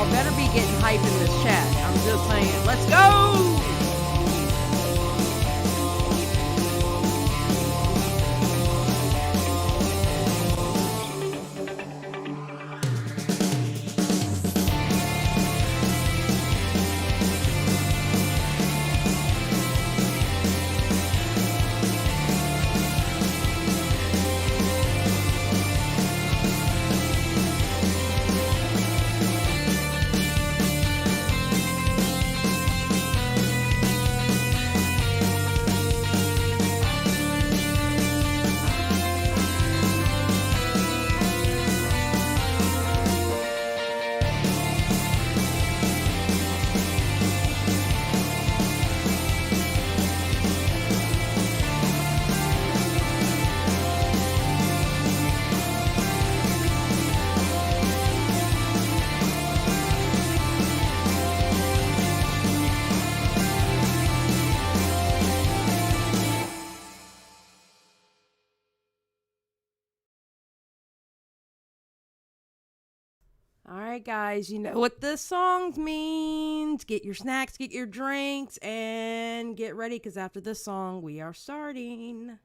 y'all better be getting hype in this chat. I'm just saying. Let's go! Alright guys, you know what this song means. Get your snacks, get your drinks, and get ready, because after this song, we are starting.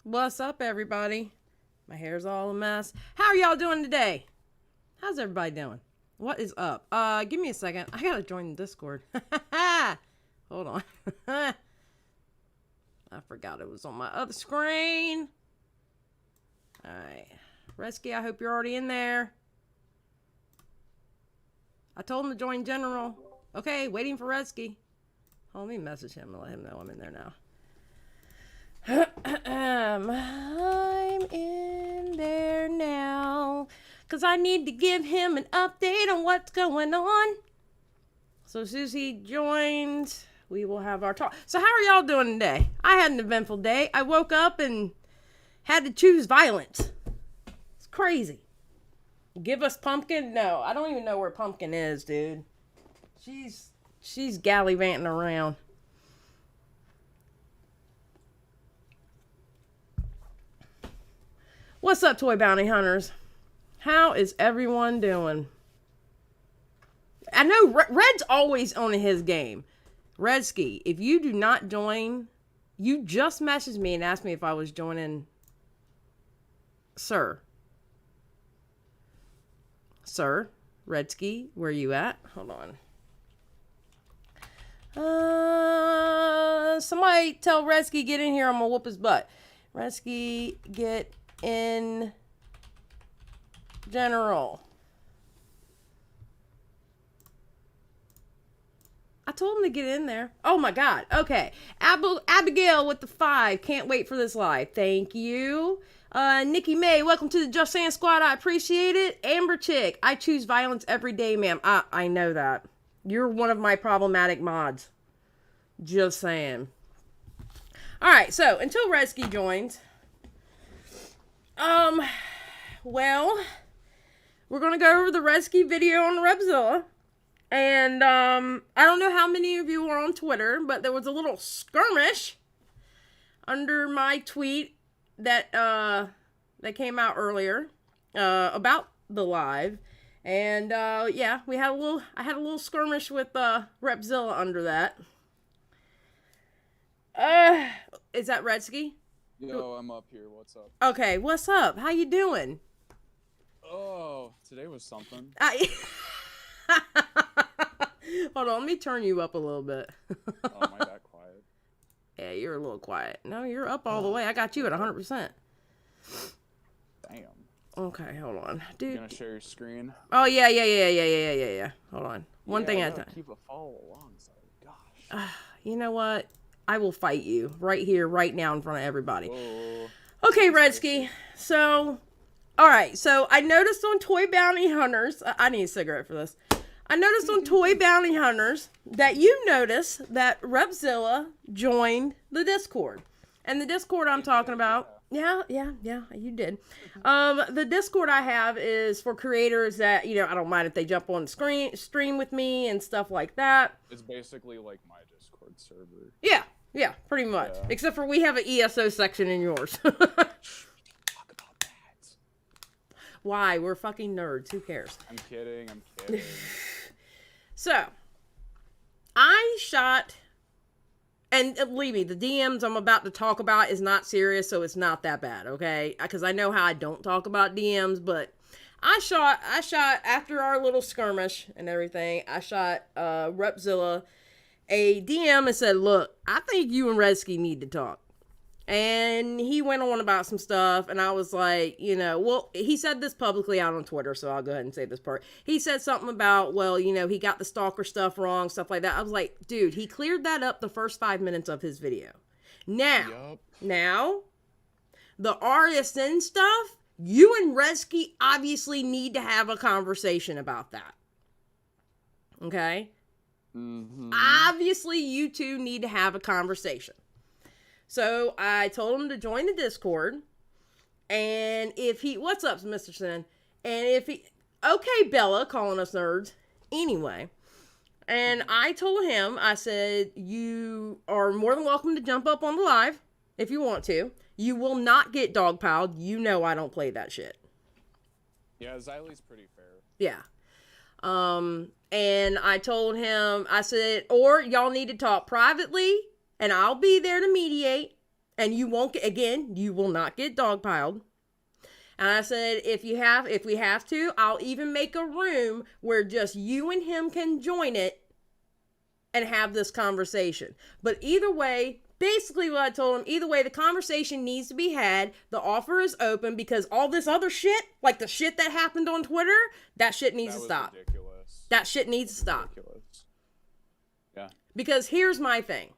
What's up, everybody? My hair's all a mess. How are y'all doing today? How's everybody doing? What is up? Give me a second. I gotta join the Discord. Hold on. I forgot it was on my other screen. Alright. Redski, I hope you're already in there. I told him to join General. Okay, waiting for Redski. Let me message him and let him know I'm in there now. I'm in there now because I need to give him an update on what's going on. So as soon as he joins, we will have our talk. So how are y'all doing today? I had an eventful day. I woke up and had to choose violence. It's crazy. Give us Pumpkin? No, I don't even know where Pumpkin is, dude. She's gallivanting around. What's up, Toy Bounty Hunters? How is everyone doing? I know Red's always on his game. Redski, if you do not join, you just messaged me and asked me if I was joining. Sir, Redski, where you at? Hold on. Somebody tell Redski get in here. I'm gonna whoop his butt. Redski, get in general. I told him to get in there. Oh my God. Okay. Abigail with the 5. Can't wait for this live. Thank you. Nikki May, welcome to the Just Saying Squad. I appreciate it. Amber Chick, I choose violence every day, ma'am. I know that. You're one of my problematic mods. Just saying. Alright, so until Redski joins. Well, we're gonna go over the Redski video on Repzilla. And, I don't know how many of you were on Twitter, but there was a little skirmish under my tweet that came out earlier, about the live. And, yeah, I had a little skirmish with, Repzilla under that. Is that Redski? Yo, I'm up here. What's up? Okay, what's up? How you doing? Oh, today was something. Hold on, let me turn you up a little bit. Oh, am I that quiet? Yeah, you're a little quiet. No, you're up all the way. I got you at 100%. Damn. Okay, hold on. Dude. You gonna share your screen? Oh, yeah. Hold on. One thing at a time. Keep a follow along, so gosh. You know what? I will fight you right here, right now in front of everybody. Whoa. Okay, Redski. So, alright. So, I noticed on Toy Bounty Hunters. I need a cigarette for this. I noticed on Toy Bounty Hunters that you noticed that Repzilla joined the Discord. And the Discord I'm talking about, yeah, you did. The Discord I have is for creators that, I don't mind if they jump on the stream with me and stuff like that. It's basically like my Discord server. Yeah, pretty much. Yeah. Except for we have an ESO section in yours. Talk about that. Why? We're fucking nerds. Who cares? I'm kidding. So, I shot, and believe me, the DMs I'm about to talk about is not serious, so it's not that bad, okay? Because I know how I don't talk about DMs, but I shot after our little skirmish and everything, I shot Repzilla a DM and said, look, I think you and Redski need to talk. And he went on about some stuff, and I was like, well, he said this publicly out on Twitter, so I'll go ahead and say this part. He said something about, well, he got the stalker stuff wrong, stuff like that. I was like, dude, he cleared that up the first 5 minutes of his video. Now, the RSN stuff, you and Redski obviously need to have a conversation about that. Okay? Mm-hmm. Obviously, you two need to have a conversation. So, I told him to join the Discord, and what's up, Mr. Sin? And okay, Bella, calling us nerds, anyway, and I told him, I said, you are more than welcome to jump up on the live, if you want to. You will not get dogpiled. I don't play that shit. Yeah, Xylie's pretty fair. Yeah. And I told him, I said, or y'all need to talk privately, and I'll be there to mediate, and you will not get dogpiled. And I said, if we have to, I'll even make a room where just you and him can join it and have this conversation. But either way, basically what I told him, either way, the conversation needs to be had. The offer is open because all this other shit, like the shit that happened on Twitter, that shit needs to stop. Ridiculous. That shit needs to stop. Ridiculous. Yeah. Because here's my thing.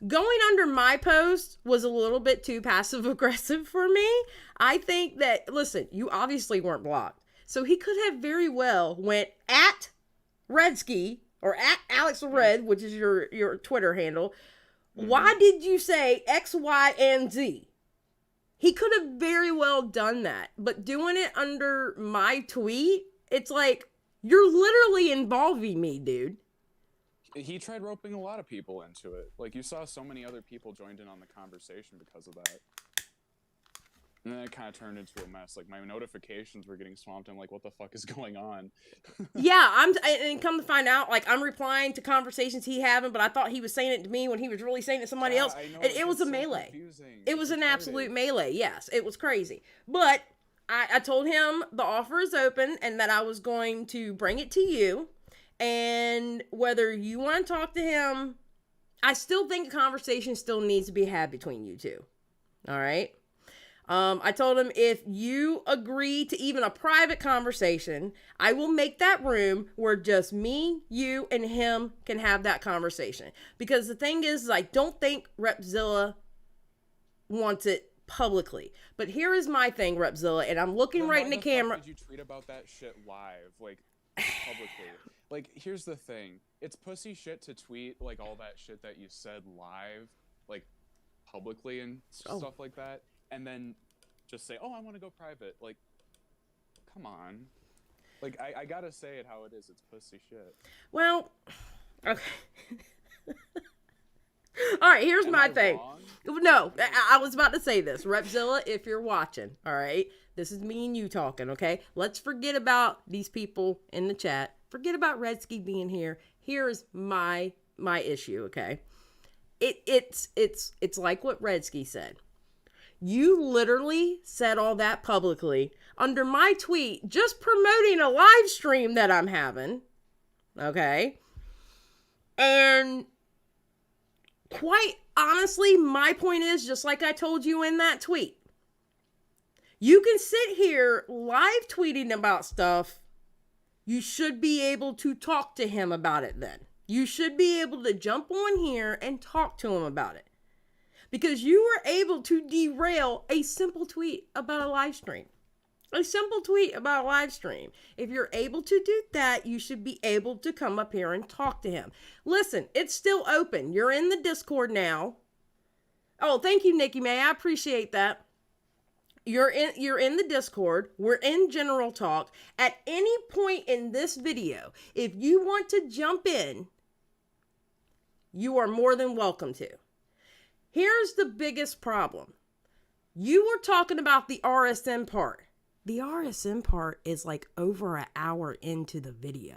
Going under my post was a little bit too passive aggressive for me. I think that, listen, you obviously weren't blocked. So he could have very well went at Redski or at Alex Red, which is your Twitter handle. Mm-hmm. Why did you say X, Y, and Z? He could have very well done that. But doing it under my tweet, it's like, you're literally involving me, dude. He tried roping a lot of people into it. Like, you saw so many other people joined in on the conversation because of that. And then it kind of turned into a mess. Like, my notifications were getting swamped. I'm like, what the fuck is going on? Yeah, and come to find out, like, I'm replying to conversations he having, but I thought he was saying it to me when he was really saying it to somebody else. I know, And it was a melee. Confusing. It was an absolute melee, yes. It was crazy. But I told him the offer is open and that I was going to bring it to you. And whether you want to talk to him, I still think a conversation still needs to be had between you two. All right. I told him, if you agree to even a private conversation, I will make that room where just me, you, and him can have that conversation. Because the thing is, I don't think Repzilla wants it publicly. But here is my thing, Repzilla, and I'm looking right in the camera. Why did you tweet about that shit live, like, publicly? Like, here's the thing. It's pussy shit to tweet, like, all that shit that you said live, like, publicly and stuff like that. And then just say, oh, I want to go private. Like, come on. Like, I gotta say it how it is. It's pussy shit. Well, okay. All right, here's my thing. No, I was about to say this. Repzilla, if you're watching, all right? This is me and you talking, okay? Let's forget about these people in the chat. Forget about Redski being here. Here's my issue, okay? It's like what Redski said. You literally said all that publicly under my tweet, just promoting a live stream that I'm having. Okay. And quite honestly, my point is, just like I told you in that tweet, you can sit here live tweeting about stuff. You should be able to talk to him about it then. You should be able to jump on here and talk to him about it. Because you were able to derail a simple tweet about a live stream. A simple tweet about a live stream. If you're able to do that, you should be able to come up here and talk to him. Listen, it's still open. You're in the Discord now. Oh, thank you, Nikki May. I appreciate that. You're in the Discord. We're in general talk. At any point in this video, if you want to jump in, you are more than welcome to. Here's the biggest problem. You were talking about the RSM part. The RSM part is like over an hour into the video.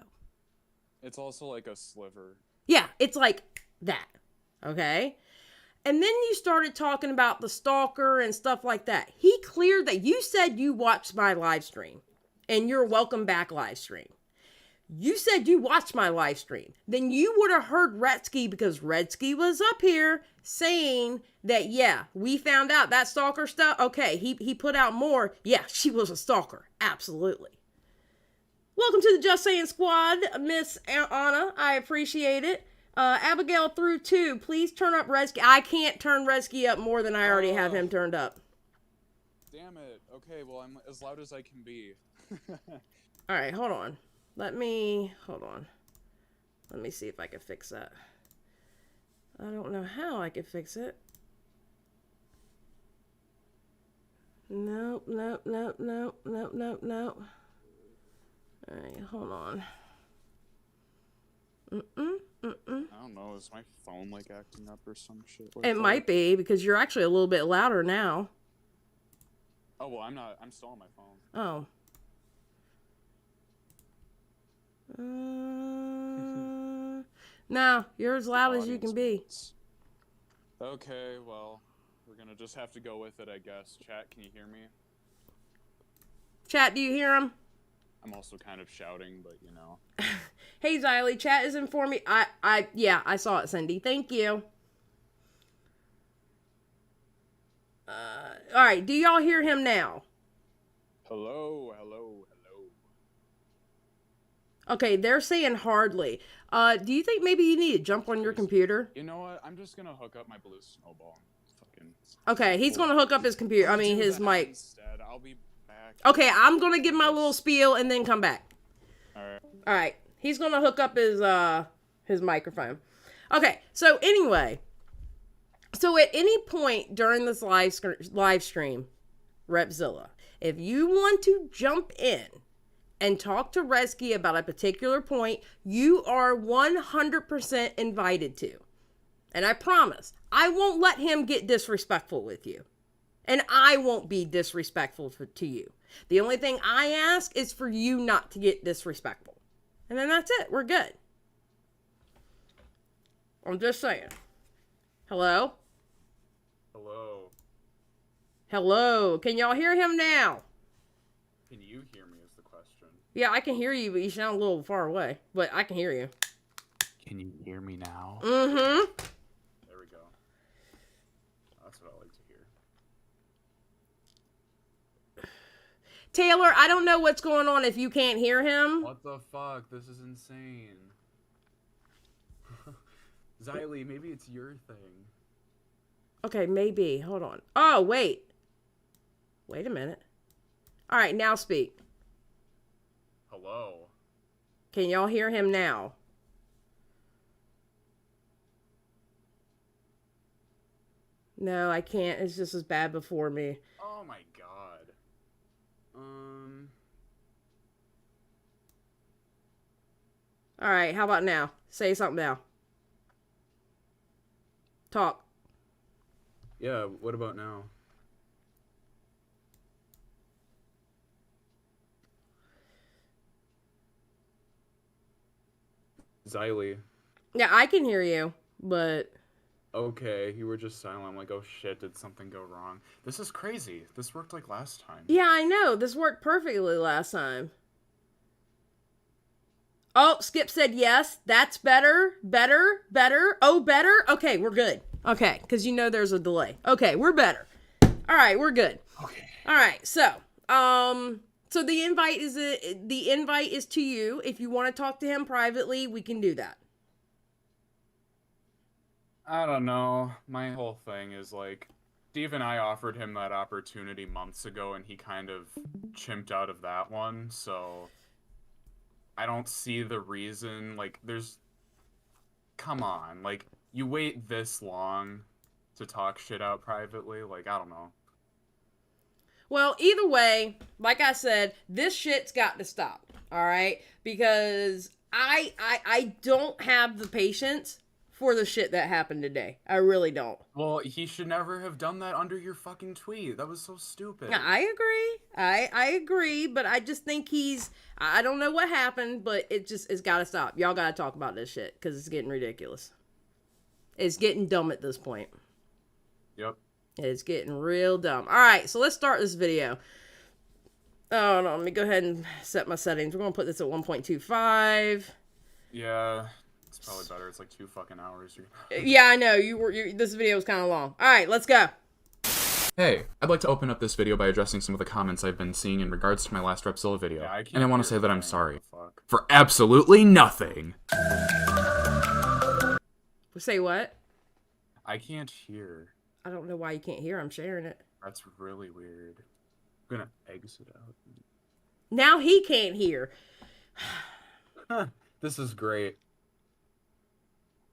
It's also like a sliver. Yeah, it's like that. Okay? And then you started talking about the stalker and stuff like that. He cleared that. You said you watched my live stream and your welcome back live stream. You said you watched my live stream. Then you would have heard Redski, because Redski was up here saying that, yeah, we found out that stalker stuff. Okay, he put out more. Yeah, she was a stalker. Absolutely. Welcome to the Just Saying Squad, Miss Anna. I appreciate it. Abigail through 2. Please turn up Redski. I can't turn Redski up more than I already have him turned up. Damn it. Okay, well, I'm as loud as I can be. All right, hold on. Hold on. Let me see if I can fix that. I don't know how I can fix it. Nope. All right, hold on. I don't know, is my phone like acting up or some shit? It might be, because you're actually a little bit louder now. Oh, well, I'm still on my phone. Oh. No, you're as loud as you can be. Okay, well, we're gonna just have to go with it, I guess. Chat, can you hear me? Chat, do you hear him? I'm also kind of shouting, but you know. Hey, Xylie, chat is informing me. Yeah, I saw it, Cindy. Thank you. All right, do y'all hear him now? Hello. Okay, they're saying hardly. Do you think maybe you need to jump on your computer? You know what? I'm just gonna hook up my blue snowball. Okay, he's gonna hook up his computer. I mean, his mic. Instead, I'll be back. Okay, I'm gonna give my little spiel and then come back. All right. He's gonna hook up his microphone. Okay. So anyway, at any point during this live stream, Repzilla, if you want to jump in and talk to Redski about a particular point, you are 100% invited to. And I promise, I won't let him get disrespectful with you. And I won't be disrespectful to you. The only thing I ask is for you not to get disrespectful. And then that's it. We're good. I'm just saying. Hello? Hello. Can y'all hear him now? Can you hear me is the question. Yeah, I can hear you, but you sound a little far away. But I can hear you. Can you hear me now? Mm-hmm. There we go. That's what I like to hear. Taylor, I don't know what's going on if you can't hear him. What the fuck? This is insane. Xylie, maybe it's your thing. Okay, maybe. Hold on. Oh, wait. Wait a minute. All right, now speak. Hello? Can y'all hear him now? No, I can't. It's just as bad before me. Oh my god. All right, how about now? Say something now. Talk. Yeah, what about now? Xylie. Yeah, I can hear you, but... Okay, you were just silent. I'm like, oh shit, did something go wrong? This is crazy. This worked like last time. Yeah, I know. This worked perfectly last time. Oh, Skip said yes. That's better. Better. Better. Oh, better? Okay, we're good. Okay, because you know there's a delay. Okay, we're better. All right, we're good. Okay. All right, so the invite is to you. If you want to talk to him privately, we can do that. I don't know. My whole thing is like, Steve and I offered him that opportunity months ago, and he kind of chimped out of that one, so I don't see the reason. Like, come on, like, you wait this long to talk shit out privately? Like, I don't know. Well, either way, like I said, this shit's got to stop, all right? Because I don't have the patience for the shit that happened today. I really don't. Well, he should never have done that under your fucking tweet. That was so stupid. Yeah, I agree. I agree, but I just think I don't know what happened, but it's got to stop. Y'all got to talk about this shit because it's getting ridiculous. It's getting dumb at this point. Yep. It's getting real dumb. All right, so let's start this video. Oh, no, let me go ahead and set my settings. We're going to put this at 1.25. Yeah, it's probably better. It's like 2 fucking hours. Yeah, I know. This video was kind of long. All right, let's go. Hey, I'd like to open up this video by addressing some of the comments I've been seeing in regards to my last Repzilla video. Yeah, and I want to say that I'm sorry. Fuck. For absolutely nothing! Say what? I can't hear. I don't know why you can't hear. I'm sharing it. That's really weird. I'm gonna exit out. Now he can't hear. This is great.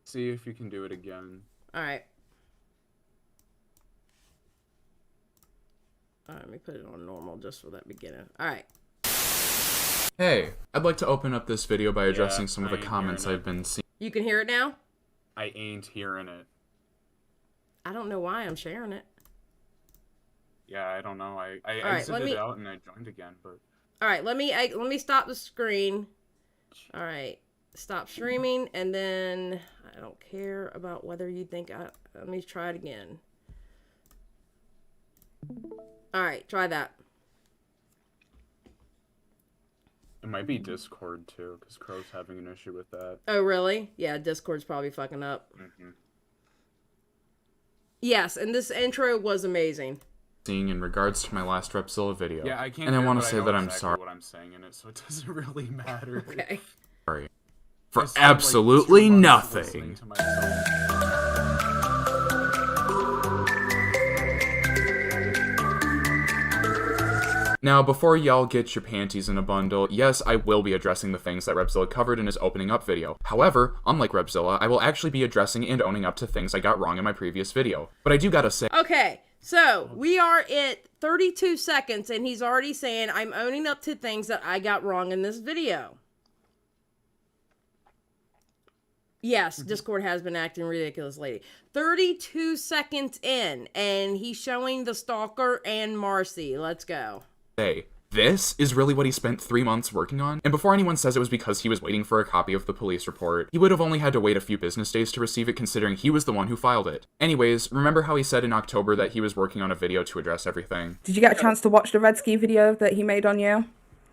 See if you can do it again. All right. All right, let me put it on normal just for that beginning. All right. Hey, I'd like to open up this video by addressing some of the I ain't comments hearing I've been seeing. You can hear it now? I ain't hearing it. I don't know why I'm sharing it. Yeah, I don't know. I right, exited out and I joined again, but... All right, let me stop the screen. All right, stop streaming, and then I don't care about whether you think let me try it again. All right, try that. It might be Discord, too, because Crow's having an issue with that. Oh, really? Yeah, Discord's probably fucking up. Mm-hmm. Yes, and this intro was amazing. Seeing in regards to my last Repzilla video. Yeah, I can't and I hear, want but to say know that I'm exactly sorry. what I'm saying in it, so it doesn't really matter. Okay. For I spent, absolutely like, 2 months listening nothing. to myself. Now, before y'all get your panties in a bundle, yes, I will be addressing the things that Repzilla covered in his opening up video. However, unlike Repzilla, I will actually be addressing and owning up to things I got wrong in my previous video. But I do gotta say... Okay, so we are at 32 seconds, and he's already saying, I'm owning up to things that I got wrong in this video. Yes, Discord has been acting ridiculous lately. 32 seconds in, and he's showing the Stalker and Marcy. Let's go. This is really what he spent 3 months working on? And before anyone says it was because he was waiting for a copy of the police report, he would have only had to wait a few business days to receive it considering he was the one who filed it. Anyways, remember how he said in October that he was working on a video to address everything? Did you get a chance to watch the Redski video that he made on you?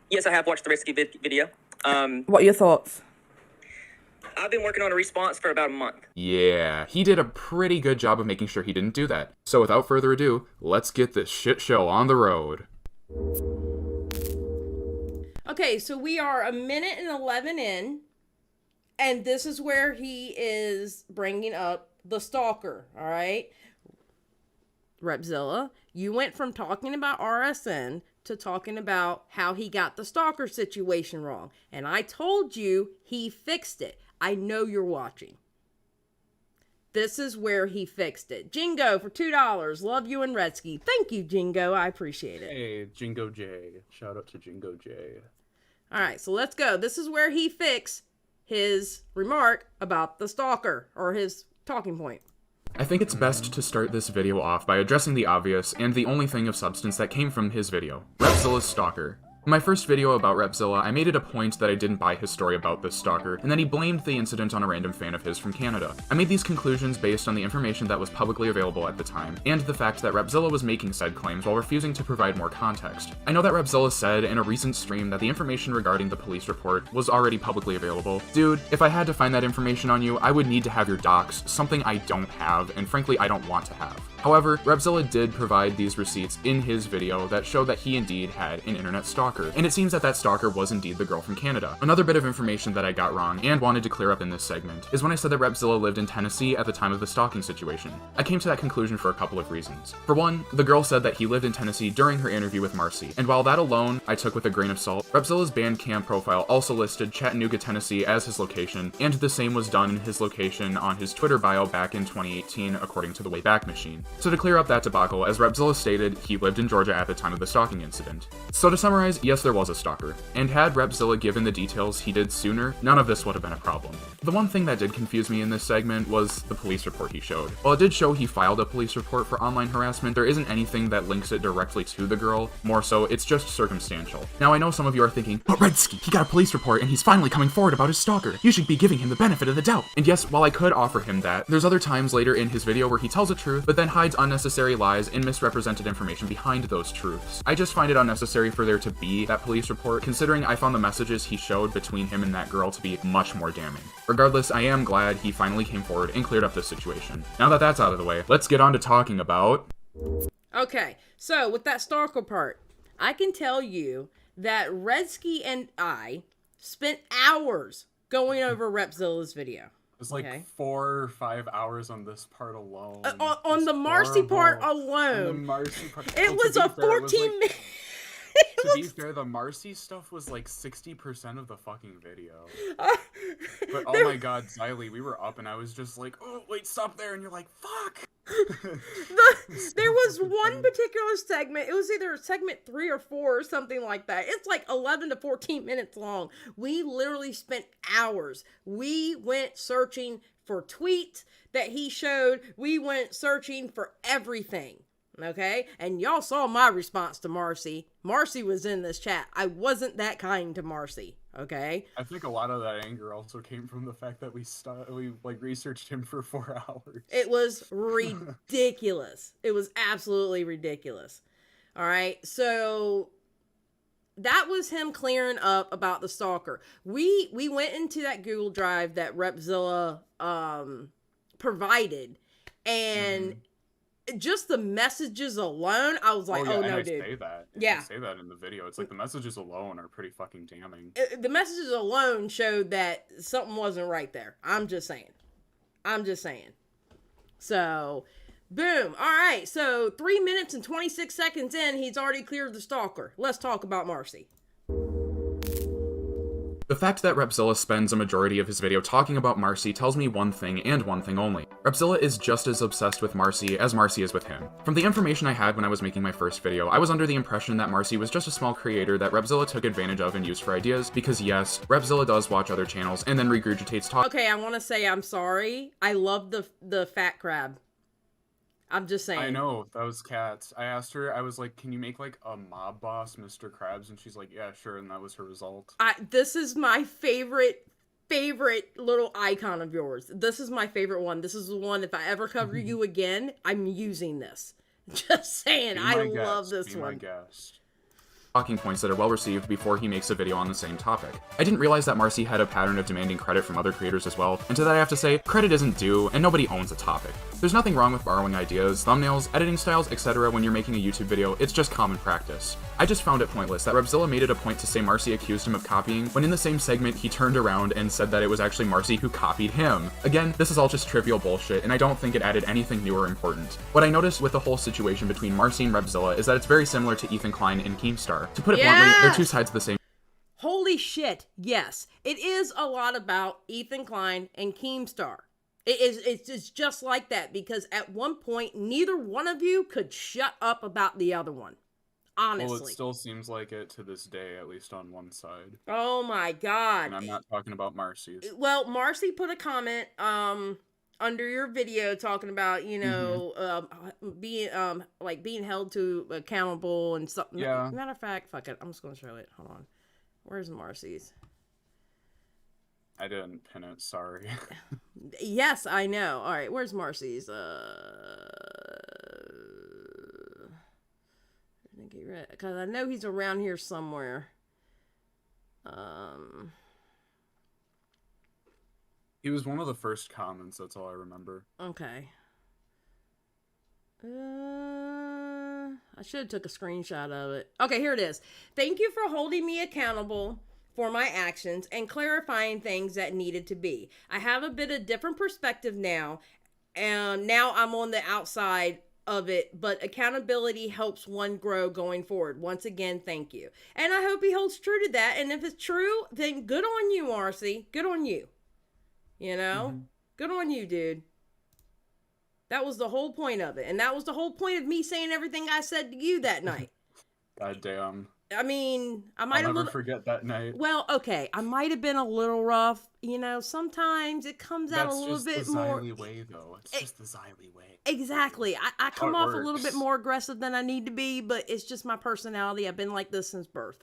Yes, I have watched the Redski video. What are your thoughts? I've been working on a response for about a month. Yeah, he did a pretty good job of making sure he didn't do that. So without further ado, let's get this shit show on the road. Okay, so we are 1:11 in, and this is where he is bringing up the stalker, all right? Repzilla, you went from talking about RSN to talking about how he got the stalker situation wrong. And I told you he fixed it. I know you're watching. This is where he fixed it. Jingo for $2. Love you and Redski. Thank you, Jingo. I appreciate it. Hey, Jingo J. Shout out to Jingo J. All right, so let's go. This is where he fixed his remark about the stalker, or his talking point. I think it's best to start this video off by addressing the obvious and the only thing of substance that came from his video, Repzilla's stalker. In my first video about Repzilla, I made it a point that I didn't buy his story about this stalker, and that he blamed the incident on a random fan of his from Canada. I made these conclusions based on the information that was publicly available at the time, and the fact that Repzilla was making said claims while refusing to provide more context. I know that Repzilla said in a recent stream that the information regarding the police report was already publicly available. Dude, if I had to find that information on you, I would need to have your docs, something I don't have, and frankly I don't want to have. However, Repzilla did provide these receipts in his video that showed that he indeed had an internet stalker, and it seems that that stalker was indeed the girl from Canada. Another bit of information that I got wrong and wanted to clear up in this segment is when I said that Repzilla lived in Tennessee at the time of the stalking situation. I came to that conclusion for a couple of reasons. For one, the girl said that he lived in Tennessee during her interview with Marcy, and while that alone I took with a grain of salt, Repzilla's Bandcamp profile also listed Chattanooga, Tennessee as his location, and the same was done in his location on his Twitter bio back in 2018 according to the Wayback Machine. So to clear up that debacle, as Repzilla stated, he lived in Georgia at the time of the stalking incident. So to summarize, yes, there was a stalker, and had Repzilla given the details he did sooner, none of this would have been a problem. The one thing that did confuse me in this segment was the police report he showed. While it did show he filed a police report for online harassment, there isn't anything that links it directly to the girl, more so it's just circumstantial. Now I know some of you are thinking, but Redski, he got a police report and he's finally coming forward about his stalker. You should be giving him the benefit of the doubt. And yes, while I could offer him that, there's other times later in his video where he tells the truth, but then hides unnecessary lies and misrepresented information behind those truths. I just find it unnecessary for there to be that police report, considering I found the messages he showed between him and that girl to be much more damning. Regardless, I am glad he finally came forward and cleared up this situation. Now that that's out of the way, let's get on to talking about... Okay, so with that stalker part, I can tell you that Redski and I spent hours going over Repzilla's video. It was like 4 or 5 hours on this part alone. On the Marcy part alone. On the Marcy part. It was a 14-minute... To be fair, the Marcy stuff was like 60% of the fucking video. But oh my god, Xylie, we were up and I was just like, oh, wait, stop there. And you're like, fuck. There was one particular segment. It was either segment 3 or 4 or something like that. It's like 11 to 14 minutes long. We literally spent hours. We went searching for tweets that he showed. We went searching for everything. Okay, and y'all saw my response to Marcy. Marcy was in this chat. I wasn't that kind to Marcy. Okay, I think a lot of that anger also came from the fact that we researched him for 4 hours. It was ridiculous. It was absolutely ridiculous. All right, so that was him clearing up about the stalker. We went into that Google Drive that Repzilla provided, and just the messages alone, I was like, oh no, dude. I say that. Yeah. I say that in the video. It's like the messages alone are pretty fucking damning. The messages alone showed that something wasn't right there. I'm just saying. So, boom. All right. So 3 minutes and 26 seconds in, he's already cleared the stalker. Let's talk about Marcy. The fact that Repzilla spends a majority of his video talking about Marcy tells me one thing and one thing only. Repzilla is just as obsessed with Marcy as Marcy is with him. From the information I had when I was making my first video, I was under the impression that Marcy was just a small creator that Repzilla took advantage of and used for ideas, because yes, Repzilla does watch other channels and then regurgitates talk. Okay, I want to say I'm sorry. I love the fat crab. I'm just saying. I know, that was cats. I asked her, I was like, can you make like a mob boss, Mr. Krabs? And she's like, yeah, sure, and that was her result. This is my favorite little icon of yours. This is my favorite one. This is the one, if I ever cover you again, I'm using this. Just saying, I love this one. Be my guest. talking points that are well received before he makes a video on the same topic. I didn't realize that Marcy had a pattern of demanding credit from other creators as well, and to that I have to say, credit isn't due, and nobody owns a topic. There's nothing wrong with borrowing ideas, thumbnails, editing styles, etc. when you're making a YouTube video, it's just common practice. I just found it pointless that Repzilla made it a point to say Marcy accused him of copying, when in the same segment he turned around and said that it was actually Marcy who copied him. Again, this is all just trivial bullshit, and I don't think it added anything new or important. What I noticed with the whole situation between Marcy and Repzilla is that it's very similar to Ethan Klein and Keemstar. To put it bluntly, they're two sides of the same. Holy shit, yes. It is a lot about Ethan Klein and Keemstar. It's just like that, because at one point, neither one of you could shut up about the other one. Honestly. Well, it still seems like it to this day, at least on one side. Oh my god. And I'm not talking about Marcy's. Well, Marcy put a comment under your video talking about, you know, being held to accountable and something. Yeah. Matter of fact, fuck it. I'm just gonna show it. Hold on. Where's Marcy's? I didn't pin it, sorry. Yes, I know. All right, where's Marcy's? Because I know he's around here somewhere. He was one of the first comments, that's all I remember. Okay. I should have took a screenshot of it. Okay, here it is. Thank you for holding me accountable for my actions and clarifying things that needed to be. I have a bit of different perspective now, and now I'm on the outside of it, but accountability helps one grow going forward. Once again, thank you. And I hope he holds true to that, and if it's true, then good on you, Marcy. Good on you. You know? Good on you, dude. That was the whole point of it, and that was the whole point of me saying everything I said to you that night. God damn. I mean, I might have never forget that night. Well, okay, I might have been a little rough. You know, sometimes it comes out a little bit more. That's just the Xylie way, though. It's just the Xylie way. Exactly. I come off a little bit more aggressive than I need to be, but it's just my personality. I've been like this since birth.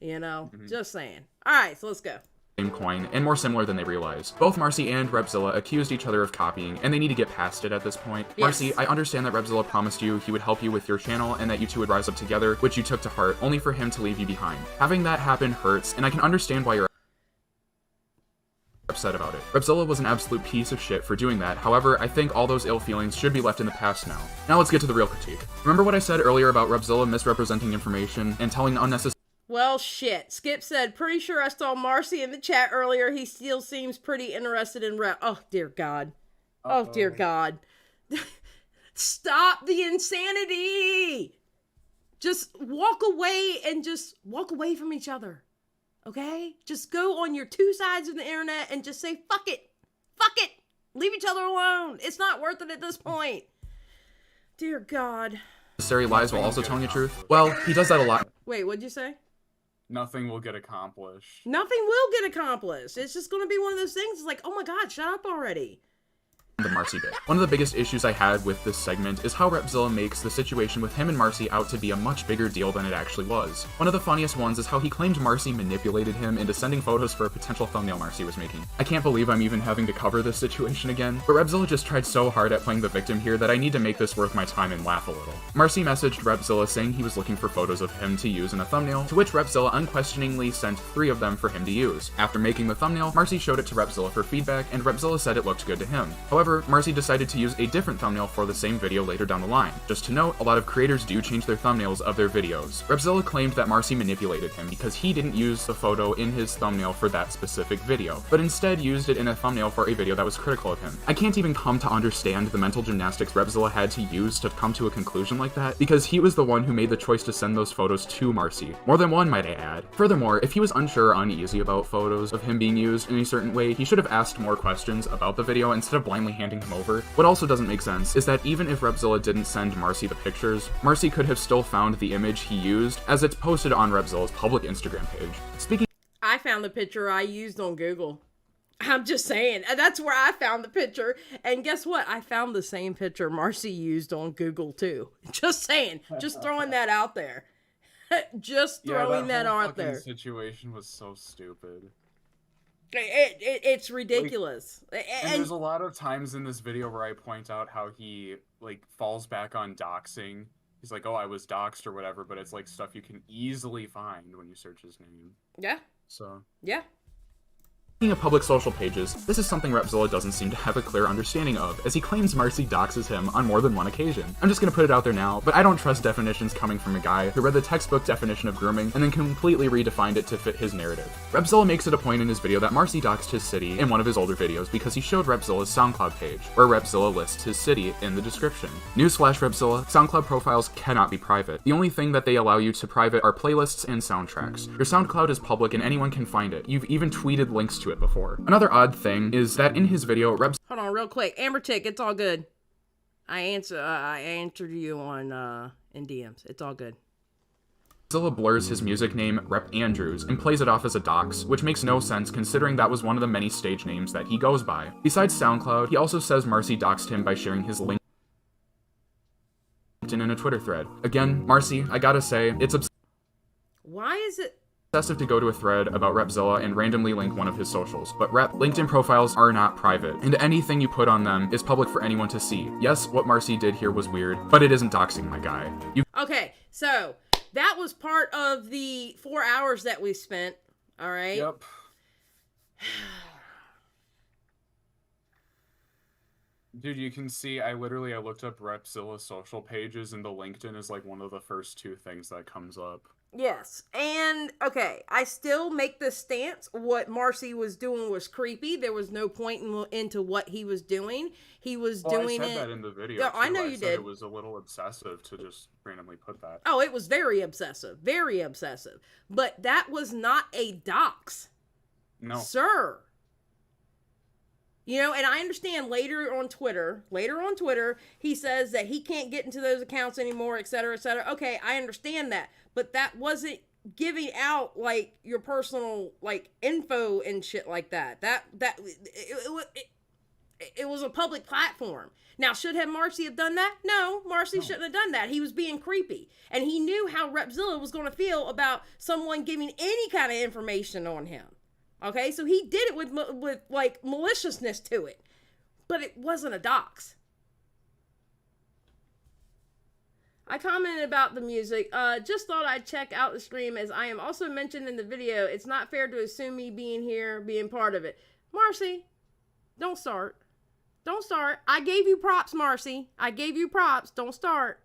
You know, just saying. All right, so let's go. Same coin, and more similar than they realize. Both Marcy and Repzilla accused each other of copying, and they need to get past it at this point. Yes. Marcy, I understand that Repzilla promised you he would help you with your channel and that you two would rise up together, which you took to heart, only for him to leave you behind. Having that happen hurts, and I can understand why you're upset about it. Repzilla was an absolute piece of shit for doing that. However, I think all those ill feelings should be left in the past now. Now let's get to the real critique. Remember what I said earlier about Repzilla misrepresenting information and telling unnecessary. Well, shit. Skip said, pretty sure I saw Marcy in the chat earlier. He still seems pretty interested in Oh, dear God. Oh, dear God. Stop the insanity. Just walk away and just walk away from each other. Okay? Just go on your two sides of the internet and just say, fuck it. Fuck it. Leave each other alone. It's not worth it at this point. Dear God. Lies while also telling the truth? Well, he does that a lot. Wait, what'd you say? Nothing will get accomplished. Nothing will get accomplished. It's just going to be one of those things. It's like, oh my God, shut up already. The Marcy bit. One of the biggest issues I had with this segment is how Repzilla makes the situation with him and Marcy out to be a much bigger deal than it actually was. One of the funniest ones is how he claimed Marcy manipulated him into sending photos for a potential thumbnail Marcy was making. I can't believe I'm even having to cover this situation again, but Repzilla just tried so hard at playing the victim here that I need to make this worth my time and laugh a little. Marcy messaged Repzilla saying he was looking for photos of him to use in a thumbnail, to which Repzilla unquestioningly sent 3 of them for him to use. After making the thumbnail, Marcy showed it to Repzilla for feedback, and Repzilla said it looked good to him. However, Marcy decided to use a different thumbnail for the same video later down the line. Just to note, a lot of creators do change their thumbnails of their videos. Repzilla claimed that Marcy manipulated him because he didn't use the photo in his thumbnail for that specific video, but instead used it in a thumbnail for a video that was critical of him. I can't even come to understand the mental gymnastics Repzilla had to use to come to a conclusion like that, because he was the one who made the choice to send those photos to Marcy. More than one, might I add. Furthermore, if he was unsure or uneasy about photos of him being used in a certain way, he should have asked more questions about the video instead of blindly handing them over. What also doesn't make sense is that even if Repzilla didn't send Marcy the pictures, Marcy could have still found the image he used, as it's posted on Repzilla's public Instagram page. I found the picture I used on Google. I'm just saying. That's where I found the picture. And guess what? I found the same picture Marcy used on Google too. Just saying. Just throwing that out there. Just throwing that out there. The situation was so stupid. It's ridiculous. And there's a lot of times in this video where I point out how he falls back on doxing He's like, oh, I was doxxed or whatever, but it's like stuff you can easily find when you search his name. Yeah. So. Yeah. Speaking of public social pages, this is something Repzilla doesn't seem to have a clear understanding of, as he claims Marcy doxes him on more than one occasion. I'm just gonna put it out there now, but I don't trust definitions coming from a guy who read the textbook definition of grooming and then completely redefined it to fit his narrative. Repzilla makes it a point in his video that Marcy doxed his city in one of his older videos because he showed Repzilla's SoundCloud page, where Repzilla lists his city in the description. Newsflash, Repzilla, SoundCloud profiles cannot be private. The only thing that they allow you to private are playlists and soundtracks. Your SoundCloud is public and anyone can find it. You've even tweeted links to it before. Another odd thing is that in his video, Hold on real quick. Amber Tick, it's all good. I answered you on in DMs. It's all good. Repzilla blurs his music name Rep Andrews and plays it off as a dox, which makes no sense considering that was one of the many stage names that he goes by. Besides SoundCloud, he also says Marcy doxed him by sharing his link in a Twitter thread. Again, Marcy, I gotta say, it's Why is it obsessive to go to a thread about Repzilla and randomly link one of his socials, but LinkedIn profiles are not private, and anything you put on them is public for anyone to see. Yes, what Marcy did here was weird, but it isn't doxing my guy. Okay, so that was part of the 4 hours that we spent, all right? Yep. Dude, you can see, I looked up Repzilla's social pages, and the LinkedIn is like one of the first two things that comes up. Yes, and okay, I still make this stance. What Marcy was doing was creepy. There was no point into what he was doing. He was doing it. I said that in the video. Yeah, I know I you said did. It was a little obsessive to just randomly put that. Oh, it was very obsessive. Very obsessive. But that was not a dox. No. Sir. You know, and I understand later on Twitter, he says that he can't get into those accounts anymore, et cetera, et cetera. Okay, I understand that. But that wasn't giving out, like, your personal, like, info and shit like that. It was a public platform. Now, should Marcy have done that? No, Marcy shouldn't have done that. He was being creepy. And he knew how Repzilla was going to feel about someone giving any kind of information on him. Okay, so he did it with like maliciousness to it, but it wasn't a dox. I commented about the music. Just thought I'd check out the stream as I am also mentioned in the video. It's not fair to assume me being here, being part of it. Marcy, don't start. Don't start. I gave you props, Marcy. I gave you props. Don't start.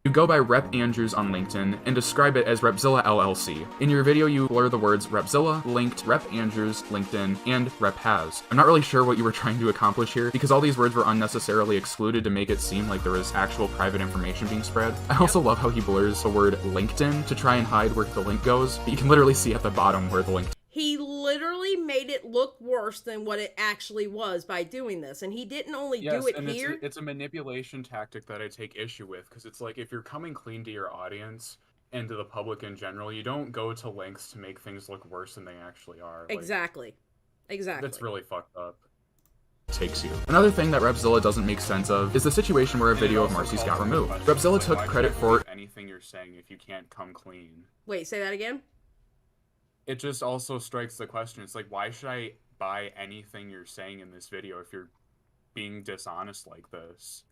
You go by Rep Andrews on LinkedIn and describe it as Repzilla LLC. In your video, you blur the words Repzilla, linked, Rep Andrews, LinkedIn, and Rep Has. I'm not really sure what you were trying to accomplish here, because all these words were unnecessarily excluded to make it seem like there was actual private information being spread. I also love how he blurs the word LinkedIn to try and hide where the link goes, but you can literally see at the bottom where the link. He literally made it look worse than what it actually was by doing this. And he didn't only do it here. It's a manipulation tactic that I take issue with, because it's like, if you're coming clean to your audience and to the public in general, you don't go to lengths to make things look worse than they actually are. Like, Exactly. That's really fucked up. Takes you. Another thing that Repzilla doesn't make sense of is the situation where a video of Marcy's got removed. Repzilla took credit for anything you're saying if you can't come clean. Wait, say that again? It just also strikes the question. It's like, why should I buy anything you're saying in this video if you're being dishonest like this?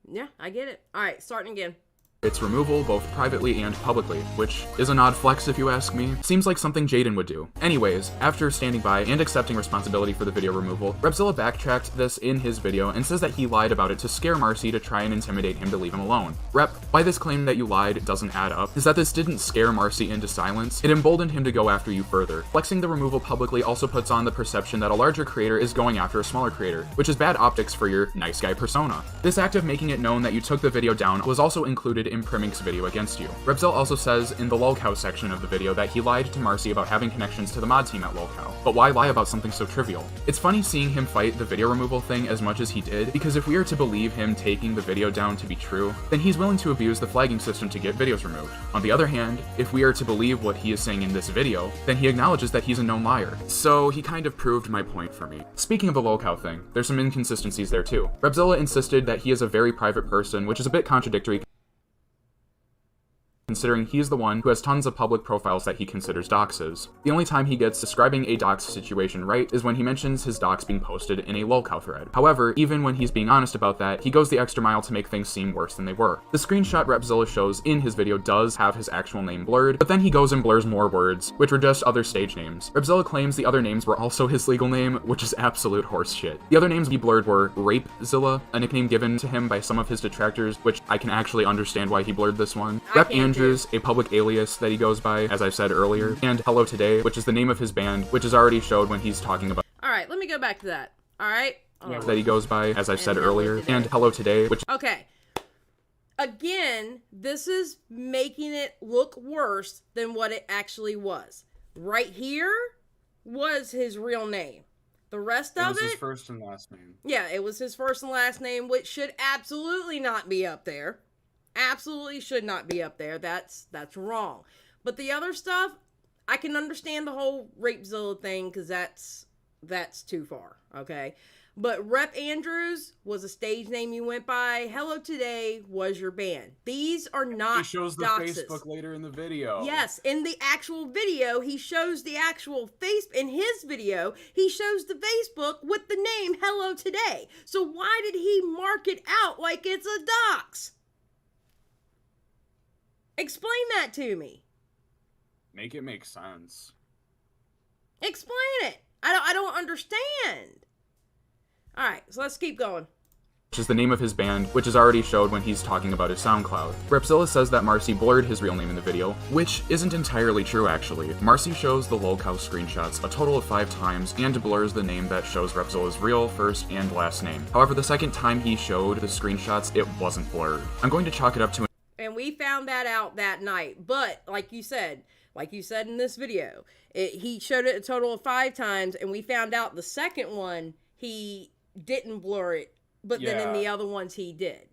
Yeah, I get it. All right, starting again. its removal both privately and publicly, which is an odd flex if you ask me. Seems like something Jaden would do. Anyways, after standing by and accepting responsibility for the video removal, Repzilla backtracked this in his video and says that he lied about it to scare Marcy to try and intimidate him to leave him alone. Rep, why this claim that you lied doesn't add up is that this didn't scare Marcy into silence, it emboldened him to go after you further. Flexing the removal publicly also puts on the perception that a larger creator is going after a smaller creator, which is bad optics for your nice guy persona. This act of making it known that you took the video down was also included in Primink's video against you. Repzilla also says in the lolcow section of the video that he lied to Marcy about having connections to the mod team at lolcow. But why lie about something so trivial? It's funny seeing him fight the video removal thing as much as he did, because if we are to believe him taking the video down to be true, then he's willing to abuse the flagging system to get videos removed. On the other hand, if we are to believe what he is saying in this video, then he acknowledges that he's a known liar. So he kind of proved my point for me. Speaking of the lolcow thing, there's some inconsistencies there too. Repzilla insisted that he is a very private person, which is a bit contradictory considering he's the one who has tons of public profiles that he considers doxes. The only time he gets describing a dox situation right is when he mentions his dox being posted in a lolcow thread. However, even when he's being honest about that, he goes the extra mile to make things seem worse than they were. The screenshot Repzilla shows in his video does have his actual name blurred, but then he goes and blurs more words, which were just other stage names. Repzilla claims the other names were also his legal name, which is absolute horse shit. The other names he blurred were Repzilla, a nickname given to him by some of his detractors, which I can actually understand why he blurred this one. Rep Andrews, a public alias that he goes by, as I've said earlier, and Hello Today, which is the name of his band, which is already showed when he's talking about. Alright, let me go back to that. Alright? That he goes by, as I've said earlier, and Hello Today, which. Okay. Again, this is making it look worse than what it actually was. Right here was his real name. The rest of it... It was his first and last name. Yeah, it was his first and last name, which should absolutely not be up there. Absolutely should not be up there. That's wrong. But the other stuff, I can understand the whole Repzilla thing, because that's too far, okay? But Rep Andrews was a stage name you went by. Hello Today was your band. These are not He shows the doxes. Facebook later in the video. Yes, in the actual video, he shows the actual face. In his video, he shows the Facebook with the name Hello Today. So why did he mark it out like it's a dox? Explain that to me. Make it make sense. Explain it. I don't understand. All right, so let's keep going. Which is the name of his band, which is already showed when he's talking about his SoundCloud. Repzilla says that Marcy blurred his real name in the video, which isn't entirely true actually. Marcy shows the lolcow screenshots a total of 5 times and blurs the name that shows Repzilla's real first and last name. However, the second time he showed the screenshots, it wasn't blurred. I'm going to chalk it up to And we found that out that night, but like you said in this video, he showed it a total of 5 times, and we found out the second one, he didn't blur it, but then in the other ones he did.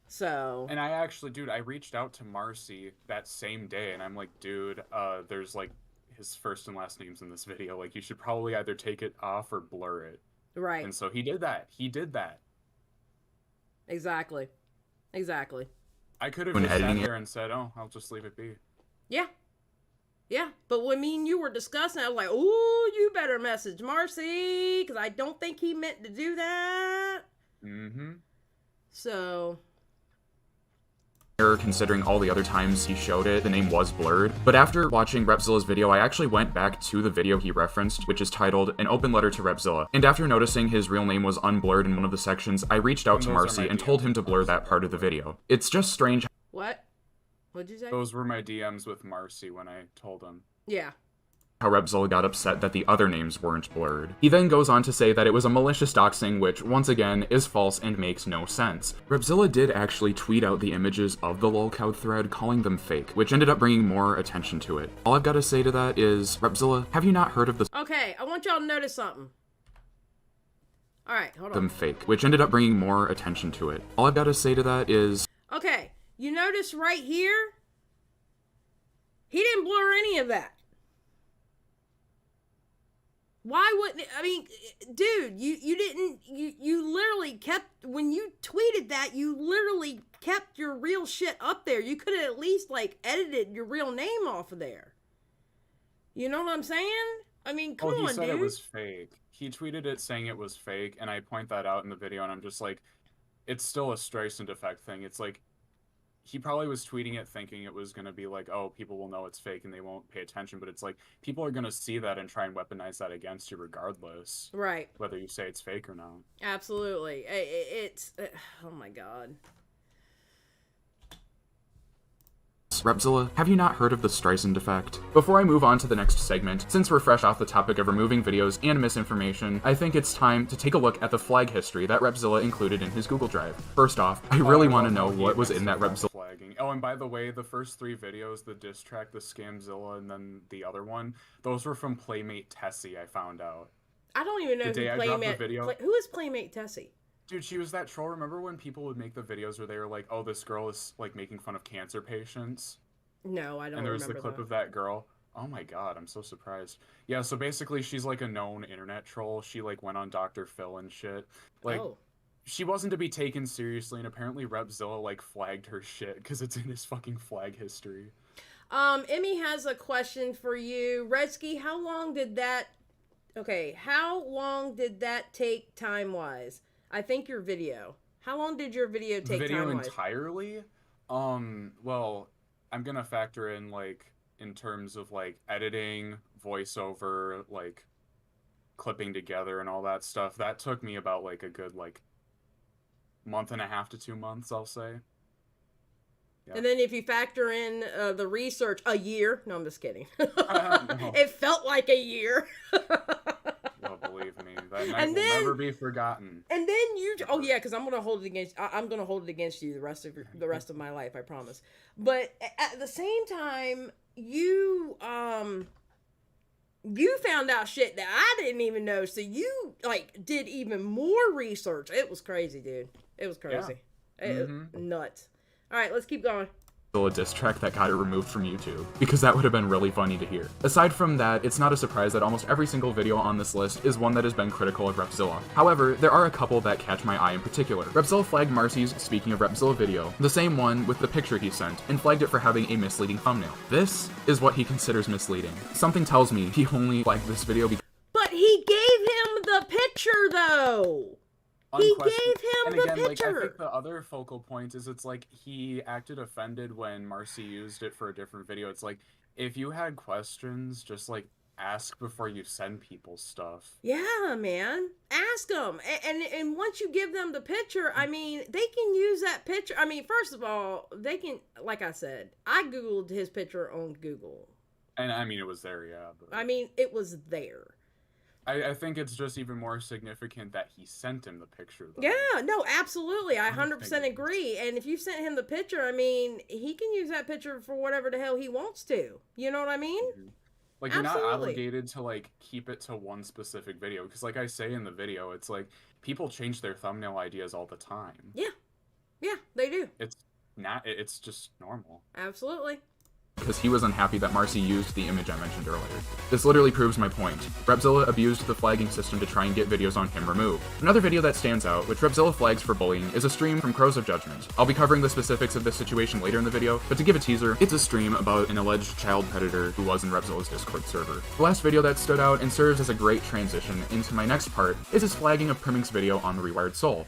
So. And I actually, dude, I reached out to Marcy that same day, and I'm like, dude, there's like his first and last names in this video. Like, you should probably either take it off or blur it. Right. And so he did that. Exactly. I could have just sat there and said, oh, I'll just leave it be. Yeah. Yeah, but when me and you were discussing, I was like, ooh, you better message Marcy, because I don't think he meant to do that. Mm-hmm. So... considering all the other times he showed it, the name was blurred. But after watching Repzilla's video, I actually went back to the video he referenced, which is titled An Open Letter to Repzilla. And after noticing his real name was unblurred in one of the sections, I reached out to Marcy and told him to blur that part of the video. It's just strange. What? What'd you say? Those were my DMs with Marcy when I told him. Yeah. How Repzilla got upset that the other names weren't blurred. He then goes on to say that it was a malicious doxing, which, once again, is false and makes no sense. Repzilla did actually tweet out the images of the lolcow thread, calling them fake, which ended up bringing more attention to it. All I've got to say to that is, Repzilla, have you not heard of the— Okay, I want y'all to notice something. Alright, hold on. them fake, which ended up bringing more attention to it. All I've got to say to that is— Okay, you notice right here? He didn't blur any of that. Why wouldn't it? I mean, dude, you literally kept, when you tweeted that, you literally kept your real shit up there. You could have at least, like, edited your real name off of there. You know what I'm saying? I mean, come on, dude. He said it was fake. He tweeted it saying it was fake, and I point that out in the video, and I'm just like, it's still a Streisand effect thing. It's like, he probably was tweeting it thinking it was going to be like, oh, people will know it's fake and they won't pay attention. But it's like, people are going to see that and try and weaponize that against you regardless. Right. Whether you say it's fake or not. Absolutely. Oh my God. Repzilla, have you not heard of the Streisand effect? Before I move on to the next segment, since we're fresh off the topic of removing videos and misinformation, I think it's time to take a look at the flag history that Repzilla included in his Google Drive. First off, I really want to know what was in that Repzilla flagging. Oh, and by the way, the first 3 videos, the diss track, the Scamzilla, and then the other one, those were from Playmate Tessie, I found out. I don't even know who who is Playmate Tessie? Dude, she was that troll. Remember when people would make the videos where they were like, oh, this girl is, like, making fun of cancer patients? No, I don't remember. And there was the clip of that girl. Oh my God, I'm so surprised. Yeah, so basically she's, like, a known internet troll. She, like, went on Dr. Phil and shit. Like, she wasn't to be taken seriously, and apparently Repzilla like flagged her shit because it's in his fucking flag history. Emmy has a question for you. Redski, how long did that take time-wise? I think your video. How long did your video take Video time-wise? entirely? Well, I'm gonna factor in, like, in terms of, like, editing, voiceover, like, clipping together and all that stuff. That took me about, like, a good, like, month and a half to 2 months, I'll say. Yeah. And then if you factor in the research, a year. No, I'm just kidding. No. It felt like a year. Well, believe me, that night will never be forgotten. And then because I'm gonna hold it against. I'm gonna hold it against you the rest of my life. I promise. But at the same time, you found out shit that I didn't even know. So you like did even more research. It was crazy, dude. It was crazy. Yeah. Nuts. All right, let's keep going. A diss track that got it removed from YouTube, because that would have been really funny to hear. Aside from that, it's not a surprise that almost every single video on this list is one that has been critical of Repzilla. However, there are a couple that catch my eye in particular. Repzilla flagged Marcy's Speaking of Repzilla video, the same one with the picture he sent, and flagged it for having a misleading thumbnail. This is what he considers misleading. Something tells me he only flagged this video because— But he gave him the picture, though! He gave him the picture. Like, I think the other focal point is it's like he acted offended when Marcy used it for a different video. It's like, if you had questions, just like ask before you send people stuff. Yeah, man. Ask them. And once you give them the picture, I mean, they can use that picture. I mean, first of all, they can, like I said, I Googled his picture on Google. And I mean, it was there, yeah. But... I mean, it was there. I think it's just even more significant that he sent him the picture, though. Yeah, no, absolutely. I 100% agree. And if you sent him the picture, I mean, he can use that picture for whatever the hell he wants to. You know what I mean? Mm-hmm. Like, you're not obligated to, like, keep it to one specific video. Because, like I say in the video, it's like, people change their thumbnail ideas all the time. Yeah. Yeah, they do. It's just normal. Absolutely. Because he was unhappy that Marcy used the image I mentioned earlier. This literally proves my point. Repzilla abused the flagging system to try and get videos on him removed. Another video that stands out, which Repzilla flags for bullying, is a stream from Crows of Judgment. I'll be covering the specifics of this situation later in the video, but to give a teaser, it's a stream about an alleged child predator who was in Repzilla's Discord server. The last video that stood out and serves as a great transition into my next part is his flagging of Primink's video on the Rewired Soul.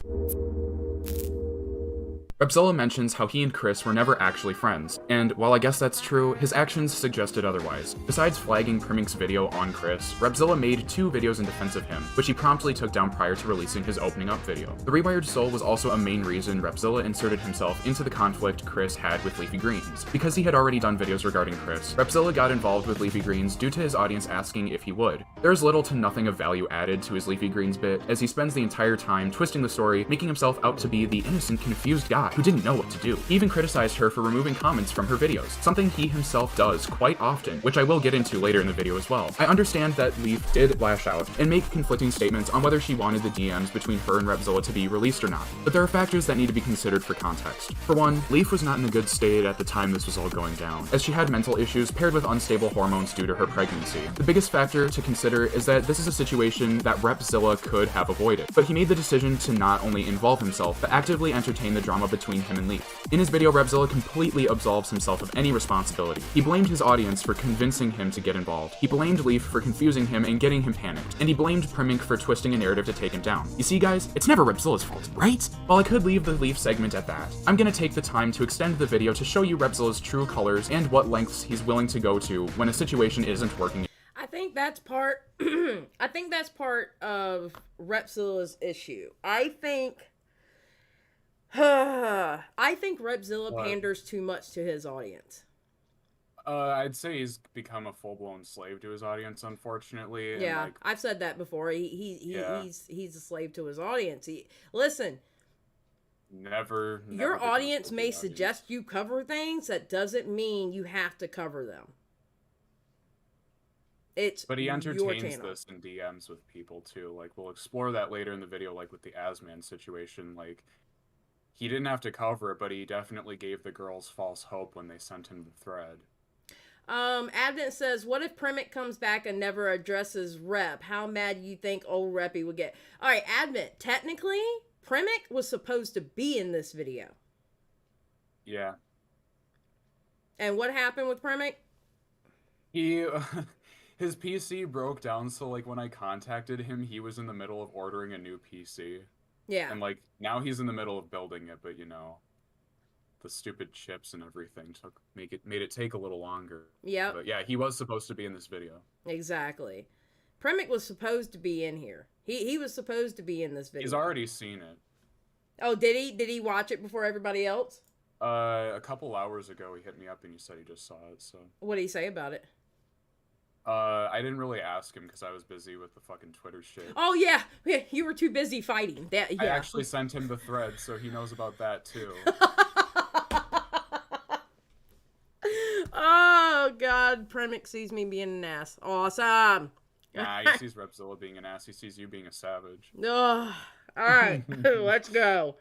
Repzilla mentions how he and Chris were never actually friends, and while I guess that's true, his actions suggested otherwise. Besides flagging Primink's video on Chris, Repzilla made 2 videos in defense of him, which he promptly took down prior to releasing his opening up video. The Rewired Soul was also a main reason Repzilla inserted himself into the conflict Chris had with Leafy Greens. Because he had already done videos regarding Chris, Repzilla got involved with Leafy Greens due to his audience asking if he would. There's little to nothing of value added to his Leafy Greens bit, as he spends the entire time twisting the story, making himself out to be the innocent, confused guy who didn't know what to do. He even criticized her for removing comments from her videos, something he himself does quite often, which I will get into later in the video as well. I understand that Leaf did lash out and make conflicting statements on whether she wanted the DMs between her and Repzilla to be released or not, but there are factors that need to be considered for context. For one, Leaf was not in a good state at the time this was all going down, as she had mental issues paired with unstable hormones due to her pregnancy. The biggest factor to consider is that this is a situation that Repzilla could have avoided, but he made the decision to not only involve himself, but actively entertain the drama between him and Leaf. In his video, Repzilla completely absolves himself of any responsibility. He blamed his audience for convincing him to get involved. He blamed Leaf for confusing him and getting him panicked. And he blamed Primink for twisting a narrative to take him down. You see, guys, it's never Repzilla's fault, right? While I could leave the Leaf segment at that, I'm gonna take the time to extend the video to show you Repzilla's true colors and what lengths he's willing to go to when a situation isn't working. I think that's part of Repzilla's issue. I think Repzilla panders too much to his audience. I'd say he's become a full-blown slave to his audience, unfortunately. And yeah, I've said that before. He's a slave to his audience. Listen. Never your audience may suggest you cover things. That doesn't mean you have to cover them. But he entertains this in DMs with people too. Like, we'll explore that later in the video, like with the Asman situation. Like, he didn't have to cover it, but he definitely gave the girls false hope when they sent him the thread. Abdent says, what if Primink comes back and never addresses Rep? How mad you think old Reppy would get? All right, Advent, technically, Primick was supposed to be in this video. Yeah. And what happened with Primick? He, his PC broke down, so, like, when I contacted him, he was in the middle of ordering a new PC. Yeah. And, like, now he's in the middle of building it, but, you know, the stupid chips and everything made it take a little longer. Yep. But, yeah, he was supposed to be in this video. Exactly. Primick was supposed to be in here. He was supposed to be in this video. He's already seen it. Oh, did he? Did he watch it before everybody else? A couple hours ago, he hit me up and he said he just saw it, so... What did he say about it? I didn't really ask him because I was busy with the fucking Twitter shit. Oh, yeah. You were too busy fighting. Yeah. I actually sent him the thread, so he knows about that, too. Oh, God. Primick sees me being an ass. Awesome. Nah, he sees Repzilla being an ass. He sees you being a savage. Oh, all right. Let's go.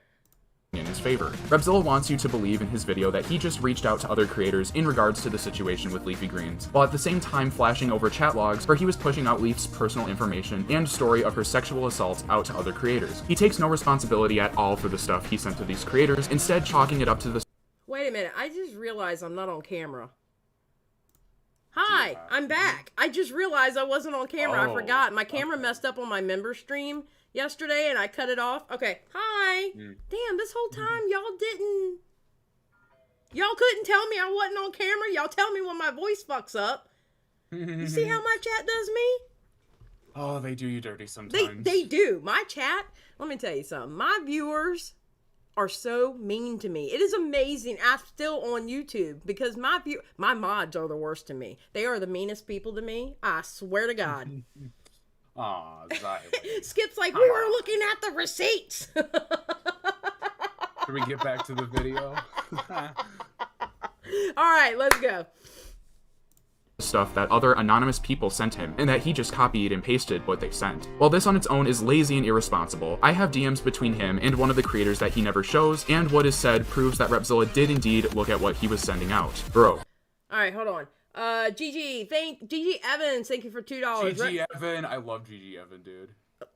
In his favor. Repzilla wants you to believe in his video that he just reached out to other creators in regards to the situation with Leafy Greens, while at the same time flashing over chat logs where he was pushing out Leaf's personal information and story of her sexual assault out to other creators. He takes no responsibility at all for the stuff he sent to these creators, instead chalking it up to the... Wait a minute. I just realized I'm not on camera. Hi, I'm back. I just realized I wasn't on camera. I forgot. My camera messed up on my member stream yesterday and I cut it off. Okay. Hi. Damn, this whole time y'all couldn't tell me I wasn't on camera. Y'all tell me when my voice fucks up. You see how my chat does me? Oh, they do you dirty sometimes. They do. My chat, let me tell you something. My viewers are so mean to me. It is amazing. I'm still on YouTube because my mods are the worst to me. They are the meanest people to me. I swear to God. Aw, Xylie. Skip's like, we were looking at the receipts. Should we get back to the video? All right, let's go. stuff that other anonymous people sent him, and that he just copied and pasted what they sent. While this on its own is lazy and irresponsible, I have DMs between him and one of the creators that he never shows, and what is said proves that Repzilla did indeed look at what he was sending out. Bro. Alright, hold on. GG Evans, thank you for $2. GG Evan, I love GG Evan, dude.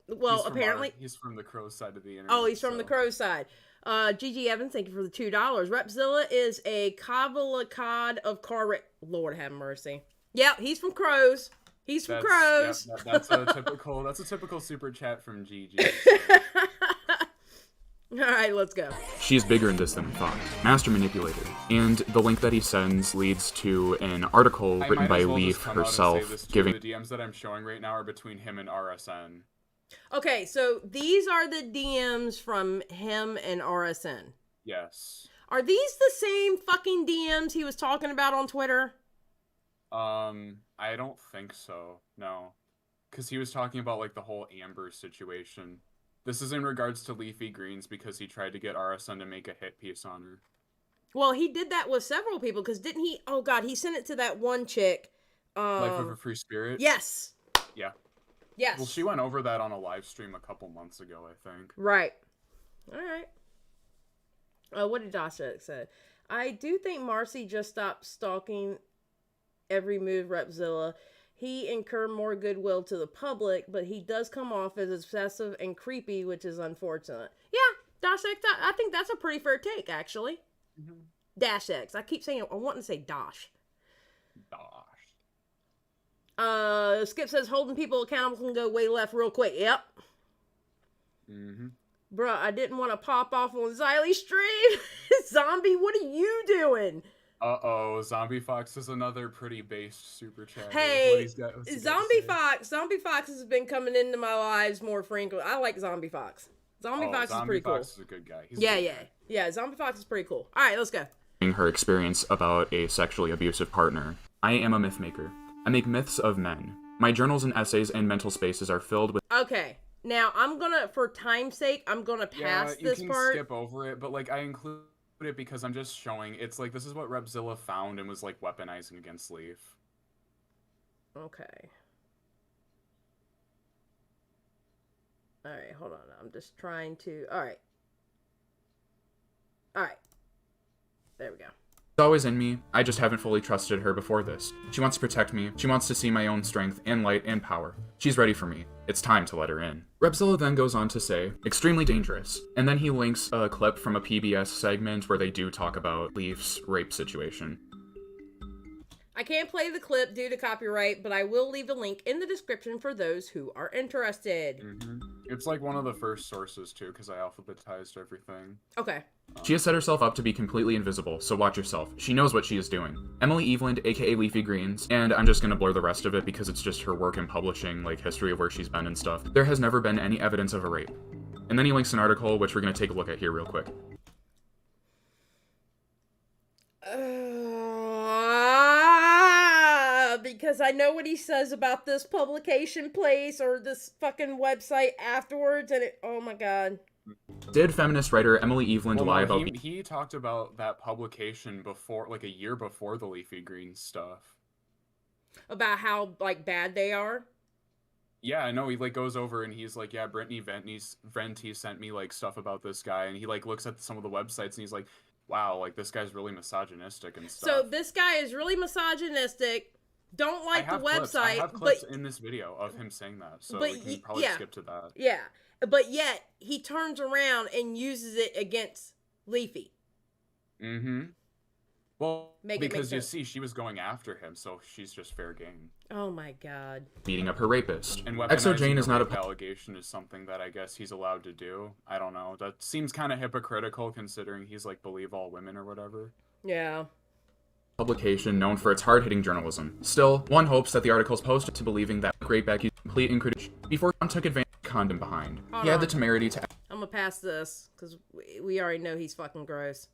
Well, apparently... he's from the Crow side of the internet. Oh, he's from the Crow side. GG Evans, thank you for the $2. Repzilla is a cavalcade of car... Lord have mercy. Yep, he's from Crows. He's from Crows. Yeah, that's a typical super chat from GG. All right, let's go. She's bigger in this than we thought. Master manipulator. And the link that he sends leads to an article written by Leaf herself giving... The DMs that I'm showing right now are between him and RSN. Okay, so these are the DMs from him and RSN. Yes. Are these the same fucking DMs he was talking about on Twitter? I don't think so. No. Because he was talking about, like, the whole Amber situation. This is in regards to Leafy Greens because he tried to get RSN to make a hit piece on her. Well, he did that with several people because didn't he? Oh, God, he sent it to that one chick. Life of a Free Spirit? Yes. Yeah. Yes. Well, she went over that on a live stream a couple months ago, I think. Right. All right. What did Dasha say? I do think Marcy just stopped stalking every move Repzilla. He incurred more goodwill to the public, but he does come off as obsessive and creepy, which is unfortunate. Yeah, Dash X, I think that's a pretty fair take, actually. Mm-hmm. Dash X. I keep saying, I want to say Dosh. Dosh. Skip says holding people accountable can go way left real quick. Yep. Mm-hmm. Bruh, I didn't want to pop off on Xylie stream. Zombie, what are you doing? Uh-oh, Zombie Fox is another pretty based super chat. Hey, Zombie Fox has been coming into my lives more frequently. I like Zombie Fox. Zombie Fox is pretty cool. Zombie Fox is a good guy. Yeah, Zombie Fox is pretty cool. All right, let's go. Her experience about a sexually abusive partner. I am a myth maker. I make myths of men. My journals and essays and mental spaces are filled with... Okay, now I'm gonna, for time's sake, I'm gonna pass this part. You can skip over it, but like I include it because I'm just showing, it's like this is what Repzilla found and was like weaponizing against Leaf. Okay. Alright, hold on. I'm just trying to... Alright. There we go. It's always in me, I just haven't fully trusted her before this. She wants to protect me, she wants to see my own strength and light and power. She's ready for me. It's time to let her in. Repzilla then goes on to say, extremely dangerous. And then he links a clip from a PBS segment where they do talk about Leaf's rape situation. I can't play the clip due to copyright, but I will leave a link in the description for those who are interested. Mm-hmm. It's like one of the first sources too, because I alphabetized everything. Okay. She has set herself up to be completely invisible, so watch yourself. She knows what she is doing. Emily Eveland, aka Leafy Greens, and I'm just gonna blur the rest of it because it's just her work in publishing, like history of where she's been and stuff. There has never been any evidence of a rape. And then he links an article, which we're gonna take a look at here real quick. Because I know what he says about this publication place or this fucking website afterwards, and oh my god. Did feminist writer Emily Eveland lie about... He talked about that publication before, like a year before the Leafy Greens stuff. About how, like, bad they are? Yeah, I know, he, like, goes over and he's like, yeah, Brittany Venti sent me, like, stuff about this guy, and he, like, looks at some of the websites and he's like, wow, like, this guy's really misogynistic and stuff. So this guy is really misogynistic. Don't like the website. I have clips in this video of him saying that, so we can probably skip to that. Yeah, but yet he turns around and uses it against Leafy. Mm-hmm. Well, because you sense. see, she was going after him, so she's just fair game. Oh my god. Beating up her rapist. And Exo Jane is not a allegation is something that I guess he's allowed to do. I don't know. That seems kind of hypocritical considering he's like believe all women or whatever. Yeah. Publication known for its hard-hitting journalism. Still, one hopes that the article's posted to believing that Great Becky's complete incredulity before John took advantage of the condom behind. He had the temerity to... I'm gonna pass this, because we already know he's fucking gross.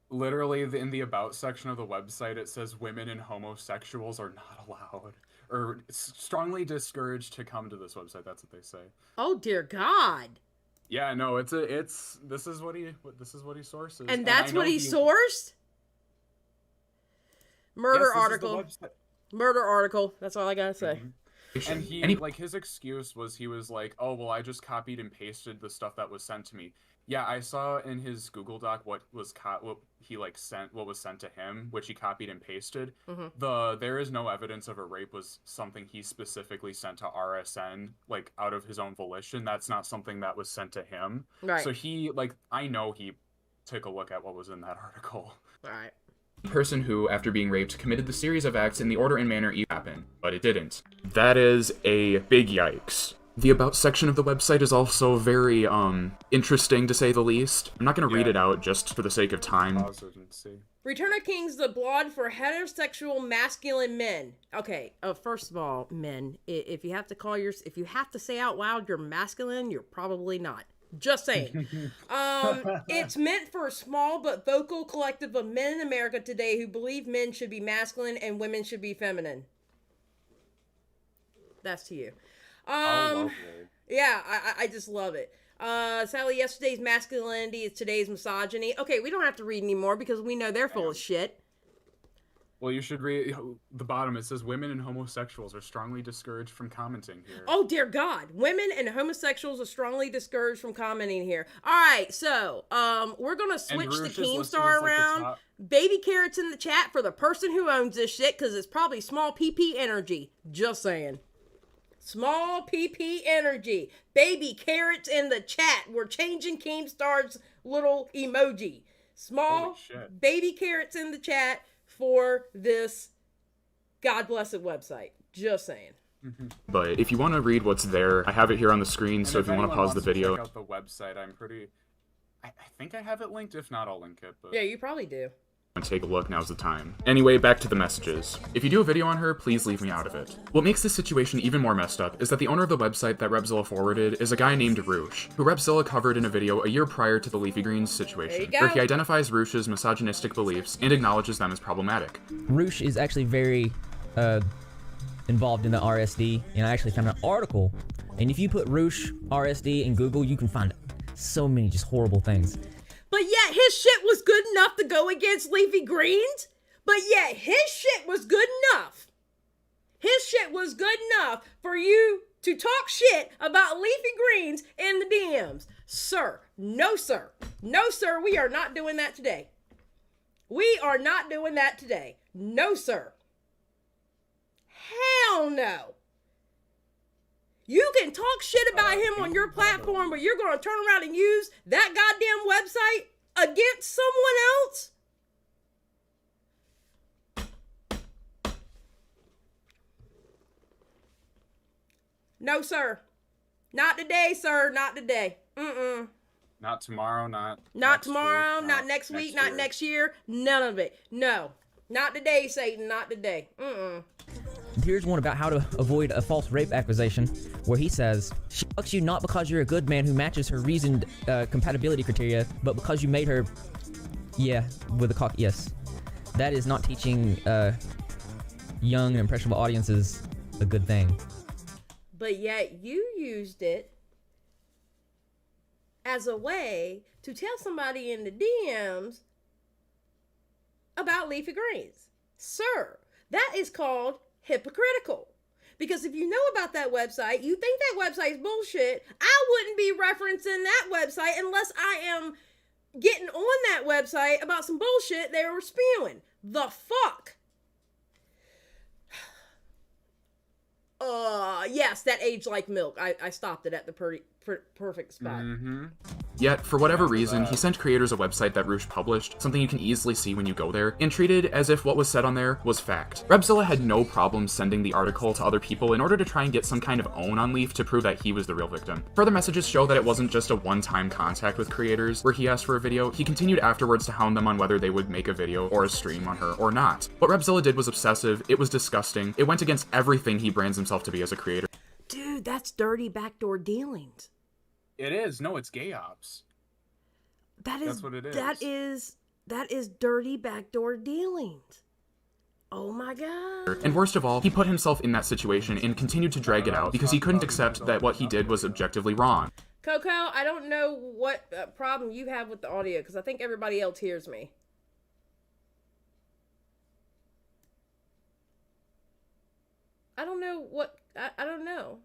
Literally, in the about section of the website, it says women and homosexuals are not allowed. Or strongly discouraged to come to this website, that's what they say. Oh dear god. Yeah, no, this is what he sources. And that's what he sourced? Murder article. Murder article. That's all I gotta say. Mm-hmm. And he like his excuse was he was like, oh well, I just copied and pasted the stuff that was sent to me. Yeah, I saw in his Google Doc what was sent to him, which he copied and pasted. Mm-hmm. There is no evidence of a rape was something he specifically sent to RSN, like out of his own volition. That's not something that was sent to him. Right. So he I know he took a look at what was in that article. All right. Person who, after being raped, committed the series of acts in the order and manner it happened, but it didn't. That is a big yikes. The about section of the website is also very, interesting to say the least. I'm not gonna read it out just for the sake of time. Return of Kings, the blog for heterosexual masculine men. Okay, first of all, men, if you have to say out loud you're masculine, you're probably not. Just saying. It's meant for a small but vocal collective of men in America today who believe men should be masculine and women should be feminine. That's to you. Yeah, I just love it. Sadly, yesterday's masculinity is today's misogyny. Okay, we don't have to read anymore because we know they're full of shit. Well, you should read the bottom. It says women and homosexuals are strongly discouraged from commenting here. Oh, dear God. Women and homosexuals are strongly discouraged from commenting here. All right, so we're going to switch the Keemstar around. Baby carrots in the chat for the person who owns this shit because it's probably small PP energy. Just saying. Small PP energy. Baby carrots in the chat. We're changing Keemstar's little emoji. Small baby carrots in the chat for this God blessed website. Just saying. But if you want to read what's there, I have it here on the screen, so if you want to pause the video. Check out the website. I think I have it linked. If not, I'll link it. But... Yeah, you probably do. And take a look, now's the time. Anyway, back to the messages. If you do a video on her, please leave me out of it. What makes this situation even more messed up is that the owner of the website that Repzilla forwarded is a guy named Roosh, who Repzilla covered in a video a year prior to the Leafy Greens situation, where he identifies Roosh's misogynistic beliefs and acknowledges them as problematic. Roosh is actually very involved in the RSD, and I actually found an article, and if you put Roosh RSD in Google, you can find so many just horrible things. But yet his shit was good enough to go against Leafy Greens. But yet his shit was good enough. His shit was good enough for you to talk shit about Leafy Greens in the DMs. Sir, no sir. No sir, we are not doing that today. We are not doing that today. No, sir. Hell no. You can talk shit about him on your platform, but you're going to turn around and use that goddamn website against someone else? No, sir. Not today, sir. Not today. Mm-mm. Not tomorrow, not tomorrow, week, not next week, not year. next year. None of it. No. Not today, Satan. Not today. Mm-mm. Here's one about how to avoid a false rape accusation, where he says, she fucks you not because you're a good man who matches her reasoned compatibility criteria, but because you made her, yeah, with a cock, yes. That is not teaching young and impressionable audiences a good thing. But yet you used it as a way to tell somebody in the DMs about leafy greens. Sir, that is called hypocritical. Because if you know about that website, you think that website is bullshit, I wouldn't be referencing that website unless I am getting on that website about some bullshit they were spewing. The fuck? Yes, that aged like milk. I stopped it at the perfect spot. Mm-hmm. Yet, for whatever reason, he sent creators a website that Roosh published, something you can easily see when you go there, and treated as if what was said on there was fact. Repzilla had no problem sending the article to other people in order to try and get some kind of own on Leaf to prove that he was the real victim. Further messages show that it wasn't just a one-time contact with creators where he asked for a video. He continued afterwards to hound them on whether they would make a video or a stream on her or not. What Repzilla did was obsessive, it was disgusting, it went against everything he brands himself to be as a creator. Dude, that's dirty backdoor dealings. It is. No, it's gay ops. That's what it is. That is dirty backdoor dealings. Oh my god. And worst of all, he put himself in that situation and continued to drag it out because he couldn't accept that what he did was objectively wrong. Coco, I don't know what problem you have with the audio because I think everybody else hears me. I don't know what... I don't know.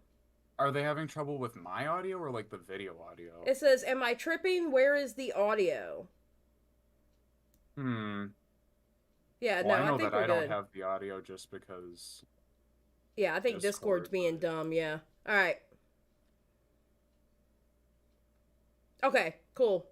Are they having trouble with my audio or like the video audio? It says, am I tripping? Where is the audio? Yeah, Well, no, I know think that we're I good. don't have the audio just because. Yeah, I think Discord's being dumb, yeah. Alright. Okay, cool.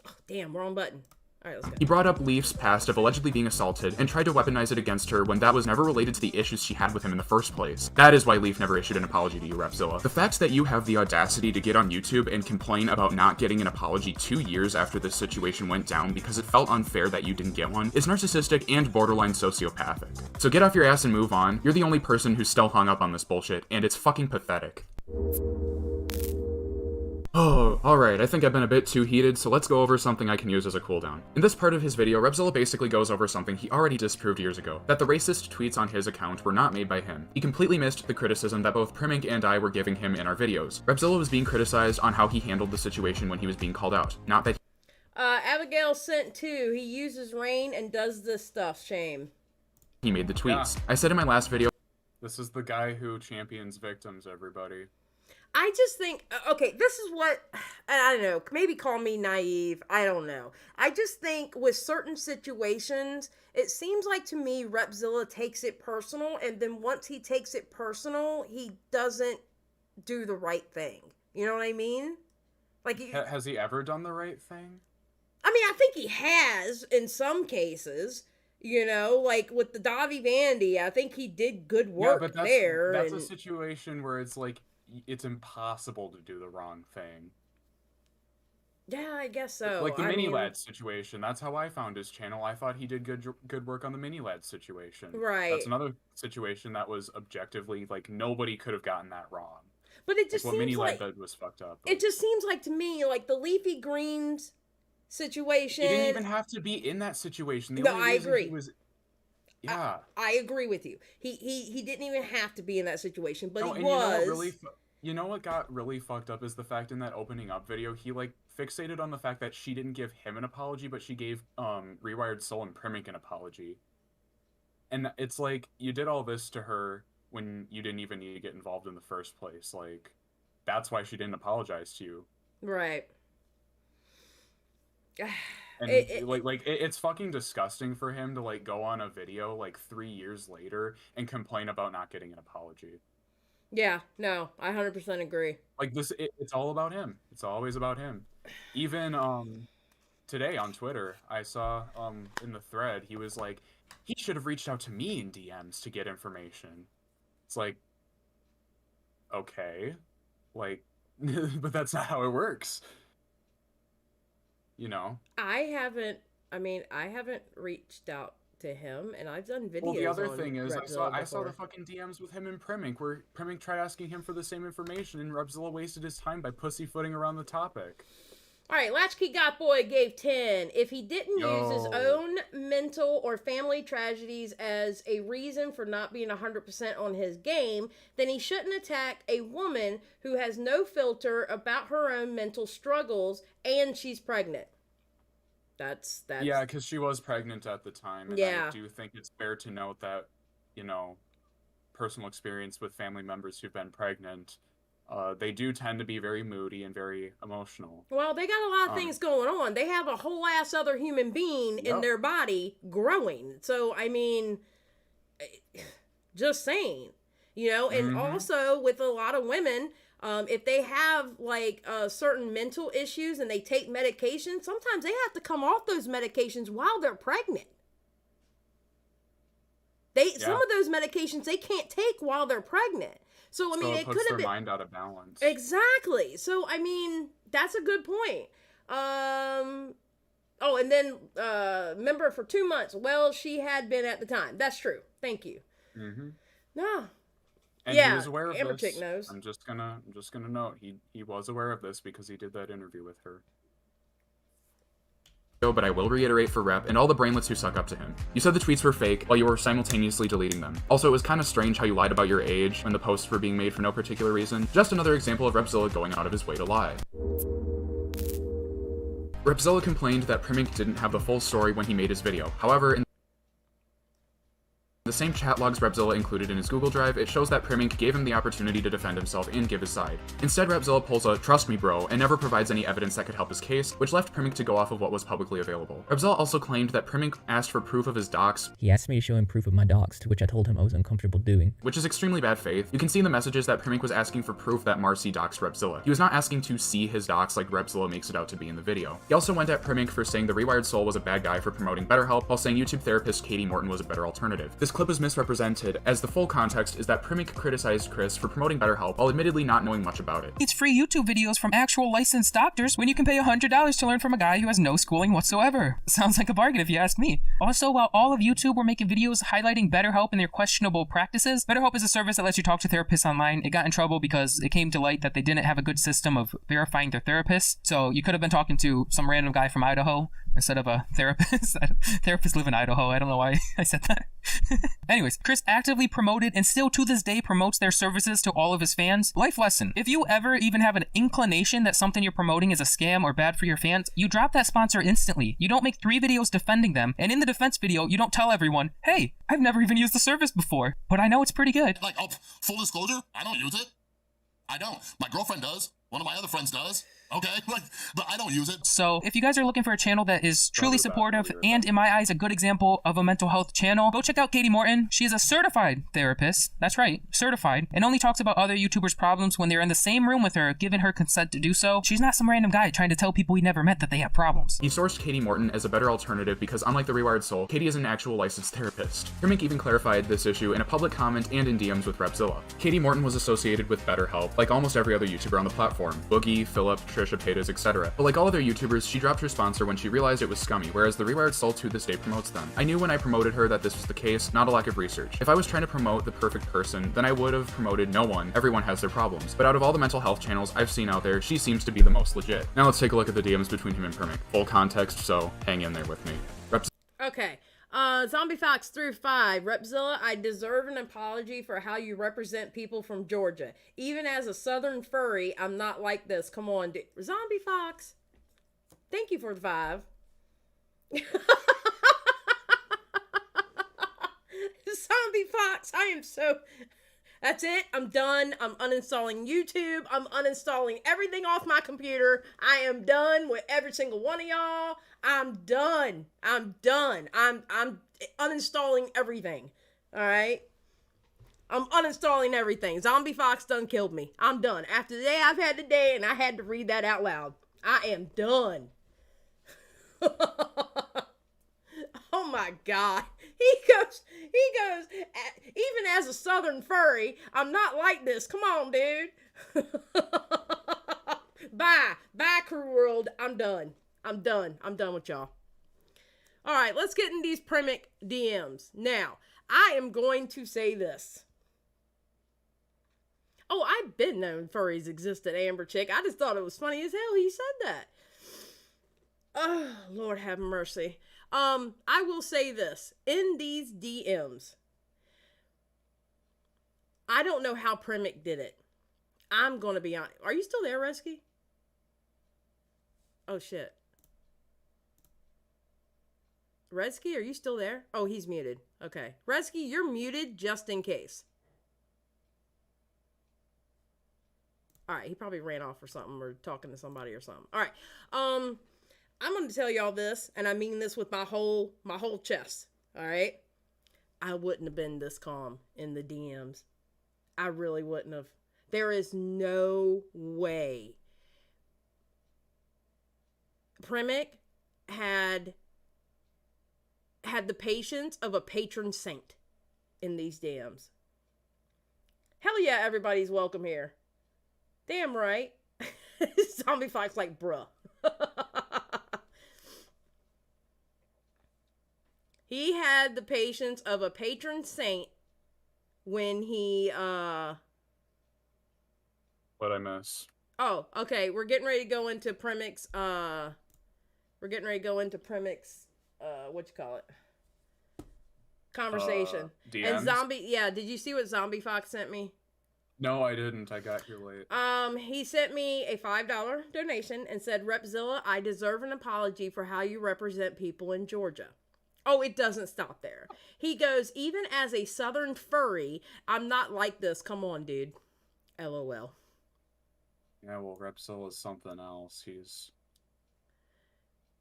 Oh, damn, wrong button. Alright, let's go. He brought up Leaf's past of allegedly being assaulted and tried to weaponize it against her when that was never related to the issues she had with him in the first place. That is why Leaf never issued an apology to you, Repzilla. The fact that you have the audacity to get on YouTube and complain about not getting an apology 2 years after this situation went down because it felt unfair that you didn't get one is narcissistic and borderline sociopathic. So get off your ass and move on. You're the only person who's still hung up on this bullshit, and it's fucking pathetic. Oh, alright, I think I've been a bit too heated, so let's go over something I can use as a cooldown. In this part of his video, Repzilla basically goes over something he already disproved years ago, that the racist tweets on his account were not made by him. He completely missed the criticism that both Primink and I were giving him in our videos. Repzilla was being criticized on how he handled the situation when he was being called out, not that Abigail sent 2. He uses rain and does this stuff. Shame. he made the tweets. Yeah. I said in my last video, This is the guy who champions victims, everybody. I just think, okay, this is what, I don't know, maybe call me naive, I don't know. I just think with certain situations, it seems like to me Repzilla takes it personal, and then once he takes it personal, he doesn't do the right thing. You know what I mean? Like, Has he ever done the right thing? I mean, I think he has in some cases. You know, like with the Davi Vandy, I think he did good work but there. That's a situation where it's like, it's impossible to do the wrong thing. Yeah, I guess so. Like the Mini Lad situation, that's how I found his channel. I thought he did good work on the Mini Lad situation. Right. That's another situation that was objectively, like, nobody could have gotten that wrong. But it just Like, what Mini seems Lad like did was fucked up. it just seems like to me like the Leafy Greens situation. He didn't even have to be in that situation. The No, only I reason agree. He was, yeah. I agree with you. He didn't even have to be in that situation, but No, he and was. You know what got really fucked up is the fact in that opening up video, he like fixated on the fact that she didn't give him an apology, but she gave Rewired Soul and Primink an apology. And it's like, you did all this to her when you didn't even need to get involved in the first place. Like, that's why she didn't apologize to you. Right. And it's fucking disgusting for him to like go on a video like 3 years later and complain about not getting an apology. Yeah, no, I 100% agree. Like it's all about him. It's always about him. Even today on Twitter, I saw in the thread he was like, he should have reached out to me in DMs to get information. It's like, okay, like, but that's not how it works. You know. I haven't reached out to him, and I've done videos. Well, the other on thing is, I saw the before. fucking DMs with him and Primink, where Primink tried asking him for the same information, and Repzilla wasted his time by pussyfooting around the topic. All right, Latchkey Got Boy gave 10. If he didn't use his own mental or family tragedies as a reason for not being 100% on his game, then he shouldn't attack a woman who has no filter about her own mental struggles, and she's pregnant. That's Yeah, because she was pregnant at the time, and Yeah. I do think it's fair to note that, you know, personal experience with family members who've been pregnant, they do tend to be very moody and very emotional. Well, they got a lot of things going on. They have a whole ass other human being in Yep. their body growing. So, I mean, just saying, you know, and also with a lot of women, if they have like certain mental issues and they take medication, sometimes they have to come off those medications while they're pregnant. Some of those medications they can't take while they're pregnant. So I mean, it it could puts have their been mind out of balance. Exactly. So I mean, that's a good point. Oh, and then remember for 2 months. Well, she had been at the time. That's true. Thank you. No. And Yeah, he was aware of Amber this. Chick knows. I'm just gonna note he was aware of this because he did that interview with her. But I will reiterate for Rep and all the brainlets who suck up to him. You said the tweets were fake while you were simultaneously deleting them. Also, it was kind of strange how you lied about your age when the posts were being made for no particular reason. Just another example of Repzilla going out of his way to lie. Repzilla complained that Primink didn't have the full story when he made his video. However, in the same chat logs Repzilla included in his Google Drive, it shows that Primink gave him the opportunity to defend himself and give his side. Instead, Repzilla pulls a "trust me bro" and never provides any evidence that could help his case, which left Primink to go off of what was publicly available. Repzilla also claimed that Primink asked for proof of his docs. He asked me to show him proof of my docs, to which I told him I was uncomfortable doing. Which is extremely bad faith. You can see in the messages that Primink was asking for proof that Marcy doxed Repzilla. He was not asking to see his docs like Repzilla makes it out to be in the video. He also went at Primink for saying the Rewired Soul was a bad guy for promoting BetterHelp, while saying YouTube therapist Katie Morton was a better alternative. This clip was misrepresented, as the full context is that Primink criticized Chris for promoting BetterHelp while admittedly not knowing much about it. It's free YouTube videos from actual licensed doctors when you can pay $100 to learn from a guy who has no schooling whatsoever. Sounds like a bargain if you ask me. Also, while all of YouTube were making videos highlighting BetterHelp and their questionable practices, BetterHelp is a service that lets you talk to therapists online. It got in trouble because it came to light that they didn't have a good system of verifying their therapists. So you could have been talking to some random guy from Idaho instead of a therapist. Therapists live in Idaho. I don't know why I said that. Anyways, Chris actively promoted and still to this day promotes their services to all of his fans. Life lesson: if you ever even have an inclination that something you're promoting is a scam or bad for your fans, you drop that sponsor instantly. You don't make 3 videos defending them, and in the defense video, you don't tell everyone, hey, I've never even used the service before, but I know it's pretty good. Like, oh, full disclosure, I don't use it. I don't. My girlfriend does. One of my other friends does. Okay, but I don't use it. So if you guys are looking for a channel that is truly supportive and, in my eyes, a good example of a mental health channel, go check out Katie Morton. She is a certified therapist. That's right, certified. And only talks about other YouTubers' problems when they're in the same room with her, given her consent to do so. She's not some random guy trying to tell people he never met that they have problems. He sourced Katie Morton as a better alternative because, unlike the Rewired Soul, Katie is an actual licensed therapist. Primink even clarified this issue in a public comment and in DMs with Repzilla. Katie Morton was associated with BetterHelp, like almost every other YouTuber on the platform. Boogie, Phillip, Trisha Paytas, etc. But like all other YouTubers, she dropped her sponsor when she realized it was scummy, whereas the Rewired Soul to this day promotes them. I knew when I promoted her that this was the case, not a lack of research. If I was trying to promote the perfect person, then I would have promoted no one. Everyone has their problems. But out of all the mental health channels I've seen out there, she seems to be the most legit. Now let's take a look at the DMs between him and Primink. Full context, so hang in there with me. Okay. Zombie Fox through 5. Repzilla, I deserve an apology for how you represent people from Georgia. Even as a southern furry, I'm not like this. Come on, dude. Zombie Fox. Thank you for the 5. Zombie Fox, I That's it. I'm done. I'm uninstalling YouTube. I'm uninstalling everything off my computer. I am done with every single one of y'all. I'm done. I'm uninstalling everything. All right? I'm uninstalling everything. Zombie Fox done killed me. I'm done. After the day I've had today, and I had to read that out loud. I am done. Oh my God. He goes, even as a Southern furry, I'm not like this. Come on, dude. Bye, Crew World. I'm done with y'all. All right, let's get in these Primic DMs. Now, I am going to say this. Oh, I've been known furries existed, Amber Chick. I just thought it was funny as hell he said that. Oh, Lord have mercy. I will say this. In these DMs, I don't know how Primic did it. I'm going to be honest. Are you still there, Redski? Oh, shit. Redski, are you still there? Oh, he's muted. Okay. Redski, you're muted just in case. All right, he probably ran off or something, or talking to somebody or something. All right. I'm going to tell y'all this, and I mean this with my whole chest. All right? I wouldn't have been this calm in the DMs. I really wouldn't have. There is no way. Primic had the patience of a patron saint in these DMs. Hell yeah, everybody's welcome here. Damn right. Zombie Fox like, bruh. He had the patience of a patron saint when he, What I miss? Oh, okay. We're getting ready to go into Primic's, conversation. DMs? And Zombie, yeah, did you see what Zombie Fox sent me? No, I didn't. I got here late. He sent me a $5 donation and said, Repzilla, I deserve an apology for how you represent people in Georgia. Oh, it doesn't stop there. He goes, even as a Southern furry, I'm not like this. Come on, dude. LOL. Yeah, well, Repzilla is something else. He's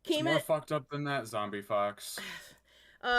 Came more fucked up than that, Zombie Fox. We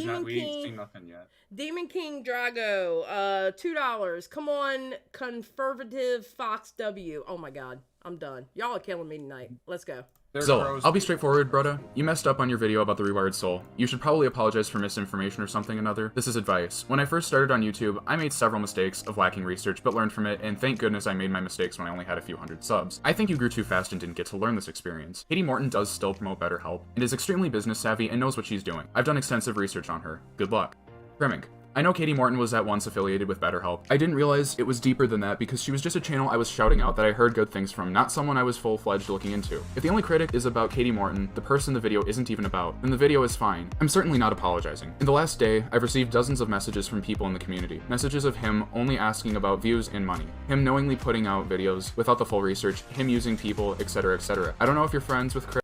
ain't seen nothing yet. Demon King Drago, $2. Come on, conservative Fox W. Oh my God, I'm done. Y'all are killing me tonight. Let's go. Zilla, I'll be straightforward, brother. You messed up on your video about the Rewired Soul. You should probably apologize for misinformation or something another. This is advice. When I first started on YouTube, I made several mistakes of lacking research, but learned from it, and thank goodness I made my mistakes when I only had a few hundred subs. I think you grew too fast and didn't get to learn this experience. Katie Morton does still promote BetterHelp, and is extremely business savvy and knows what she's doing. I've done extensive research on her. Good luck. Priming. I know Katie Morton was at once affiliated with BetterHelp. I didn't realize it was deeper than that because she was just a channel I was shouting out that I heard good things from, not someone I was full-fledged looking into. If the only critic is about Katie Morton, the person the video isn't even about, then the video is fine. I'm certainly not apologizing. In the last day, I've received dozens of messages from people in the community. Messages of him only asking about views and money. Him knowingly putting out videos without the full research, him using people, etc., etc. I don't know if you're friends with Chris,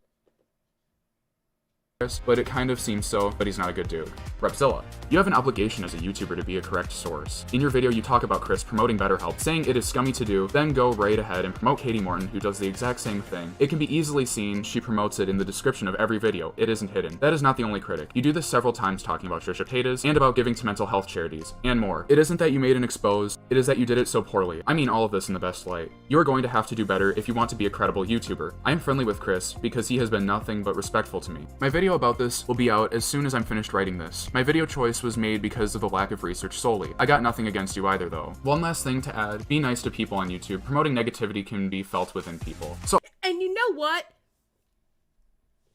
but it kind of seems so, but he's not a good dude. Repzilla, you have an obligation as a YouTuber to be a correct source. In your video, you talk about Chris promoting BetterHelp, saying it is scummy to do, then go right ahead and promote Katie Morton, who does the exact same thing. It can be easily seen she promotes it in the description of every video. It isn't hidden. That is not the only critic. You do this several times talking about Trisha Paytas and about giving to mental health charities, and more. It isn't that you made an expose, it is that you did it so poorly. I mean all of this in the best light. You are going to have to do better if you want to be a credible YouTuber. I am friendly with Chris because he has been nothing but respectful to me. My video about this will be out as soon as I'm finished writing this. My video choice was made because of the lack of research solely. I got nothing against you either though. One last thing to add, be nice to people on YouTube. Promoting negativity can be felt within people. So, and you know what?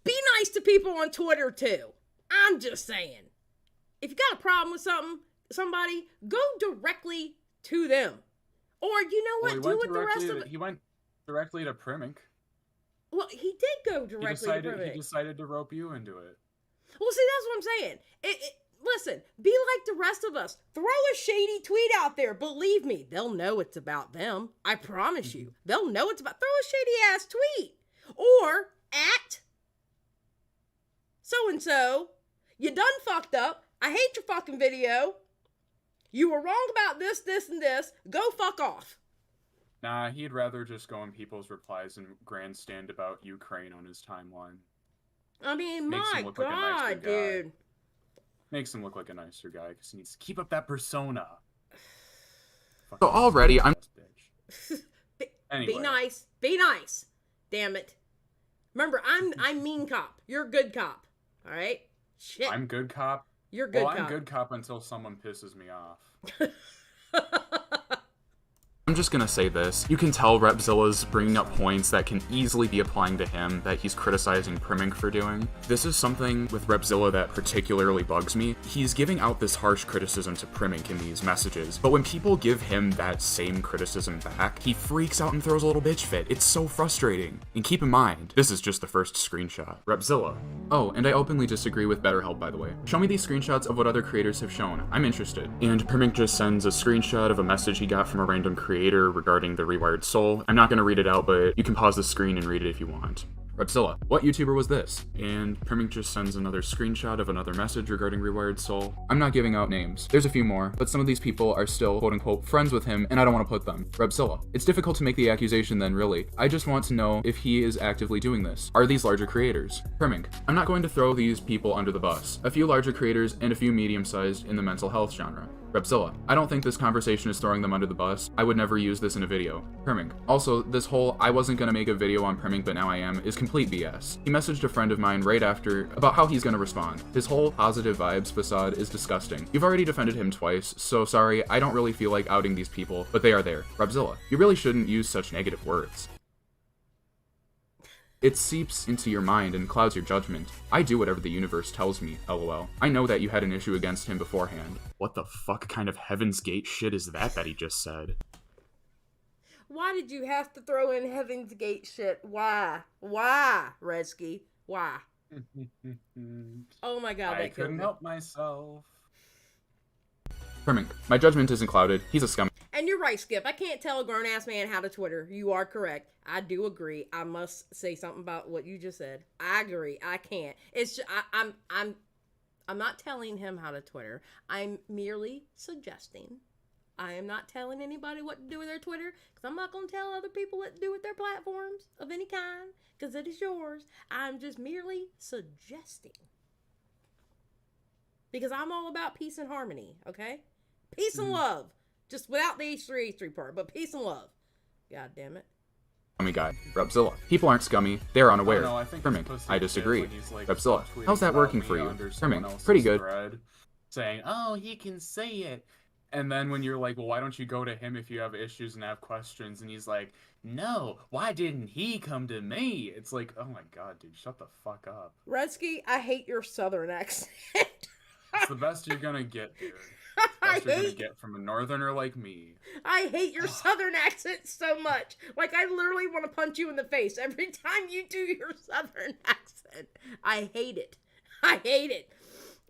Be nice to people on Twitter too. I'm just saying. If you got a problem with somebody, go directly to them. Or you know what? Do what the rest of it. He went directly to Primic. Well, he did go directly to Primic. He decided to rope you into it. Well, see, that's what I'm saying. Listen, be like the rest of us. Throw a shady tweet out there. Believe me, they'll know it's about them. I promise you. They'll know it's about... Throw a shady-ass tweet. Or, at so-and-so, you done fucked up. I hate your fucking video. You were wrong about this, this, and this. Go fuck off. Nah, he'd rather just go in people's replies and grandstand about Ukraine on his timeline. I mean, Makes my him look like a nicer God, guy. dude. Makes him look like a nicer guy because he needs to keep up that persona. So already, I'm... Anyway. Be nice. Be nice. Damn it. Remember, I'm mean cop. You're a good cop. All right? Shit. I'm good cop. You're good cop. I'm good cop until someone pisses me off. I'm just gonna say this. You can tell Repzilla's bringing up points that can easily be applying to him that he's criticizing Primink for doing. This is something with Repzilla that particularly bugs me. He's giving out this harsh criticism to Primink in these messages, but when people give him that same criticism back, he freaks out and throws a little bitch fit. It's so frustrating. And keep in mind, this is just the first screenshot. Repzilla. Oh, and I openly disagree with BetterHelp, by the way. Show me these screenshots of what other creators have shown. I'm interested. And Primink just sends a screenshot of a message he got from a random creator regarding the rewired soul. I'm not going to read it out, but you can pause the screen and read it if you want. Repzilla, what YouTuber was this? And Primink just sends another screenshot of another message regarding Rewired Soul. I'm not giving out names. There's a few more, but some of these people are still quote-unquote friends with him, and I don't want to put them. Repzilla, it's difficult to make the accusation then, really. I just want to know if he is actively doing this. Are these larger creators? Primink, I'm not going to throw these people under the bus. A few larger creators and a few medium-sized in the mental health genre. Repzilla, I don't think this conversation is throwing them under the bus. I would never use this in a video. Primink, also, this whole I wasn't gonna make a video on Primink but now I am is complete BS. He messaged a friend of mine right after about how he's gonna respond. His whole positive vibes facade is disgusting. You've already defended him twice, so sorry, I don't really feel like outing these people, but they are there. Repzilla, you really shouldn't use such negative words. It seeps into your mind and clouds your judgment. I do whatever the universe tells me, lol. I know that you had an issue against him beforehand. What the fuck kind of Heaven's Gate shit is that he just said? Why did you have to throw in Heaven's Gate shit? Why? Why, Redski? Why? Oh my God, I couldn't help myself. Primink, my judgment isn't clouded. He's a scum. And you're right, Skip. I can't tell a grown-ass man how to Twitter. You are correct. I do agree. I must say something about what you just said. I agree. I can't. It's just, I'm not telling him how to Twitter. I'm merely suggesting. I am not telling anybody what to do with their Twitter, because I'm not going to tell other people what to do with their platforms of any kind, because it is yours. I'm just merely suggesting. Because I'm all about peace and harmony, okay? Peace and love. Just without the H3 part, but peace and love. God damn it. Scummy guy. Repzilla. People aren't scummy. They're unaware. I think Primink, I disagree. Repzilla, how's that working for you? Primink, pretty good. Saying, oh, he can say it. And then when you're like, well, why don't you go to him if you have issues and have questions? And he's like, no, why didn't he come to me? It's like, oh my God, dude, shut the fuck up. Redski, I hate your southern accent. It's the best you're gonna get, dude. That's what you're gonna get from a northerner like me. I hate your southern accent so much. Like, I literally want to punch you in the face every time you do your southern accent. I hate it. I hate it.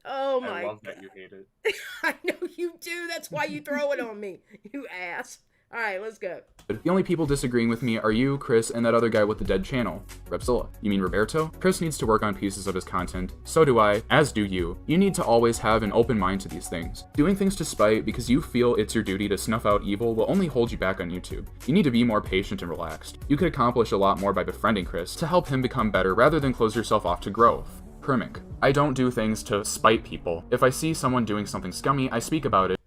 Oh my God. I love that you hate it. I know you do. That's why you throw it on me, you ass. All right, let's go. The only people disagreeing with me are you, Chris, and that other guy with the dead channel. Repzilla. You mean Roberto? Chris needs to work on pieces of his content. So do I, as do you. You need to always have an open mind to these things. Doing things to spite because you feel it's your duty to snuff out evil will only hold you back on YouTube. You need to be more patient and relaxed. You could accomplish a lot more by befriending Chris to help him become better rather than close yourself off to growth. Primink. I don't do things to spite people. If I see someone doing something scummy, I speak about it.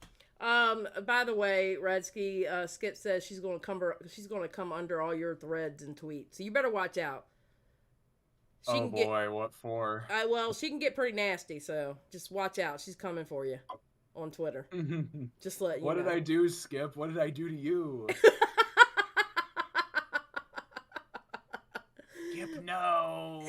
By the way, Redski, Skip says she's gonna come under all your threads and tweets. So you better watch out. Oh boy, what for? Well, she can get pretty nasty, so just watch out. She's coming for you on Twitter. Just let you know. What did I do, Skip? What did I do to you? Skip, no.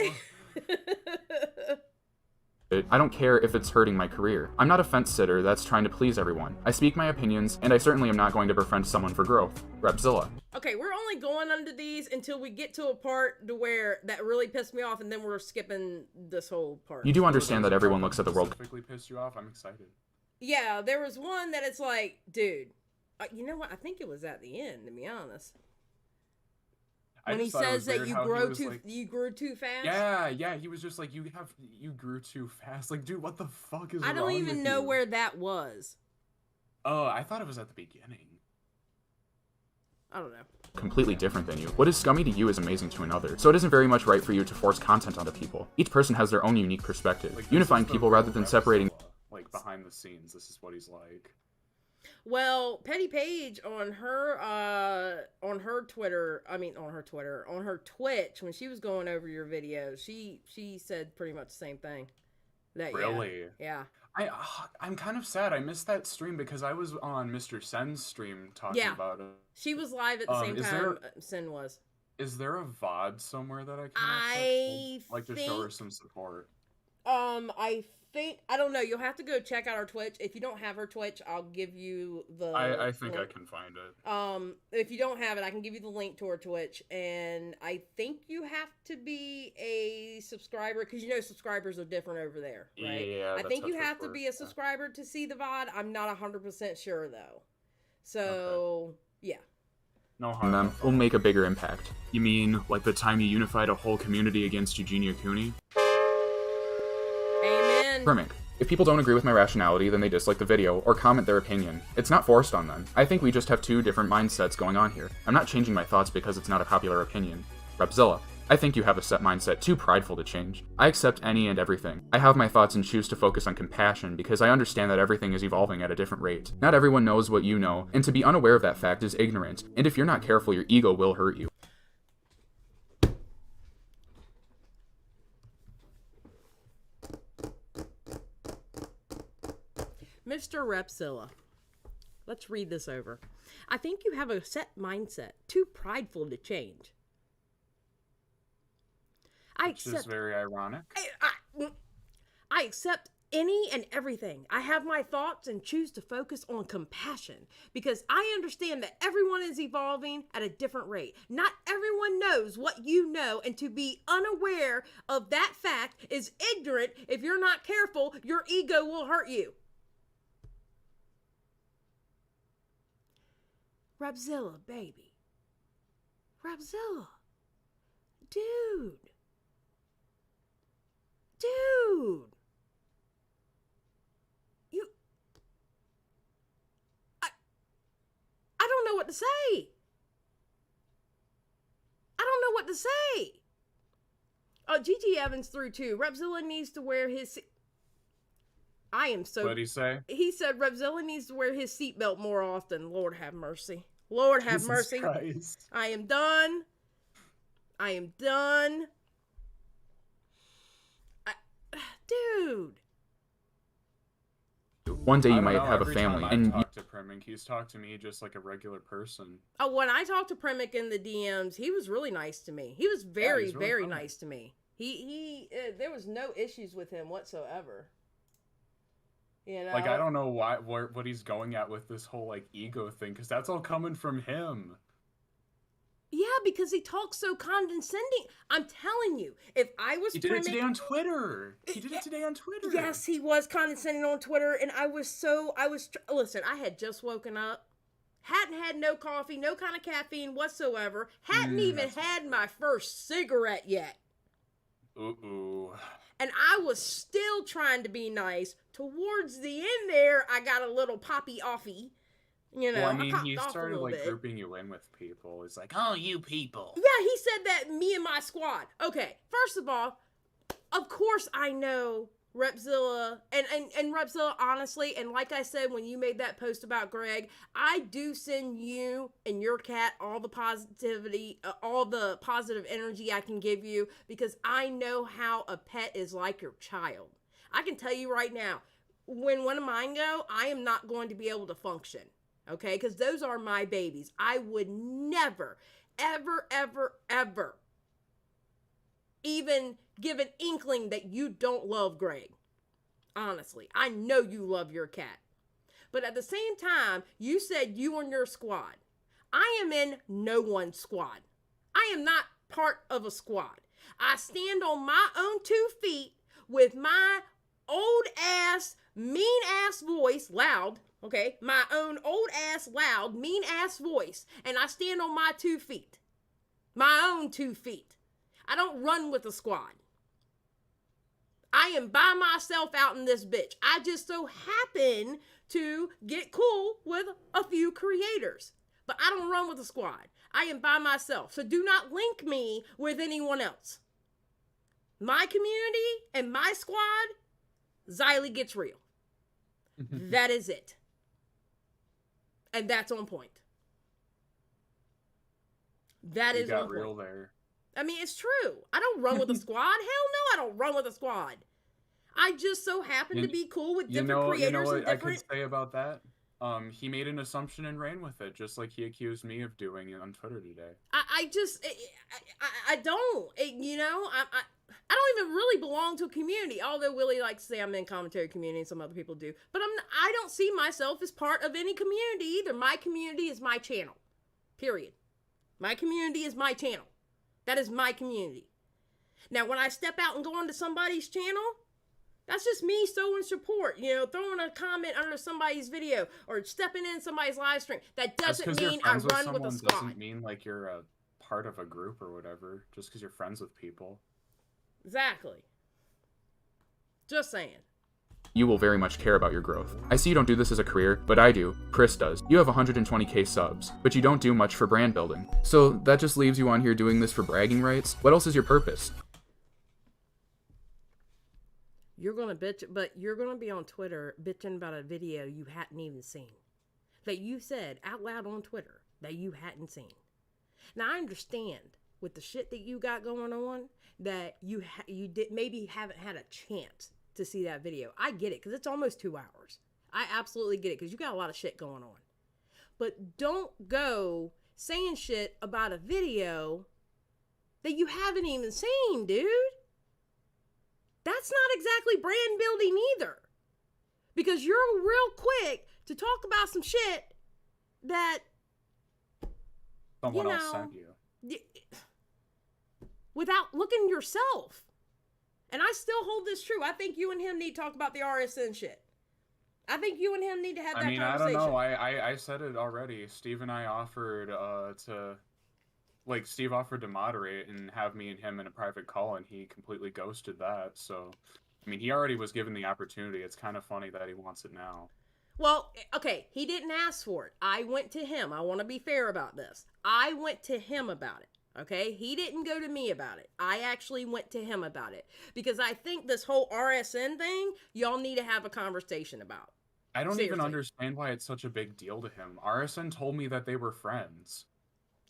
I don't care if it's hurting my career. I'm not a fence sitter that's trying to please everyone. I speak my opinions, and I certainly am not going to befriend someone for growth. Repzilla. Okay, we're only going under these until we get to a part to where that really pissed me off, and then we're skipping this whole part. You do understand that everyone looks at the world. Specifically pissed you off? I'm excited. Yeah, there was one that it's like, dude, you know what? I think it was at the end, to be honest. When he says that you grew too fast. Yeah, he was just like, you grew too fast. Like, dude, what the fuck is wrong with you? I don't even know where that was. Oh, I thought it was at the beginning. I don't know. Completely different than you. What is scummy to you is amazing to another. So it isn't very much right for you to force content onto people. Each person has their own unique perspective. Like, Unifying this is the people rather real than separating. Repzilla. Like, behind the scenes, this is what he's like. Well, Petty Page on her Twitter, on her Twitch, when she was going over your videos, she said pretty much the same thing. That, Really? Yeah. I'm kind of sad. I missed that stream because I was on Mr. Sen's stream talking about it. She was live at the same time Sen was. Is there a VOD somewhere that I can I like to show her some support? I don't know. You'll have to go check out our Twitch. If you don't have her Twitch, I'll give you the I think link. I can find it. If you don't have it, I can give you the link to her Twitch. And I think you have to be a subscriber, because you know subscribers are different over there, right? Yeah, I think you have to be a subscriber to see the VOD. I'm not 100% sure, though. So, yeah. No harm. Them will make a bigger impact. You mean like the time you unified a whole community against Eugenia Cooney? Amen. Permick. If people don't agree with my rationality, then they dislike the video or comment their opinion. It's not forced on them. I think we just have two different mindsets going on here. I'm not changing my thoughts because it's not a popular opinion. Repzilla. I think you have a set mindset too prideful to change. I accept any and everything. I have my thoughts and choose to focus on compassion because I understand that everything is evolving at a different rate. Not everyone knows what you know, and to be unaware of that fact is ignorant, and if you're not careful, your ego will hurt you. Mr. Repzilla, let's read this over. I think you have a set mindset, too prideful to change. Which is very ironic. I accept any and everything. I have my thoughts and choose to focus on compassion because I understand that everyone is evolving at a different rate. Not everyone knows what you know, and to be unaware of that fact is ignorant. If you're not careful, your ego will hurt you. Repzilla, baby. Repzilla. Dude. I don't know what to say. Oh, Gigi Evans threw too. Repzilla needs to wear his... I am so... What'd he say? He said Repzilla needs to wear his seatbelt more often. Lord have mercy. Lord have mercy. Christ. I am done. Dude. One day you might have a Every family, time and I talk to Primink, he's talked to me just like a regular person. Oh, when I talked to Primick in the DMs, he was really nice to me. He was very, very nice to me. There was no issues with him whatsoever. You know? Like, I don't know what he's going at with this whole, like, ego thing, because that's all coming from him. Yeah, because he talks so condescending. I'm telling you, if I was He did it today on Twitter. Yes, he was condescending on Twitter, and listen, I had just woken up, hadn't had no coffee, no kind of caffeine whatsoever, hadn't even had my first cigarette yet. Ooh. And I was still trying to be nice. Towards the end there, I got a little poppy-offy. You know, well, I mean, I he started, like, bit. grouping you in with people. It's like, oh, you people. Yeah, he said that, me and my squad. Okay, first of all, of course I know Repzilla, and Repzilla, honestly, and like I said when you made that post about Greg, I do send you and your cat all the positivity, all the positive energy I can give you, because I know how a pet is like your child. I can tell you right now, when one of mine go, I am not going to be able to function. Okay, because those are my babies. I would never, ever, ever, ever even give an inkling that you don't love Greg. Honestly, I know you love your cat. But at the same time, you said you and your squad. I am in no one's squad. I am not part of a squad. I stand on my own 2 feet with my old ass, mean ass voice, loud. Okay, my own old ass, loud, mean ass voice, and I stand on my 2 feet. My own 2 feet. I don't run with a squad. I am by myself out in this bitch. I just so happen to get cool with a few creators. But I don't run with a squad. I am by myself. So do not link me with anyone else. My community and my squad, Xylie gets real. That is it. And that's on point. That is on point. Real there. I mean, it's true. I don't run with a squad. Hell no, I don't run with a squad. I just so happen to be cool with different creators. You know what and different... I could say about that? He made an assumption and ran with it, just like he accused me of doing on Twitter today. I don't. I don't even really belong to a community, although Willie likes to say I'm in commentary community and some other people do. But I don't see myself as part of any community either. My community is my channel. Period. My community is my channel. That is my community. Now, when I step out and go onto somebody's channel, that's just me showing support, throwing a comment under somebody's video or stepping in somebody's live stream. That doesn't mean I run with a squad. Doesn't mean like you're a part of a group or whatever, just because you're friends with people. Exactly. Just saying. You will very much care about your growth. I see you don't do this as a career, but I do. Chris does. You have 120k subs, but you don't do much for brand building. So that just leaves you on here doing this for bragging rights? What else is your purpose? You're gonna bitch, but you're gonna be on Twitter bitching about a video you hadn't even seen. That you said out loud on Twitter that you hadn't seen. Now I understand with the shit that you got going on that you maybe haven't had a chance to see that video. I get it, because it's almost 2 hours. I absolutely get it, because you got a lot of shit going on. But don't go saying shit about a video that you haven't even seen, dude. That's not exactly brand building either. Because you're real quick to talk about some shit that someone else sent you. Without looking yourself. And I still hold this true. I think you and him need to talk about the RSN shit. I think you and him need to have that conversation. I don't know. I said it already. Steve and I offered Steve offered to moderate and have me and him in a private call, and he completely ghosted that. So, he already was given the opportunity. It's kind of funny that he wants it now. Well, okay, he didn't ask for it. I went to him. I want to be fair about this. I went to him about it. Okay, he didn't go to me about it. I actually went to him about it because I think this whole RSN thing, y'all need to have a conversation about. I don't even understand why it's such a big deal to him. RSN told me that they were friends.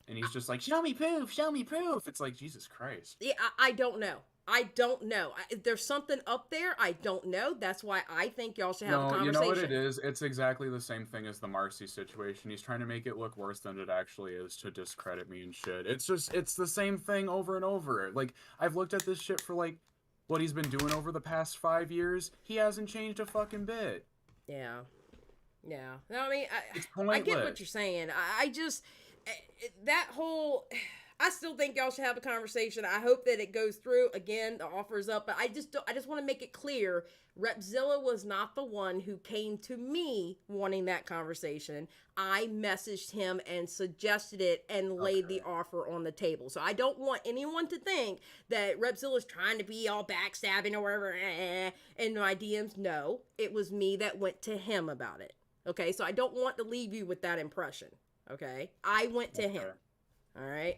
And he's just like, show me proof, show me proof. It's like, Jesus Christ. Yeah, I don't know. I don't know. There's something up there. I don't know. That's why I think y'all should have a conversation. You know what it is? It's exactly the same thing as the Marcy situation. He's trying to make it look worse than it actually is to discredit me and shit. It's the same thing over and over. Like, I've looked at this shit for, what he's been doing over the past 5 years. He hasn't changed a fucking bit. Yeah. Yeah. No, it's pointless. I get what you're saying. I just... that whole... I still think y'all should have a conversation. I hope that it goes through. Again, the offer is up, but I just want to make it clear, Repzilla was not the one who came to me wanting that conversation. I messaged him and suggested it and laid the offer on the table. So I don't want anyone to think that Repzilla's trying to be all backstabbing or whatever in my DMs. No, it was me that went to him about it. Okay, so I don't want to leave you with that impression. Okay, I went to him. All right.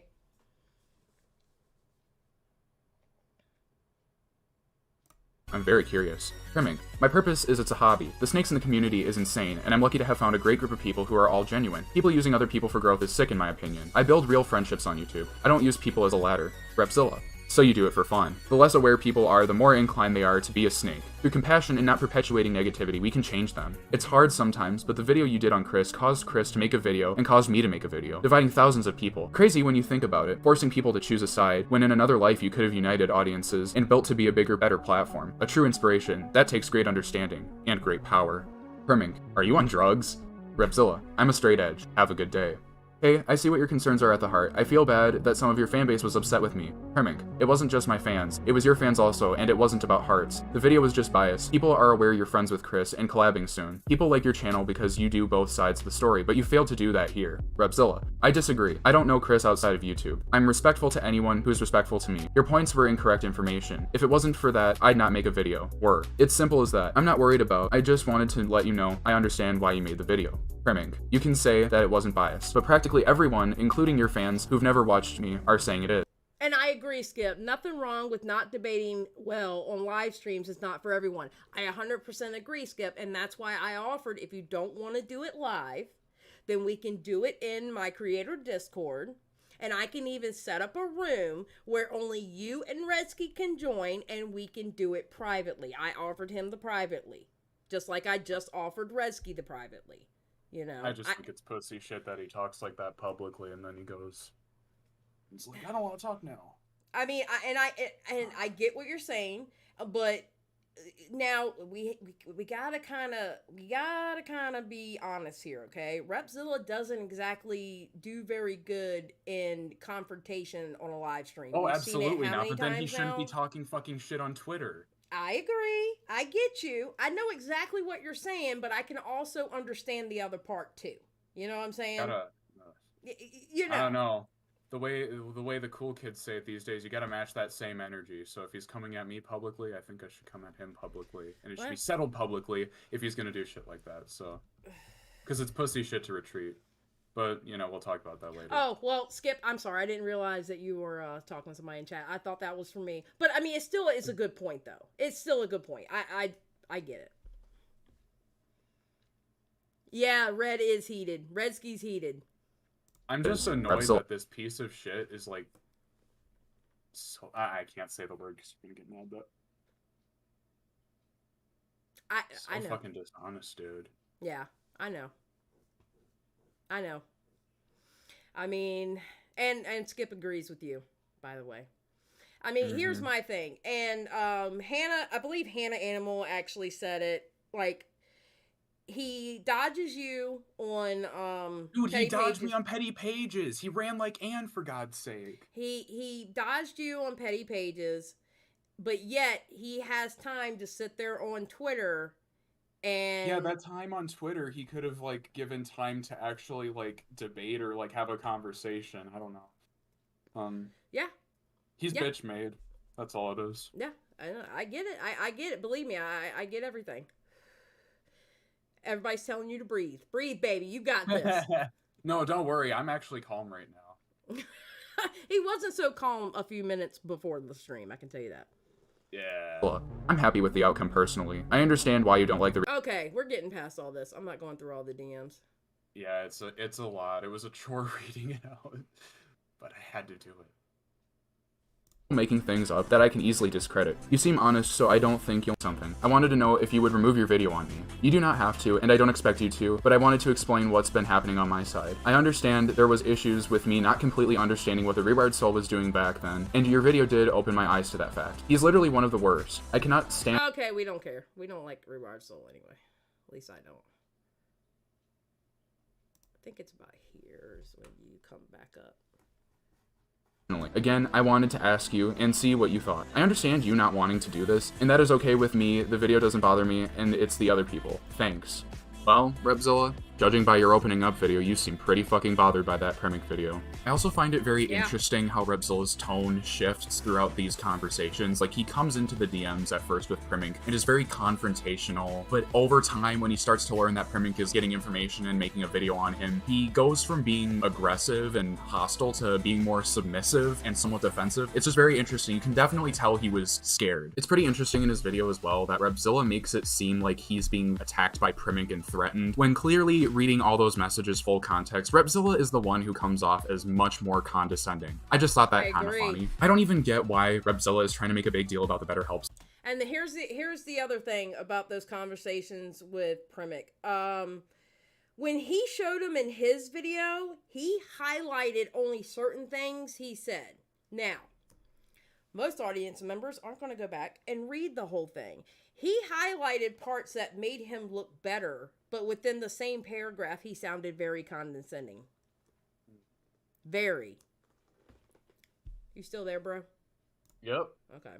I'm very curious. Trimming. My purpose is it's a hobby. The snakes in the community is insane, and I'm lucky to have found a great group of people who are all genuine. People using other people for growth is sick in my opinion. I build real friendships on YouTube. I don't use people as a ladder. Repzilla. So you do it for fun. The less aware people are, the more inclined they are to be a snake. Through compassion and not perpetuating negativity, we can change them. It's hard sometimes, but the video you did on Chris caused Chris to make a video and caused me to make a video, dividing thousands of people. Crazy when you think about it, forcing people to choose a side, when in another life you could have united audiences and built to be a bigger, better platform. A true inspiration. That takes great understanding and great power. Herming, are you on drugs? Repzilla, I'm a straight edge. Have a good day. Hey, I see what your concerns are at the heart. I feel bad that some of your fanbase was upset with me. Primink, it wasn't just my fans. It was your fans also, and it wasn't about hearts. The video was just biased. People are aware you're friends with Chris and collabing soon. People like your channel because you do both sides of the story, but you failed to do that here. Repzilla, I disagree. I don't know Chris outside of YouTube. I'm respectful to anyone who's respectful to me. Your points were incorrect information. If it wasn't for that, I'd not make a video. Word. It's simple as that. I'm not worried about. I just wanted to let you know I understand why you made the video. Primink, you can say that it wasn't biased, but practically everyone, including your fans who've never watched me, are saying it is. And I agree, Skip. Nothing wrong with not debating well on live streams. It's not for everyone. I 100% agree, Skip. And that's why I offered, if you don't want to do it live, then we can do it in my creator Discord. And I can even set up a room where only you and Redski can join, and we can do it privately. I offered him the privately, just like I just offered Redski the privately. You know, I just think it's pussy shit that he talks like that publicly, and then he goes, "It's like I don't want to talk now." I mean, I get what you're saying, but now we gotta kind of be honest here, okay? Repzilla doesn't exactly do very good in confrontation on a live stream. Oh, We've seen it absolutely how not. many But then he times shouldn't be now? talking fucking shit on Twitter. I agree. I get you. I know exactly what you're saying, but I can also understand the other part too. You know what I'm saying? You know. I don't know. The way the cool kids say it these days, you gotta match that same energy. So if he's coming at me publicly, I think I should come at him publicly, and it should be settled publicly if he's gonna do shit like that. So, because it's pussy shit to retreat. But, you know, we'll talk about that later. Oh, well, Skip, I'm sorry. I didn't realize that you were talking to somebody in chat. I thought that was for me. But, I mean, it still is a good point, though. It's still a good point. I get it. Yeah, Red is heated. Redski's heated. I'm just annoyed that this piece of shit is, like... So, I can't say the word because you're going to get mad, but... I know. Fucking dishonest, dude. Yeah, I know. I mean, and Skip agrees with you, by the way. I mean, here's my thing. And Hannah, I believe Hannah Animal actually said it. Like, he dodges you on Dude, he dodged pages. me on petty pages. He ran like Anne, for God's sake. He dodged you on petty pages, but yet he has time to sit there on Twitter. And yeah, that time on Twitter, he could have, like, given time to actually, like, debate or, like, have a conversation. I don't know. Yeah. He's bitch made. That's all it is. Yeah, I get it. I get it. Believe me, I get everything. Everybody's telling you to breathe. Breathe, baby. You got this. No, don't worry. I'm actually calm right now. He wasn't so calm a few minutes before the stream, I can tell you that. Yeah. I'm happy with the outcome personally. I understand why you don't like the... Okay, we're getting past all this. I'm not going through all the DMs. Yeah, it's a lot. It was a chore reading it out, but I had to do it. Making things up that I can easily discredit. You seem honest, so I don't think you'll something. I wanted to know if you would remove your video on me. You do not have to, and I don't expect you to, but I wanted to explain what's been happening on my side. I understand there was issues with me not completely understanding what the Rewired Soul was doing back then, and your video did open my eyes to that fact. He's literally one of the worst. I cannot stand— Okay, we don't care. We don't like Rewired Soul anyway. At least I don't. I think it's about here is when you come back up. Again, I wanted to ask you and see what you thought. I understand you not wanting to do this, and that is okay with me. The video doesn't bother me, and it's the other people. Thanks. Well, Repzilla, judging by your opening up video, you seem pretty fucking bothered by that Primink video. I also find it very interesting how Repzilla's tone shifts throughout these conversations. Like, he comes into the DMs at first with Primink and is very confrontational, but over time, when he starts to learn that Primink is getting information and making a video on him, he goes from being aggressive and hostile to being more submissive and somewhat defensive. It's just very interesting. You can definitely tell he was scared. It's pretty interesting in his video as well that Repzilla makes it seem like he's being attacked by Primink and threatened, when clearly, reading all those messages full context, Repzilla is the one who comes off as much more condescending. I just thought that kind of funny. I don't even get why Repzilla is trying to make a big deal about the BetterHelp. And here's the other thing about those conversations with Primink. When he showed him in his video, he highlighted only certain things he said. Now, most audience members aren't going to go back and read the whole thing. He highlighted parts that made him look better, but within the same paragraph, he sounded very condescending. Very. You still there, bro? Yep. Okay.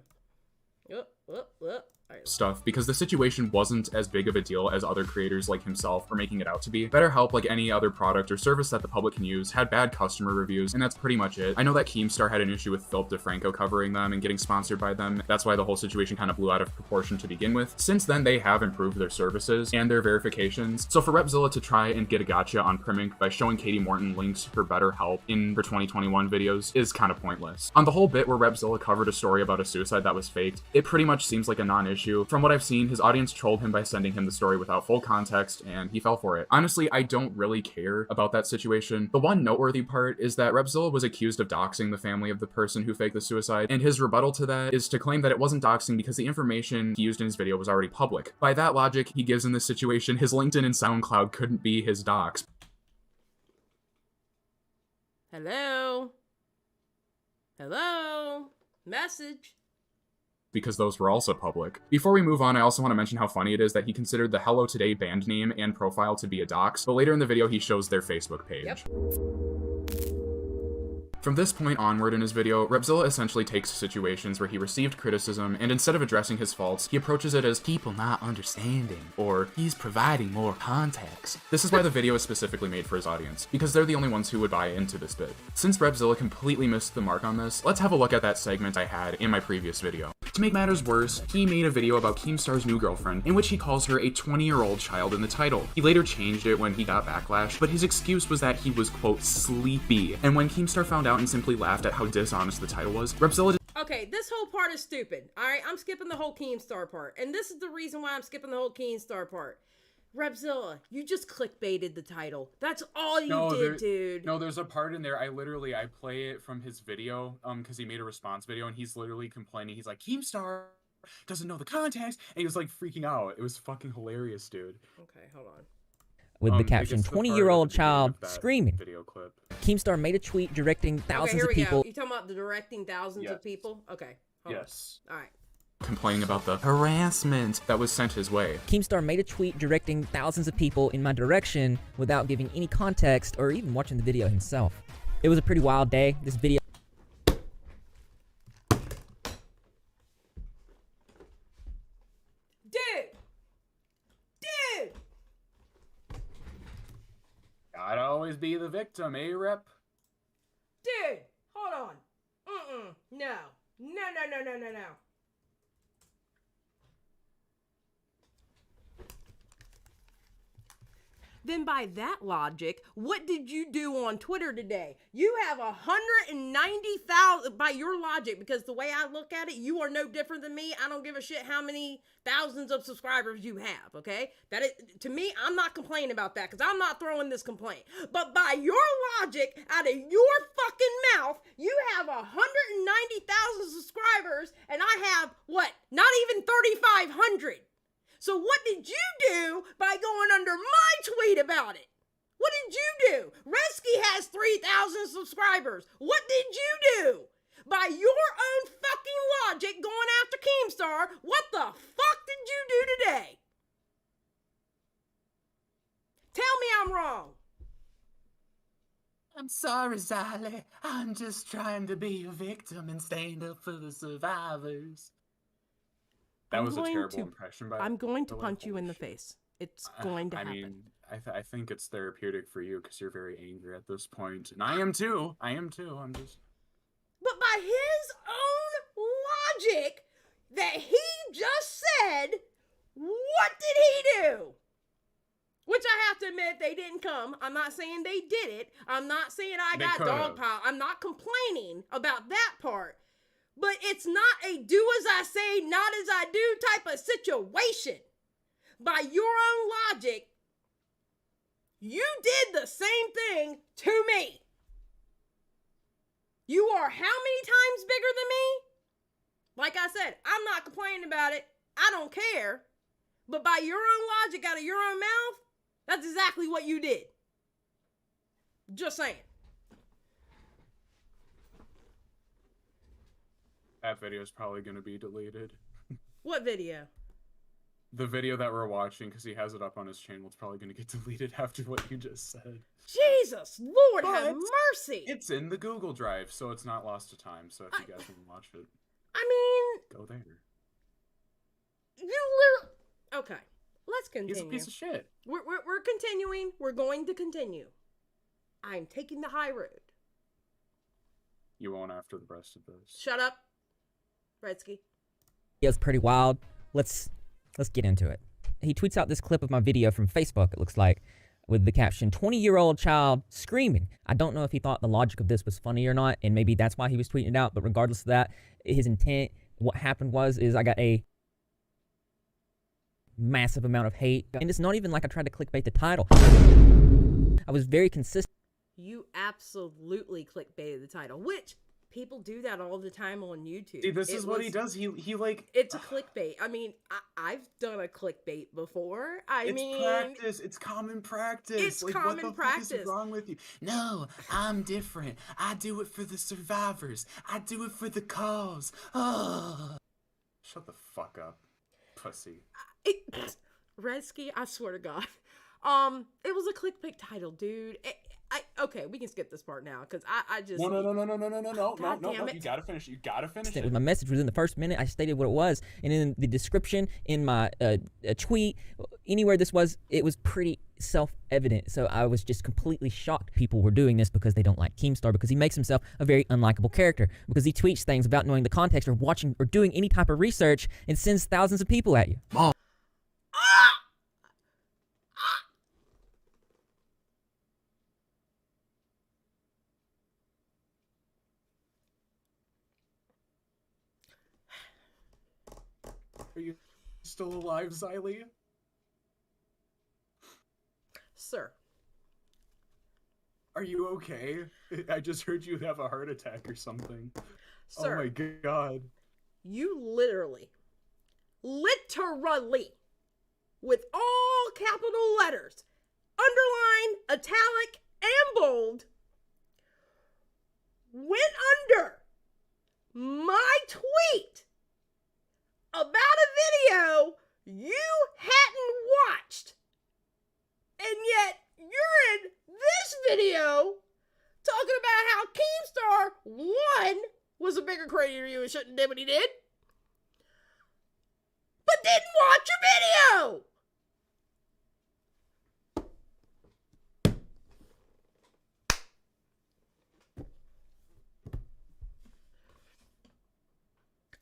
All right. Stuff because the situation wasn't as big of a deal as other creators like himself were making it out to be. BetterHelp, like any other product or service that the public can use, had bad customer reviews, and that's pretty much it. I know that Keemstar had an issue with Philip DeFranco covering them and getting sponsored by them. That's why the whole situation kind of blew out of proportion to begin with. Since then, they have improved their services and their verifications. So for Repzilla to try and get a gotcha on Primink by showing Katie Morton links for BetterHelp in her 2021 videos is kind of pointless. On the whole bit where Repzilla covered a story about a suicide that was faked, it pretty much seems like a non-issue. From what I've seen, his audience trolled him by sending him the story without full context, and he fell for it. Honestly, I don't really care about that situation. The one noteworthy part is that Repzilla was accused of doxing the family of the person who faked the suicide, and his rebuttal to that is to claim that it wasn't doxing because the information he used in his video was already public. By that logic he gives in this situation, his LinkedIn and SoundCloud couldn't be his dox. Hello? Hello? Message? Because those were also public. Before we move on, I also want to mention how funny it is that he considered the Hello Today band name and profile to be a dox, but later in the video he shows their Facebook page. Yep. From this point onward in his video, Repzilla essentially takes situations where he received criticism, and instead of addressing his faults, he approaches it as people not understanding, or he's providing more context. This is why the video is specifically made for his audience, because they're the only ones who would buy into this bit. Since Repzilla completely missed the mark on this, let's have a look at that segment I had in my previous video. To make matters worse, he made a video about Keemstar's new girlfriend, in which he calls her a 20-year-old child in the title. He later changed it when he got backlash, but his excuse was that he was, quote, sleepy. And when Keemstar found out and simply laughed at how dishonest the title was, Repzilla Okay, this whole part is stupid. Alright, I'm skipping the whole Keemstar part. And this is the reason why I'm skipping the whole Keemstar part. Repzilla, you just clickbaited the title. That's all you did, dude. No, there's a part in there. I play it from his video, because he made a response video, and he's literally complaining. He's like, Keemstar doesn't know the context, and he was like freaking out. It was fucking hilarious, dude. Okay, hold on. With the caption, 20-year-old child screaming. Video clip. Keemstar made a tweet directing thousands of people. You talking about the directing thousands of people? Okay. Yes. All right. complaining about the harassment that was sent his way. Keemstar made a tweet directing thousands of people in my direction without giving any context or even watching the video himself. It was a pretty wild day. This video I'd always be the victim, eh, Rep? Dude, hold on. No. No. Then by that logic, what did you do on Twitter today? You have 190,000, by your logic, because the way I look at it, you are no different than me. I don't give a shit how many thousands of subscribers you have, okay? That is, to me, I'm not complaining about that, because I'm not throwing this complaint. But by your logic, out of your fucking mouth, you have 190,000 subscribers, and I have, what, not even 3,500. So what did you do by going under my tweet about it? What did you do? Redski has 3,000 subscribers. What did you do? By your own fucking logic going after Keemstar, what the fuck did you do today? Tell me I'm wrong. I'm sorry, Xylie. I'm just trying to be a victim and stand up for the survivors. That was a terrible impression, by I'm going to punch you in the face. It's going to happen. I mean, I think it's therapeutic for you because you're very angry at this point. And I am too. I'm just... But by his own logic that he just said, what did he do? Which I have to admit, they didn't come. I'm not saying they did it. I'm not saying I got dogpiled. I'm not complaining about that part. But it's not a do as I say, not as I do type of situation. By your own logic, you did the same thing to me. You are how many times bigger than me? Like I said, I'm not complaining about it. I don't care. But by your own logic, out of your own mouth, that's exactly what you did. Just saying. That video is probably going to be deleted. What video? the video that we're watching, because he has it up on his channel, it's probably going to get deleted after what you just said. Jesus, Lord have But mercy. It's in the Google Drive, so it's not lost to time. So if you guys want to watch it, I mean, go there. You literally. Okay, let's continue. He's a piece of shit. We're continuing. We're going to continue. I'm taking the high road. You won't after the rest of this. Shut up, Redski. It was pretty wild. Let's get into it. He tweets out this clip of my video from Facebook, it looks like, with the caption, 20-year-old child screaming. I don't know if he thought the logic of this was funny or not, and maybe that's why he was tweeting it out, but regardless of that, his intent, what happened is I got a massive amount of hate, and it's not even like I tried to clickbait the title. I was very consistent. You absolutely clickbaited the title, which people do that all the time on YouTube. See, this is what he does. He like... It's a clickbait. I mean, I've done a clickbait before. It's practice. It's common practice. It's like, common what the practice. Fuck is wrong with you? No, I'm different. I do it for the survivors. I do it for the cause. Oh. Shut the fuck up, pussy. Redski, I swear to God. It was a clickbait title, dude. Okay, we can skip this part now because I just No. God damn it. You gotta finish. You gotta finish It it. my message within the first minute. I stated what it was, and in the description, in my tweet, anywhere this was, it was pretty self-evident. So I was just completely shocked people were doing this because they don't like Keemstar, because he makes himself a very unlikable character, because he tweets things without knowing the context or watching or doing any type of research and sends thousands of people at you. Mom. Are you still alive, Xylie? Sir. Are you okay? I just heard you have a heart attack or something. Sir. Oh my god. You literally, with all capital letters, underline, italic, and bold, went under my tweet about a video you hadn't watched. And yet, you're in this video talking about how Keemstar, one, was a bigger crazy than you and shouldn't have did what he did, but didn't watch your video!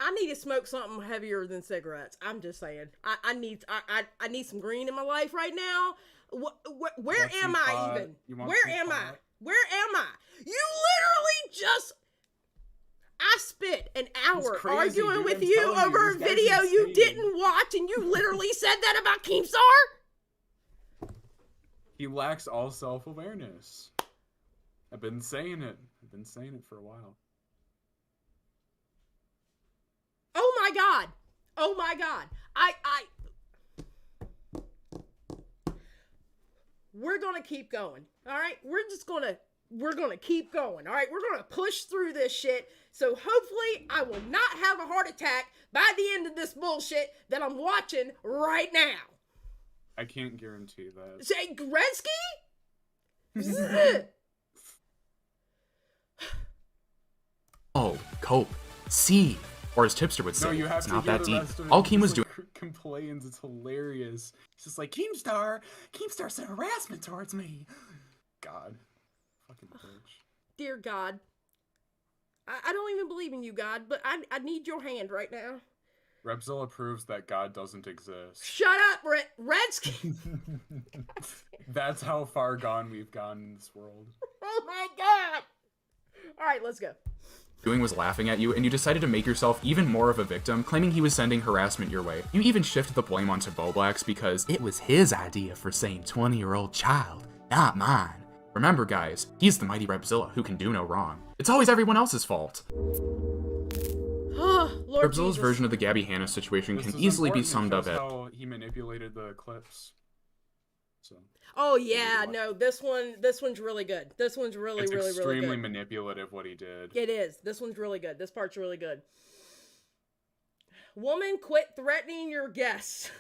I need to smoke something heavier than cigarettes. I'm just saying. I need some green in my life right now. Where am I even? Where am I? Where am I? You literally just... I spent an hour arguing with you over a video you didn't watch, and you literally said that about Keemstar? He lacks all self-awareness. I've been saying it. I've been saying it for a while. Oh my god. Oh my god. We're gonna keep going. All right? We're gonna keep going. All right? We're gonna push through this shit. So hopefully I will not have a heart attack by the end of this bullshit that I'm watching right now. I can't guarantee that. Say Redski? Oh, cope. See. Or as Tipster would say, No, you have it's to not hear that the deep. rest of it. All Keem was He doing... just, complains. It's hilarious. He's just like, Keemstar's an harassment towards me. God. Fucking bitch. Dear God. I don't even believe in you, God, but I need your hand right now. Repzilla proves that God doesn't exist. Shut up, Redski! That's how far gone we've gone in this world. Oh my god! Alright, let's go. Doing was laughing at you, and you decided to make yourself even more of a victim, claiming he was sending harassment your way. You even shifted the blame onto Boblax because it was his idea for saying 20-year-old child, not mine. Remember guys, he's the mighty Repzilla who can do no wrong. It's always everyone else's fault. Lord Repzilla's Jesus. version of the Gabby Hanna situation This can is easily be important. summed It up shows at... how he manipulated the clips. So. Oh yeah, no, this one's really good. This one's really good. Extremely manipulative what he did. It is. This one's really good. This part's really good. Woman, quit threatening your guests.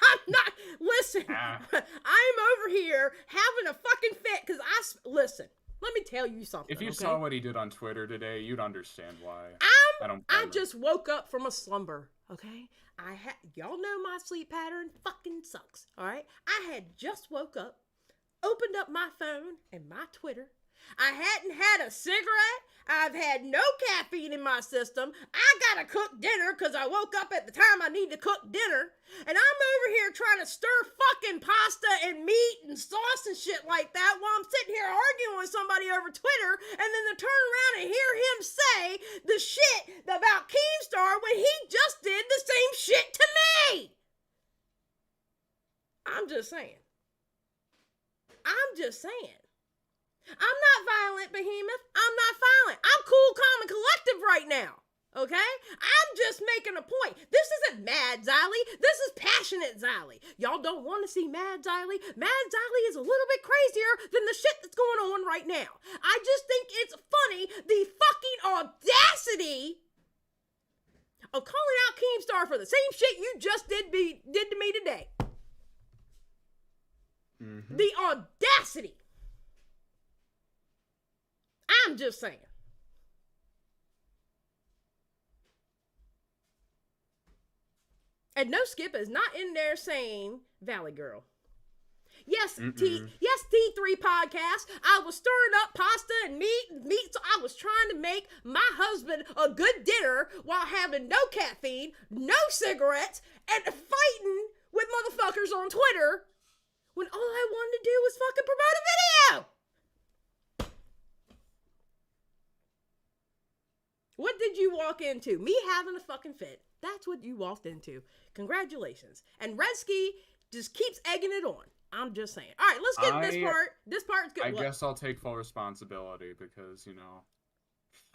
I'm not. Listen, I'm over here having a fucking fit because listen. Let me tell you something. If you okay? saw what he did on Twitter today, you'd understand why. I just woke up from a slumber. Okay, y'all know my sleep pattern fucking sucks. All right, I had just woke up, opened up my phone and my Twitter. I hadn't had a cigarette. I've had no caffeine in my system. I gotta cook dinner because I woke up at the time I need to cook dinner. And I'm over here trying to stir fucking pasta and meat and sauce and shit like that while I'm sitting here arguing with somebody over Twitter. And then to turn around and hear him say the shit about Keemstar when he just did the same shit to me. I'm just saying. I'm not violent, Behemoth. I'm not violent. I'm cool, calm, and collective right now. Okay? I'm just making a point. This isn't mad Xylie. This is passionate Xylie. Y'all don't want to see mad Xylie. Mad Xylie is a little bit crazier than the shit that's going on right now. I just think it's funny, the fucking audacity of calling out Keemstar for the same shit you just did to me today. Mm-hmm. The audacity. I'm just saying. And No Skip is not in there saying Valley Girl. Yes, T3 podcast. I was stirring up pasta and meat, so I was trying to make my husband a good dinner while having no caffeine, no cigarettes, and fighting with motherfuckers on Twitter when all I wanted to do was fucking promote a video. What did you walk into? Me having a fucking fit. That's what you walked into. Congratulations. And Redski just keeps egging it on. I'm just saying. All right, let's get this part. This part's good. I guess I'll take full responsibility because,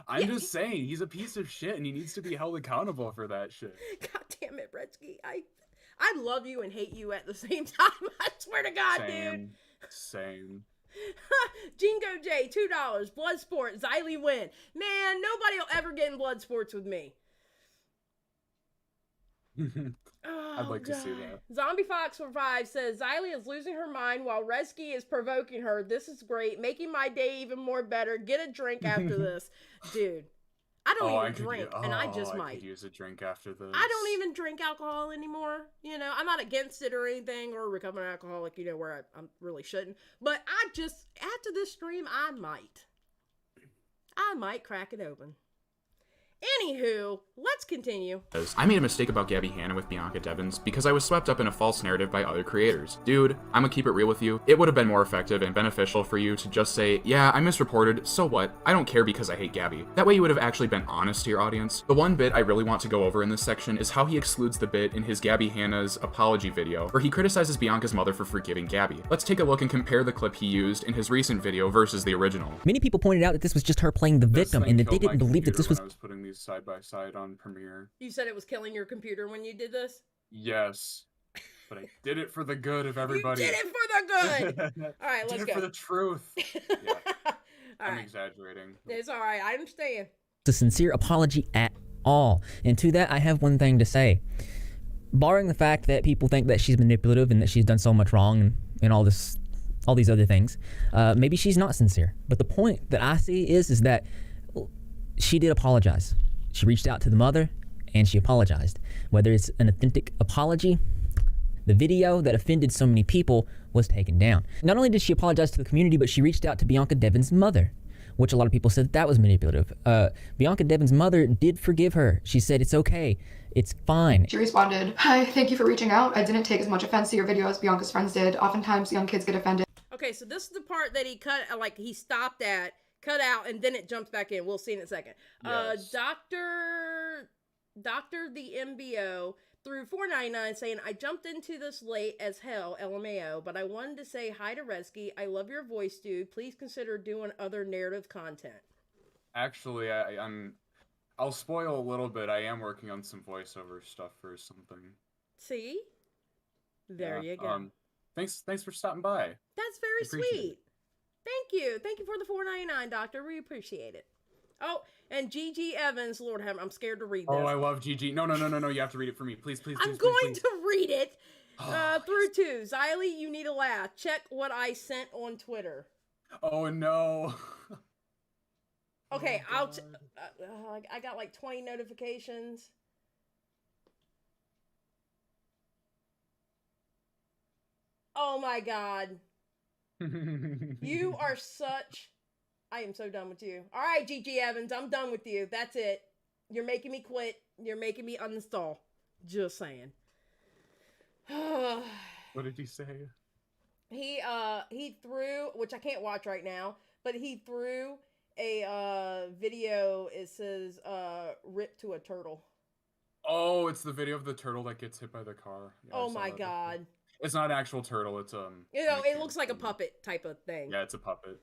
I'm just saying, he's a piece of shit and he needs to be held accountable for that shit. God damn it, Redski. I love you and hate you at the same time. I swear to God, dude. Same. Jingo J, $2. Bloodsport, Xylie win. Man, nobody will ever get in blood sports with me. I'd like to see that. Zombie Fox Survive says Xylie is losing her mind while Redski is provoking her. This is great, making my day even more better. Get a drink after this, dude. I don't even drink, and I just might. I could use a drink after this. I don't even drink alcohol anymore. I'm not against it or anything, or recovering alcoholic, where I really shouldn't. But I just, after this stream, I might crack it open. Anywho, let's continue. I made a mistake about Gabby Hanna with Bianca Devins because I was swept up in a false narrative by other creators. Dude, I'm gonna keep it real with you. It would have been more effective and beneficial for you to just say, yeah, I misreported, so what? I don't care because I hate Gabby. That way you would have actually been honest to your audience. The one bit I really want to go over in this section is how he excludes the bit in his Gabby Hanna's apology video, where he criticizes Bianca's mother for forgiving Gabby. Let's take a look and compare the clip he used in his recent video versus the original. Many people pointed out that this was just her playing the victim and that they didn't believe that this was... side by side on Premiere. You said it was killing your computer when you did this? Yes. But I did it for the good of everybody. You did it for the good! Alright, let's go. Did it for the truth. Yeah. I'm exaggerating. It's alright, I understand. It's a sincere apology at all. And to that, I have one thing to say. Barring the fact that people think that she's manipulative and that she's done so much wrong and all these other things, maybe she's not sincere. But the point that I see is that she did apologize. She reached out to the mother and she apologized. Whether it's an authentic apology, the video that offended so many people was taken down. Not only did she apologize to the community, but she reached out to Bianca Devins' mother, which a lot of people said that was manipulative. Bianca Devins' mother did forgive her. She said, it's okay, it's fine. She responded, hi, thank you for reaching out. I didn't take as much offense to your video as Bianca's friends did. Oftentimes young kids get offended. Okay, so this is the part that he he stopped at, cut out, and then it jumps back in. We'll see in a second. Yes. Doctor the MBO through $4.99 saying, I jumped into this late as hell, LMAO, but I wanted to say hi to Redski. I love your voice, dude. Please consider doing other narrative content. Actually, I'll spoil a little bit. I am working on some voiceover stuff for something. See? There you go. Thanks for stopping by. That's very sweet. Thank you. Thank you for the $4.99, Doctor. We appreciate it. Oh, and Gigi Evans, I'm scared to read this. Oh, I love Gigi. No, you have to read it for me. Please. I'm going to read it. Through 2. Xylie, you need a laugh. Check what I sent on Twitter. Oh no. Okay, I got like 20 notifications. Oh my god. You are such... I am so done with you. All right, GG Evans, I'm done with you. That's it. You're making me quit. You're making me uninstall. Just saying. What did he say? He threw, which I can't watch right now, but he threw a video. It says rip to a turtle. Oh, it's the video of the turtle that gets hit by the car. Yeah, oh my god. It's not an actual turtle, it's it looks like a puppet type of thing. Yeah, it's a puppet.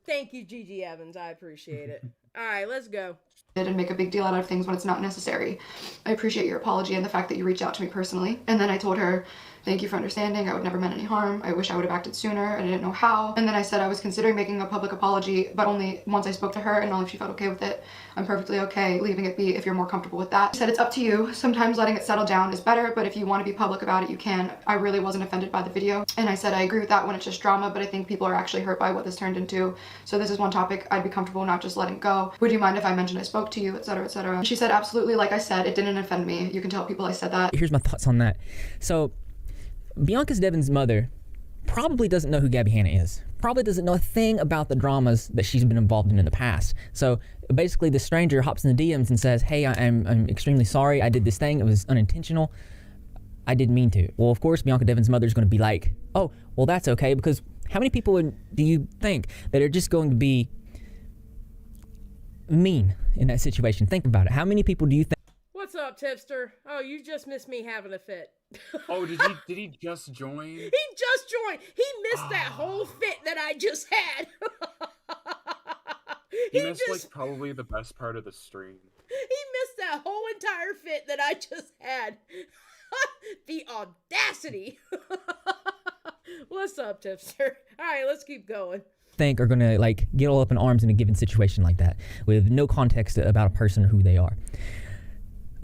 Thank you, GG Evans. I appreciate it. All right, let's go. And make a big deal out of things when it's not necessary. I appreciate your apology and the fact that you reached out to me personally. And then I told her, thank you for understanding. I would never meant any harm. I wish I would have acted sooner. I didn't know how. And then I said I was considering making a public apology, but only once I spoke to her and only if she felt okay with it. I'm perfectly okay leaving it be if you're more comfortable with that. She said it's up to you. Sometimes letting it settle down is better, but if you want to be public about it, you can. I really wasn't offended by the video. And I said I agree with that when it's just drama, but I think people are actually hurt by what this turned into. So this is one topic I'd be comfortable not just letting go. Would you mind if I mentioned I spoke to you, etc., etc.? She said absolutely. Like I said, it didn't offend me. You can tell people I said that. Here's my thoughts on that. So Bianca Devon's mother probably doesn't know who Gabby Hanna is. Probably doesn't know a thing about the dramas that she's been involved in the past. So basically the stranger hops in the DMs and says, hey, I'm extremely sorry. I did this thing. It was unintentional. I didn't mean to. Well, of course, Bianca Devon's mother is going to be like, oh, well, that's okay. Because how many people do you think that are just going to be mean in that situation? Think about it. How many people do you think? What's up, tipster? Oh, you just missed me having a fit. Oh, did he just join? He just joined. He missed that whole fit that I just had. he missed like probably the best part of the stream. He missed that whole entire fit that I just had. The audacity. What's up, tipster? All right, let's keep going. Think are gonna like get all up in arms in a given situation like that with no context about a person or who they are.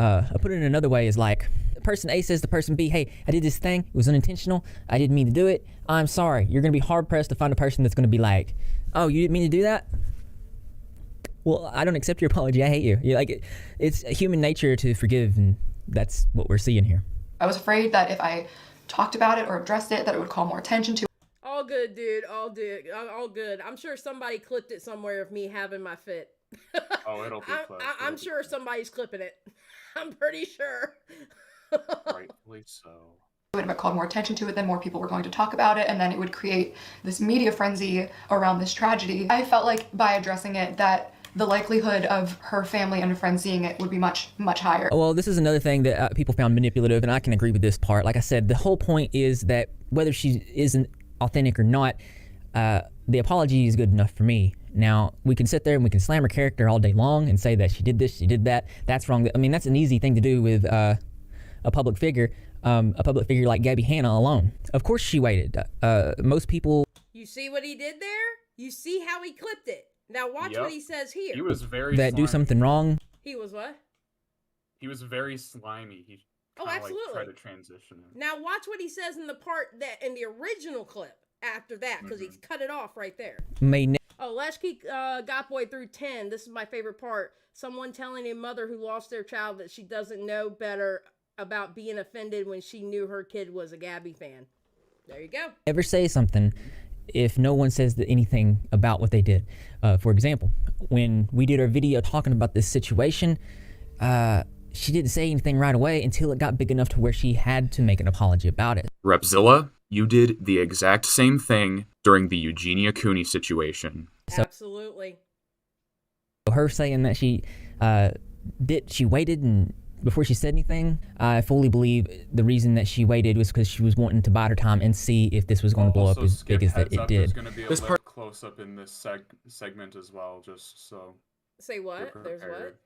I put it in another way is like person A says to person B, hey, I did this thing, it was unintentional, I didn't mean to do it, I'm sorry. You're gonna be hard pressed to find a person that's gonna be like, oh, you didn't mean to do that? Well, I don't accept your apology, I hate you. You're like, it's human nature to forgive, and that's what we're seeing here. I was afraid that if I talked about it or addressed it, that it would call more attention to. All good, dude. All good. I'm sure somebody clipped it somewhere of me having my fit. Oh, it'll be clipped. I'm sure somebody's clipping it. I'm pretty sure. Rightfully so. It would have called more attention to it, then more people were going to talk about it, and then it would create this media frenzy around this tragedy. I felt like by addressing it that the likelihood of her family and friends seeing it would be much, much higher. Well, this is another thing that people found manipulative, and I can agree with this part. Like I said, the whole point is that whether she isn't authentic or not, the apology is good enough for me. Now, we can sit there and we can slam her character all day long and say that she did this, she did that, that's wrong. I mean, that's an easy thing to do with a public figure like Gabby Hanna alone. Of course she waited. Most people... You see what he did there? You see how he clipped it. Now watch what he says here. He was very that slimy. Do something wrong. He was what? He was very slimy. He absolutely. Like, tried to transition him. Now watch what he says in the part that in the original clip after that, because he's cut it off right there. Oh, Lashkey got boy through 10. This is my favorite part. Someone telling a mother who lost their child that she doesn't know better about being offended when she knew her kid was a Gabby fan. There you go. Ever say something if no one says anything about what they did. For example, when we did our video talking about this situation, she didn't say anything right away until it got big enough to where she had to make an apology about it. Repzilla, you did the exact same thing during the Eugenia Cooney situation. Absolutely. Her saying that she waited and before she said anything, I fully believe the reason that she waited was because she was wanting to bide her time and see if this was going to blow up as big as it did. There's going to be a close up in this segment as well, just so. Say what? There's what?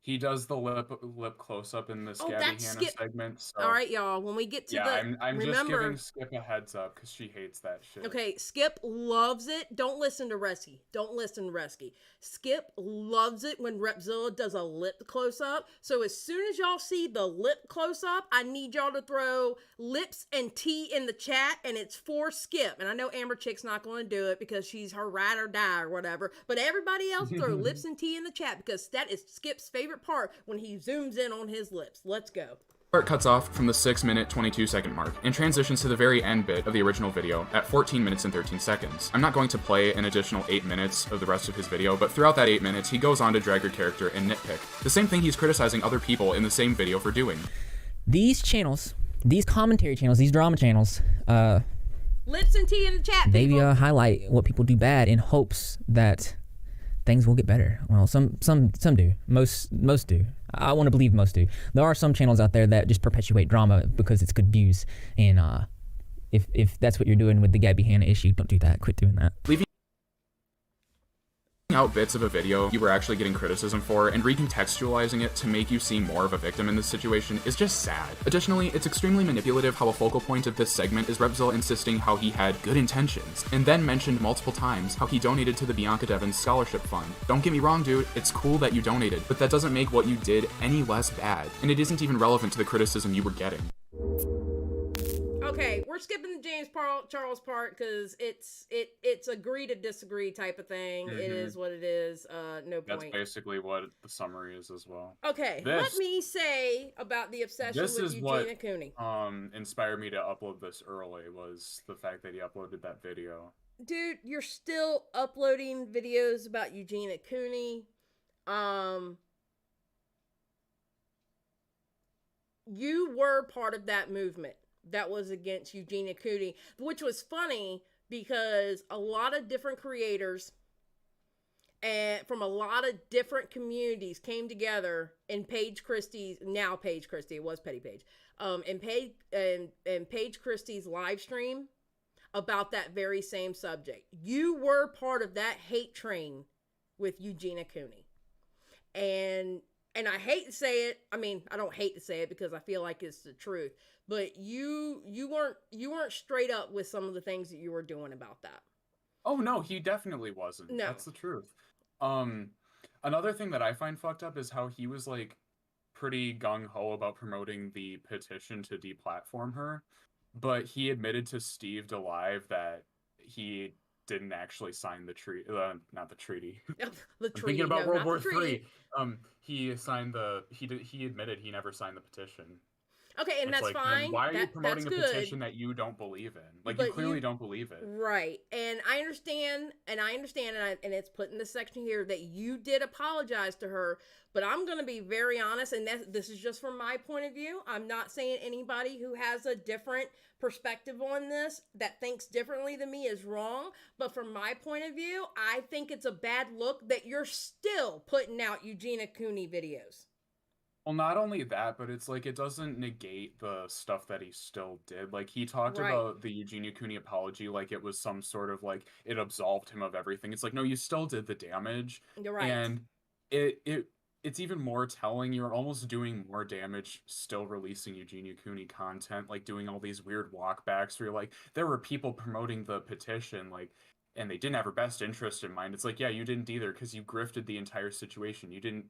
He does the lip close up in this Oh, Gabby that's Hanna Skip. segment. So All right, y'all. When we get to yeah, the, I'm just remember, giving Skip a heads up because she hates that shit. okay, Skip loves it. Don't listen to Redski. Don't listen to Redski. Skip loves it when Repzilla does a lip close up. So as soon as y'all see the lip close up, I need y'all to throw lips and T in the chat, and it's for Skip. And I know Amber Chick's not going to do it because she's her ride or die or whatever. But everybody else throw lips and T in the chat because that is Skip's favorite part when he zooms in on his lips. Let's go. Part cuts off from the 6-minute 22-second mark and transitions to the very end bit of the original video at 14 minutes and 13 seconds. I'm not going to play an additional 8 minutes of the rest of his video, but throughout that 8 minutes, he goes on to drag her character and nitpick. The same thing he's criticizing other people in the same video for doing. These channels, these commentary channels, these drama channels, lips and T in the chat, they people. highlight what people do bad in hopes that things will get better. Well, some do. Most do. I want to believe most do. There are some channels out there that just perpetuate drama because it's good views. And if that's what you're doing with the Gabby Hanna issue, don't do that. Quit doing that. Leaving out bits of a video you were actually getting criticism for and recontextualizing it to make you seem more of a victim in this situation is just sad. Additionally, it's extremely manipulative how a focal point of this segment is Repzilla insisting how he had good intentions, and then mentioned multiple times how he donated to the Bianca Devins Scholarship Fund. Don't get me wrong, dude, it's cool that you donated, but that doesn't make what you did any less bad, and it isn't even relevant to the criticism you were getting. Okay, we're skipping the James Charles part because it's agree to disagree type of thing. It is what it is. No point. That's basically what the summary is as well. Okay, let me say about the obsession with Eugenia Cooney. Inspired me to upload this early was the fact that he uploaded that video. Dude, you're still uploading videos about Eugenia Cooney. You were part of that movement that was against Eugenia Cooney, which was funny because a lot of different creators and from a lot of different communities came together in Paige Christie's, now Paige Christie, it was Petty Page, and Paige Christie's live stream about that very same subject. You were part of that hate train with Eugenia Cooney. And I hate to say it. I mean, I don't hate to say it because I feel like it's the truth. But you weren't straight up with some of the things that you were doing about that. Oh no, he definitely wasn't. No. That's the truth. Another thing that I find fucked up is how he was like pretty gung-ho about promoting the petition to deplatform her, but he admitted to Steve DeLive that he didn't actually sign the treaty, not the treaty. The treaty. I'm thinking about World War III. He signed he admitted he never signed the petition. Okay, and that's fine. Why are you promoting a petition that you don't believe in? Like, you clearly don't believe it. Right. And I understand, and it's put in this section here that you did apologize to her, but I'm going to be very honest, and this is just from my point of view. I'm not saying anybody who has a different perspective on this that thinks differently than me is wrong, but from my point of view, I think it's a bad look that you're still putting out Eugenia Cooney videos. Well, not only that, but it's like it doesn't negate the stuff that he still did. Like, he talked about the Eugenia Cooney apology like it was some sort of like it absolved him of everything. It's like, no, you still did the damage. You're right. And it's even more telling. You're almost doing more damage still releasing Eugenia Cooney content, like doing all these weird walkbacks where you're like, there were people promoting the petition, like, and they didn't have her best interest in mind. It's like, yeah, you didn't either because you grifted the entire situation. You didn't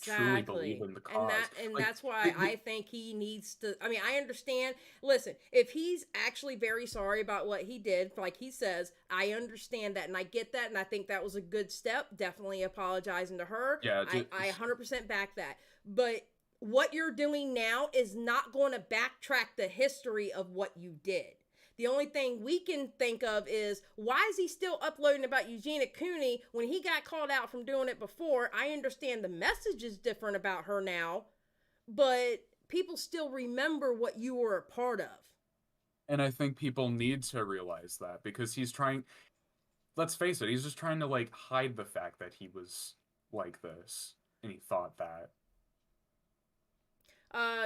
truly believe in the cause. And that's why I think he needs to, I mean, I understand. Listen, if he's actually very sorry about what he did, like he says, I understand that and I get that. And I think that was a good step. Definitely apologizing to her. Yeah, I 100% back that. But what you're doing now is not going to backtrack the history of what you did. The only thing we can think of is, why is he still uploading about Eugenia Cooney when he got called out from doing it before? I understand the message is different about her now, but people still remember what you were a part of. And I think people need to realize that because he's trying, let's face it, he's just trying to like hide the fact that he was like this and he thought that.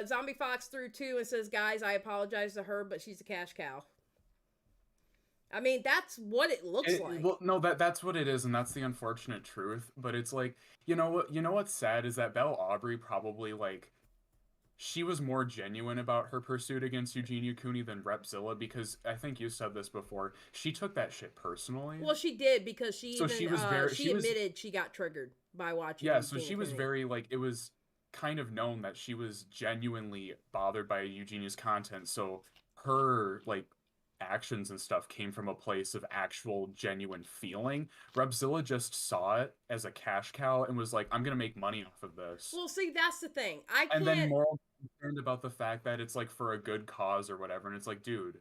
Zombie Fox threw 2 and says, guys, I apologize to her, but she's a cash cow. I mean, that's what it looks like. Well, no, that's what it is, and that's the unfortunate truth. But it's like, you know what's sad is that Belle Aubrey probably, like, she was more genuine about her pursuit against Eugenia Cooney than Repzilla, because I think you said this before. She took that shit personally. Well, she did, because she she admitted she got triggered by watching. Yeah, so she was very, like, it was kind of known that she was genuinely bothered by Eugenia's content. So her, like, actions and stuff came from a place of actual genuine feeling. Repzilla just saw it as a cash cow and was like, I'm gonna make money off of this. Well, see, that's the thing. And then more concerned about the fact that it's like for a good cause or whatever, and it's like, dude,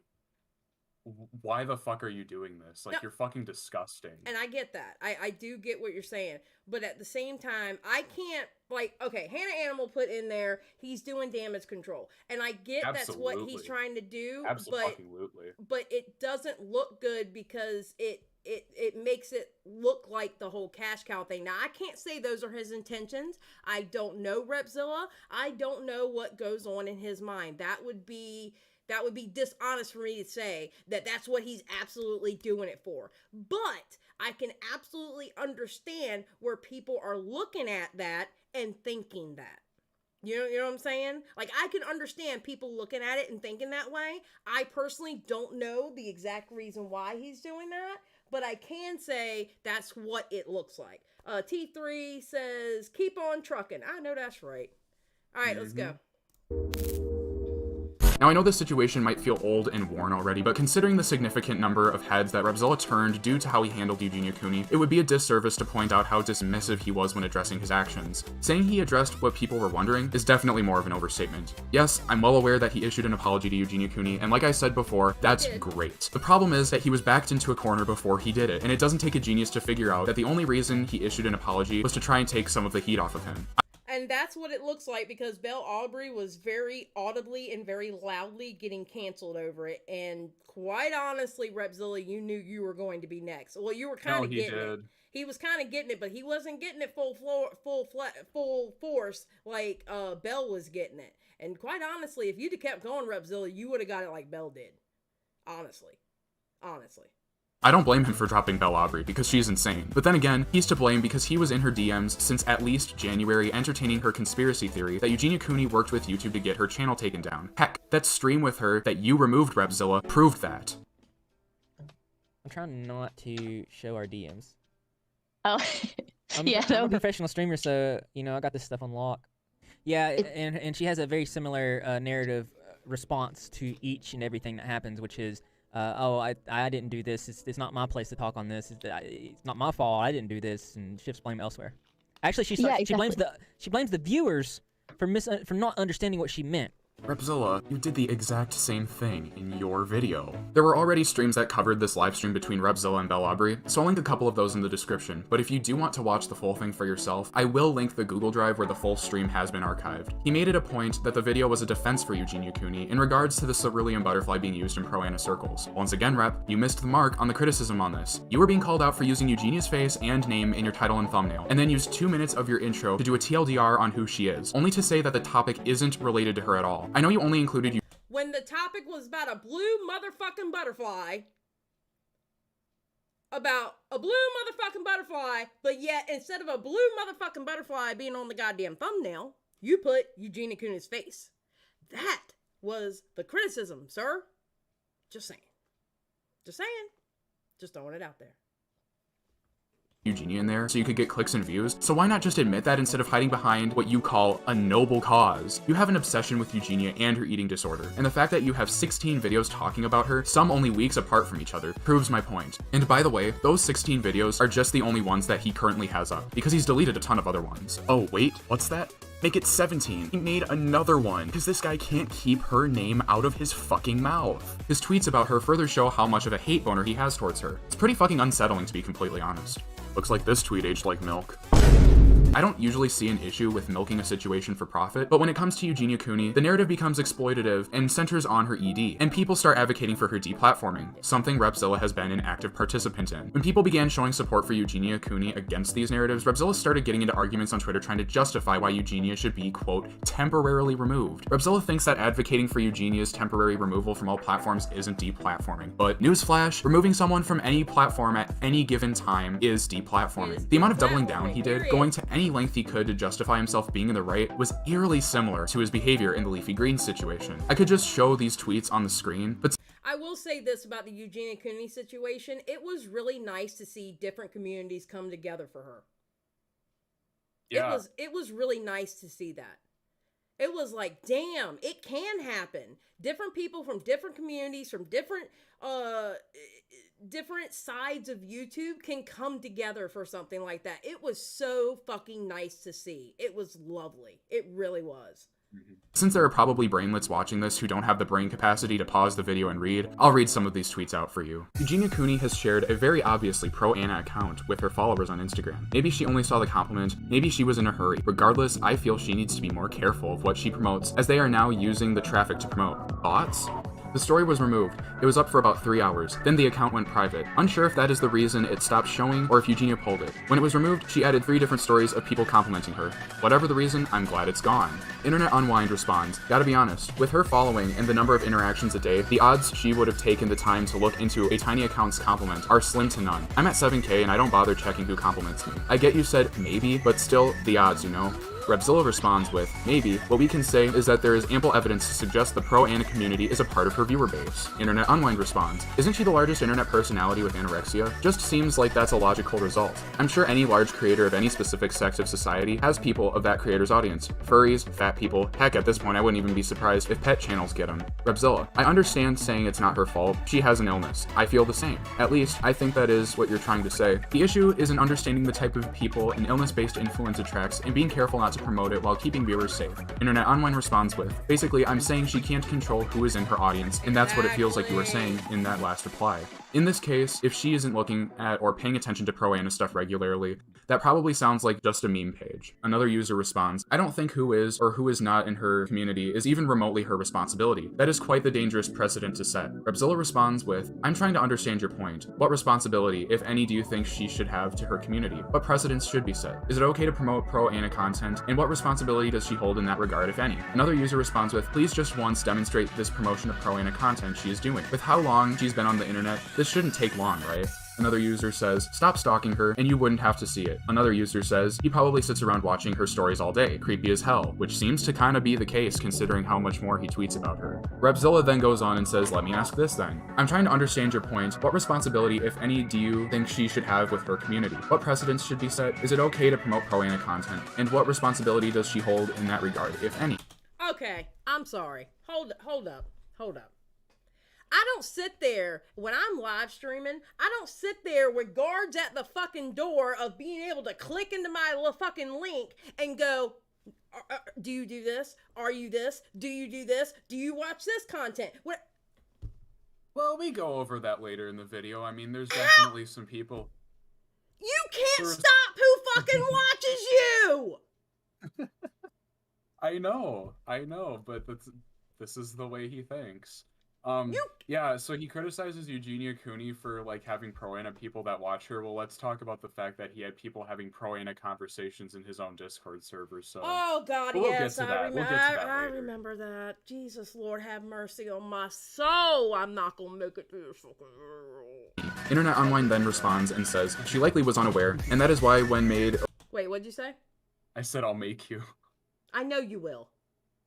why the fuck are you doing this? Like, you're fucking disgusting. And I get that. I do get what you're saying. But at the same time, I can't, like, okay, Hannah Animal put in there, he's doing damage control. And I get that's what he's trying to do. Absolutely. But it doesn't look good because it makes it look like the whole cash cow thing. Now, I can't say those are his intentions. I don't know Repzilla. I don't know what goes on in his mind. That would be dishonest for me to say that that's what he's absolutely doing it for. But I can absolutely understand where people are looking at that and thinking that. You know what I'm saying? Like, I can understand people looking at it and thinking that way. I personally don't know the exact reason why he's doing that, but I can say that's what it looks like. T3 says, keep on trucking. I know that's right. All right, let's go. Now, I know this situation might feel old and worn already, but considering the significant number of heads that Repzilla turned due to how he handled Eugenia Cooney, it would be a disservice to point out how dismissive he was when addressing his actions. Saying he addressed what people were wondering is definitely more of an overstatement. Yes, I'm well aware that he issued an apology to Eugenia Cooney, and like I said before, that's great. The problem is that he was backed into a corner before he did it, and it doesn't take a genius to figure out that the only reason he issued an apology was to try and take some of the heat off of him. And that's what it looks like, because Belle Aubrey was very audibly and very loudly getting canceled over it. And quite honestly, Repzilla, you knew you were going to be next. Well, you were kind of getting it. He was kind of getting it, but he wasn't getting it full force like Belle was getting it. And quite honestly, if you'd have kept going, Repzilla, you would have got it like Belle did. Honestly. I don't blame him for dropping Belle Aubrey, because she's insane. But then again, he's to blame because he was in her DMs since at least January entertaining her conspiracy theory that Eugenia Cooney worked with YouTube to get her channel taken down. Heck, that stream with her that you removed, Repzilla, proved that. I'm trying not to show our DMs. Oh, I'm a professional streamer, so, you know, I got this stuff on lock. Yeah, and she has a very similar narrative response to each and everything that happens, which is, I didn't do this. It's not my place to talk on this. It's not my fault. I didn't do this, and shifts blame elsewhere. Actually, she blames the viewers for not understanding what she meant. Repzilla, you did the exact same thing in your video. There were already streams that covered this livestream between Repzilla and Belle Aubrey, so I'll link a couple of those in the description, but if you do want to watch the full thing for yourself, I will link the Google Drive where the full stream has been archived. He made it a point that the video was a defense for Eugenia Cooney in regards to the cerulean butterfly being used in pro-ana circles. Once again, Rep, you missed the mark on the criticism on this. You were being called out for using Eugenia's face and name in your title and thumbnail, and then used 2 minutes of your intro to do a TLDR on who she is, only to say that the topic isn't related to her at all. I know you only included you when the topic was about a blue motherfucking butterfly, but yet instead of a blue motherfucking butterfly being on the goddamn thumbnail, you put Eugenia Cooney's face. That was the criticism, sir. Just saying. Just throwing it out there. Eugenia in there so you could get clicks and views, so why not just admit that instead of hiding behind what you call a noble cause? You have an obsession with Eugenia and her eating disorder, and the fact that you have 16 videos talking about her, some only weeks apart from each other, proves my point. And by the way, those 16 videos are just the only ones that he currently has up, because he's deleted a ton of other ones. Oh wait, what's that? Make it 17. He made another one, because this guy can't keep her name out of his fucking mouth. His tweets about her further show how much of a hate boner he has towards her. It's pretty fucking unsettling, to be completely honest. Looks like this tweet aged like milk. I don't usually see an issue with milking a situation for profit, but when it comes to Eugenia Cooney, the narrative becomes exploitative and centers on her ED, and people start advocating for her deplatforming, something Repzilla has been an active participant in. When people began showing support for Eugenia Cooney against these narratives, Repzilla started getting into arguments on Twitter trying to justify why Eugenia should be, quote, temporarily removed. Repzilla thinks that advocating for Eugenia's temporary removal from all platforms isn't deplatforming, but newsflash, removing someone from any platform at any given time is deplatforming. The amount of doubling down he did, going to any length he could to justify himself being in the right, was eerily similar to his behavior in the Leafy Green situation. I could just show these tweets on the screen, but I will say this about the Eugenia Cooney situation. It was really nice to see different communities come together for her. Yeah. It was really nice to see that. It was like, damn, it can happen. Different people from different communities, from different sides of YouTube can come together for something like that. It was so fucking nice to see. It was lovely. It really was. Since there are probably brainlets watching this who don't have the brain capacity to pause the video and read, I'll read some of these tweets out for you. Eugenia Cooney has shared a very obviously pro-Anna account with her followers on Instagram. Maybe she only saw the compliment, maybe she was in a hurry. Regardless, I feel she needs to be more careful of what she promotes, as they are now using the traffic to promote bots. The story was removed. It was up for about 3 hours. Then the account went private. Unsure if that is the reason it stopped showing or if Eugenia pulled it. When it was removed, she added 3 different stories of people complimenting her. Whatever the reason, I'm glad it's gone. Internet Unwind responds, gotta be honest, with her following and the number of interactions a day, the odds she would have taken the time to look into a tiny account's compliment are slim to none. I'm at 7K and I don't bother checking who compliments me. I get you said maybe, but still, the odds, you know? Repzilla responds with, maybe, what we can say is that there is ample evidence to suggest the pro-Anna community is a part of her viewer base. Internet Unwind responds, isn't she the largest internet personality with anorexia? Just seems like that's a logical result. I'm sure any large creator of any specific sect of society has people of that creator's audience. Furries, fat people, heck, at this point I wouldn't even be surprised if pet channels get them. Repzilla, I understand saying it's not her fault. She has an illness. I feel the same. At least, I think that is what you're trying to say. The issue is in understanding the type of people an illness-based influence attracts and being careful not to promote it while keeping viewers safe. Internet Unwind responds with, basically, I'm saying she can't control who is in her audience, and that's what it feels like you were saying in that last reply. In this case, if she isn't looking at or paying attention to pro-Anna stuff regularly, that probably sounds like just a meme page. Another user responds, I don't think who is or who is not in her community is even remotely her responsibility. That is quite the dangerous precedent to set. Repzilla responds with, I'm trying to understand your point. What responsibility, if any, do you think she should have to her community? What precedents should be set? Is it okay to promote pro-Anna content? And what responsibility does she hold in that regard, if any? Another user responds with, please just once demonstrate this promotion of pro-Anna content she is doing. With how long she's been on the internet, this shouldn't take long, right? Another user says, stop stalking her and you wouldn't have to see it. Another user says, he probably sits around watching her stories all day, creepy as hell, which seems to kinda be the case considering how much more he tweets about her. Repzilla then goes on and says, let me ask this then. I'm trying to understand your point. What responsibility, if any, do you think she should have with her community? What precedents should be set? Is it okay to promote pro-Anna content? And what responsibility does she hold in that regard, if any? Okay, I'm sorry. Hold up. I don't sit there when I'm live streaming. I don't sit there with guards at the fucking door of being able to click into my fucking link and go, do you do this? Are you this? Do you do this? Do you watch this content? What? Well, we go over that later in the video. I mean, there's definitely some people. You can't stop who fucking watches you! I know, but this is the way he thinks. Yeah, so he criticizes Eugenia Cooney for, like, having pro-Anna people that watch her. Well, let's talk about the fact that he had people having pro-Anna conversations in his own Discord server, so... Oh, God, we'll yes, I remember that. Jesus, Lord, have mercy on my soul. I'm not gonna make it through this fucking world. Internet Unwind then responds and says, she likely was unaware, and that is why when made... Wait, what'd you say? I said I'll make you. I know you will.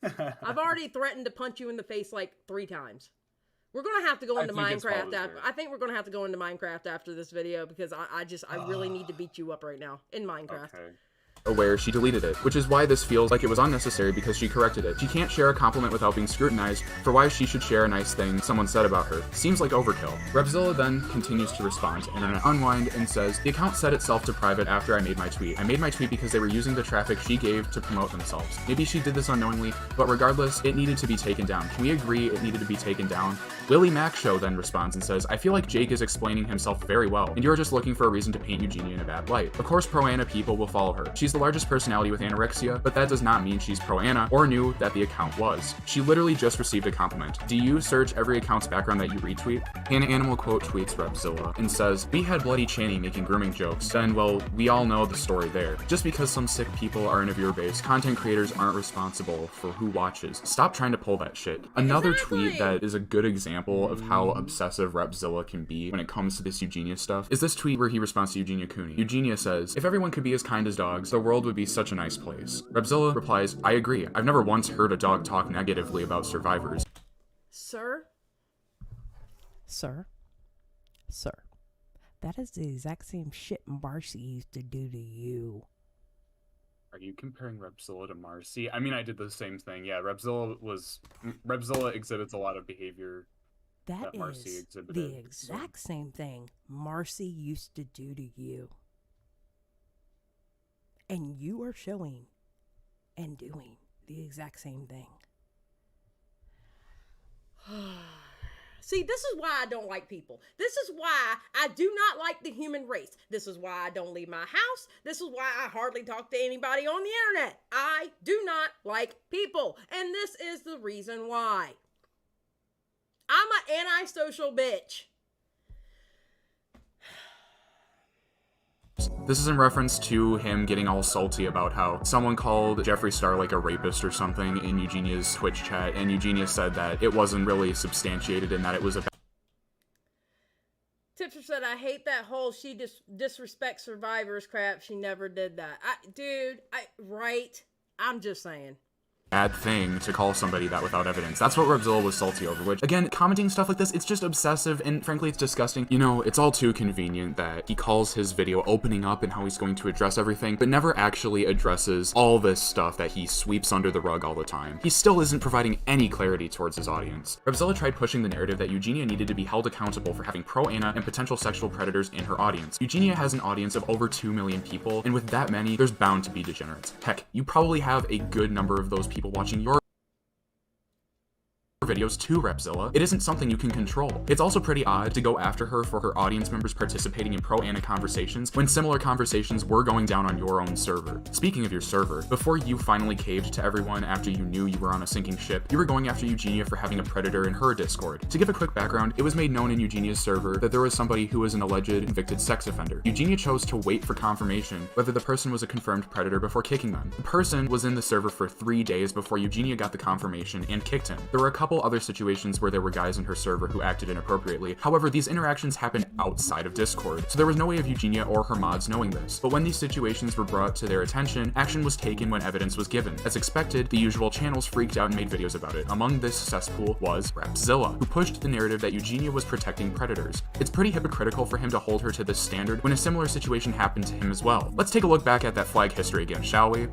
I've already threatened to punch you in the face, like, 3 times. We're going to have to go into Minecraft after. I think we're going to have to go into Minecraft after this video because I really need to beat you up right now in Minecraft. Okay. Aware she deleted it, which is why this feels like it was unnecessary because she corrected it. She can't share a compliment without being scrutinized for why she should share a nice thing someone said about her. Seems like overkill. Repzilla then continues to respond to Internet Unwind and says, the account set itself to private after I made my tweet. I made my tweet because they were using the traffic she gave to promote themselves. Maybe she did this unknowingly, but regardless, it needed to be taken down. Can we agree it needed to be taken down? Willie Mac Show then responds and says, I feel like Jake is explaining himself very well, and you're just looking for a reason to paint Eugenia in a bad light. Of course, pro-Anna people will follow her. She's the largest personality with anorexia, but that does not mean she's pro-Anna or knew that the account was. She literally just received a compliment. Do you search every account's background that you retweet? Hannah Animal quote tweets Repzilla and says, we had Bloody Channy making grooming jokes. Then, well, we all know the story there. Just because some sick people are in a viewer base, content creators aren't responsible for who watches. Stop trying to pull that shit. Another tweet that is a good example of how obsessive Repzilla can be when it comes to this Eugenia stuff is this tweet where he responds to Eugenia Cooney. Eugenia says, if everyone could be as kind as dogs, the world would be such a nice place. Repzilla replies, I agree. I've never once heard a dog talk negatively about survivors. Sir, that is the exact same shit Marcy used to do to you. Are you comparing Repzilla to Marcy? I mean, I did the same thing. Yeah, Repzilla exhibits a lot of behavior that Marcy is exhibited. The exact same thing Marcy used to do to you. And you are showing and doing the exact same thing. See, this is why I don't like people. This is why I do not like the human race. This is why I don't leave my house. This is why I hardly talk to anybody on the internet. I do not like people. And this is the reason why. I'm an antisocial bitch. This is in reference to him getting all salty about how someone called Xylie Star like a rapist or something in Eugenia's Twitch chat, and Eugenia said that it wasn't really substantiated and that it was a Tipster said, I hate that whole she disrespects survivors crap. She never did that. Right? I'm just saying. bad thing to call somebody that without evidence. That's what Repzilla was salty over, which, again, commenting stuff like this, it's just obsessive, and frankly, it's disgusting. You know, it's all too convenient that he calls his video opening up and how he's going to address everything, but never actually addresses all this stuff that he sweeps under the rug all the time. He still isn't providing any clarity towards his audience. Repzilla tried pushing the narrative that Eugenia needed to be held accountable for having pro-Anna and potential sexual predators in her audience. Eugenia has an audience of over 2 million people, and with that many, there's bound to be degenerates. Heck, you probably have a good number of those people watching your videos too, Repzilla. It isn't something you can control. It's also pretty odd to go after her for her audience members participating in pro-Anna conversations when similar conversations were going down on your own server. Speaking of your server, before you finally caved to everyone after you knew you were on a sinking ship, you were going after Eugenia for having a predator in her Discord. To give a quick background, it was made known in Eugenia's server that there was somebody who was an alleged convicted sex offender. Eugenia chose to wait for confirmation whether the person was a confirmed predator before kicking them. The person was in the server for 3 days before Eugenia got the confirmation and kicked him. There were a couple other situations where there were guys in her server who acted inappropriately. However, these interactions happened outside of Discord, so there was no way of Eugenia or her mods knowing this. But when these situations were brought to their attention, action was taken when evidence was given. As expected, the usual channels freaked out and made videos about it. Among this cesspool was Repzilla, who pushed the narrative that Eugenia was protecting predators. It's pretty hypocritical for him to hold her to this standard when a similar situation happened to him as well. Let's take a look back at that flag history again, shall we?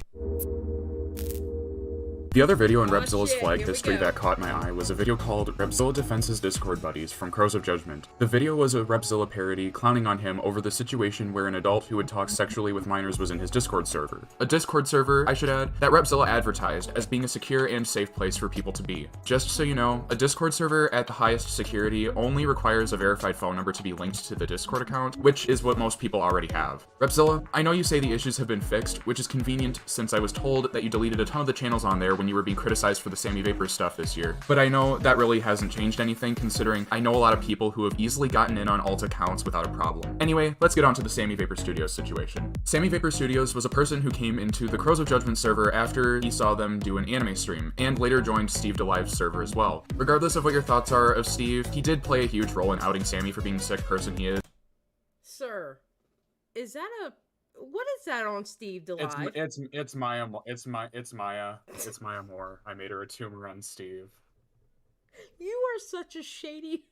The other video in Repzilla's flag history that caught my eye was a video called Repzilla Defends His Discord Buddies from Crows of Judgment. The video was a Repzilla parody clowning on him over the situation where an adult who would talk sexually with minors was in his Discord server. A Discord server, I should add, that Repzilla advertised as being a secure and safe place for people to be. Just so you know, a Discord server at the highest security only requires a verified phone number to be linked to the Discord account, which is what most people already have. Repzilla, I know you say the issues have been fixed, which is convenient since I was told that you deleted a ton of the channels on there when you were being criticized for the Sammy Vapor stuff this year. But I know that really hasn't changed anything, considering I know a lot of people who have easily gotten in on alt accounts without a problem. Anyway, let's get on to the Sammy Vapor Studios situation. Sammy Vapor Studios was a person who came into the Crows of Judgment server after he saw them do an anime stream, and later joined Steve DeLive's server as well. Regardless of what your thoughts are of Steve, he did play a huge role in outing Sammy for being the sick person he is. Sir, is that a... What is that on Steve DeLive? It's Maya. It's Maya Moore. I made her a tumor on Steve. You are such a shady.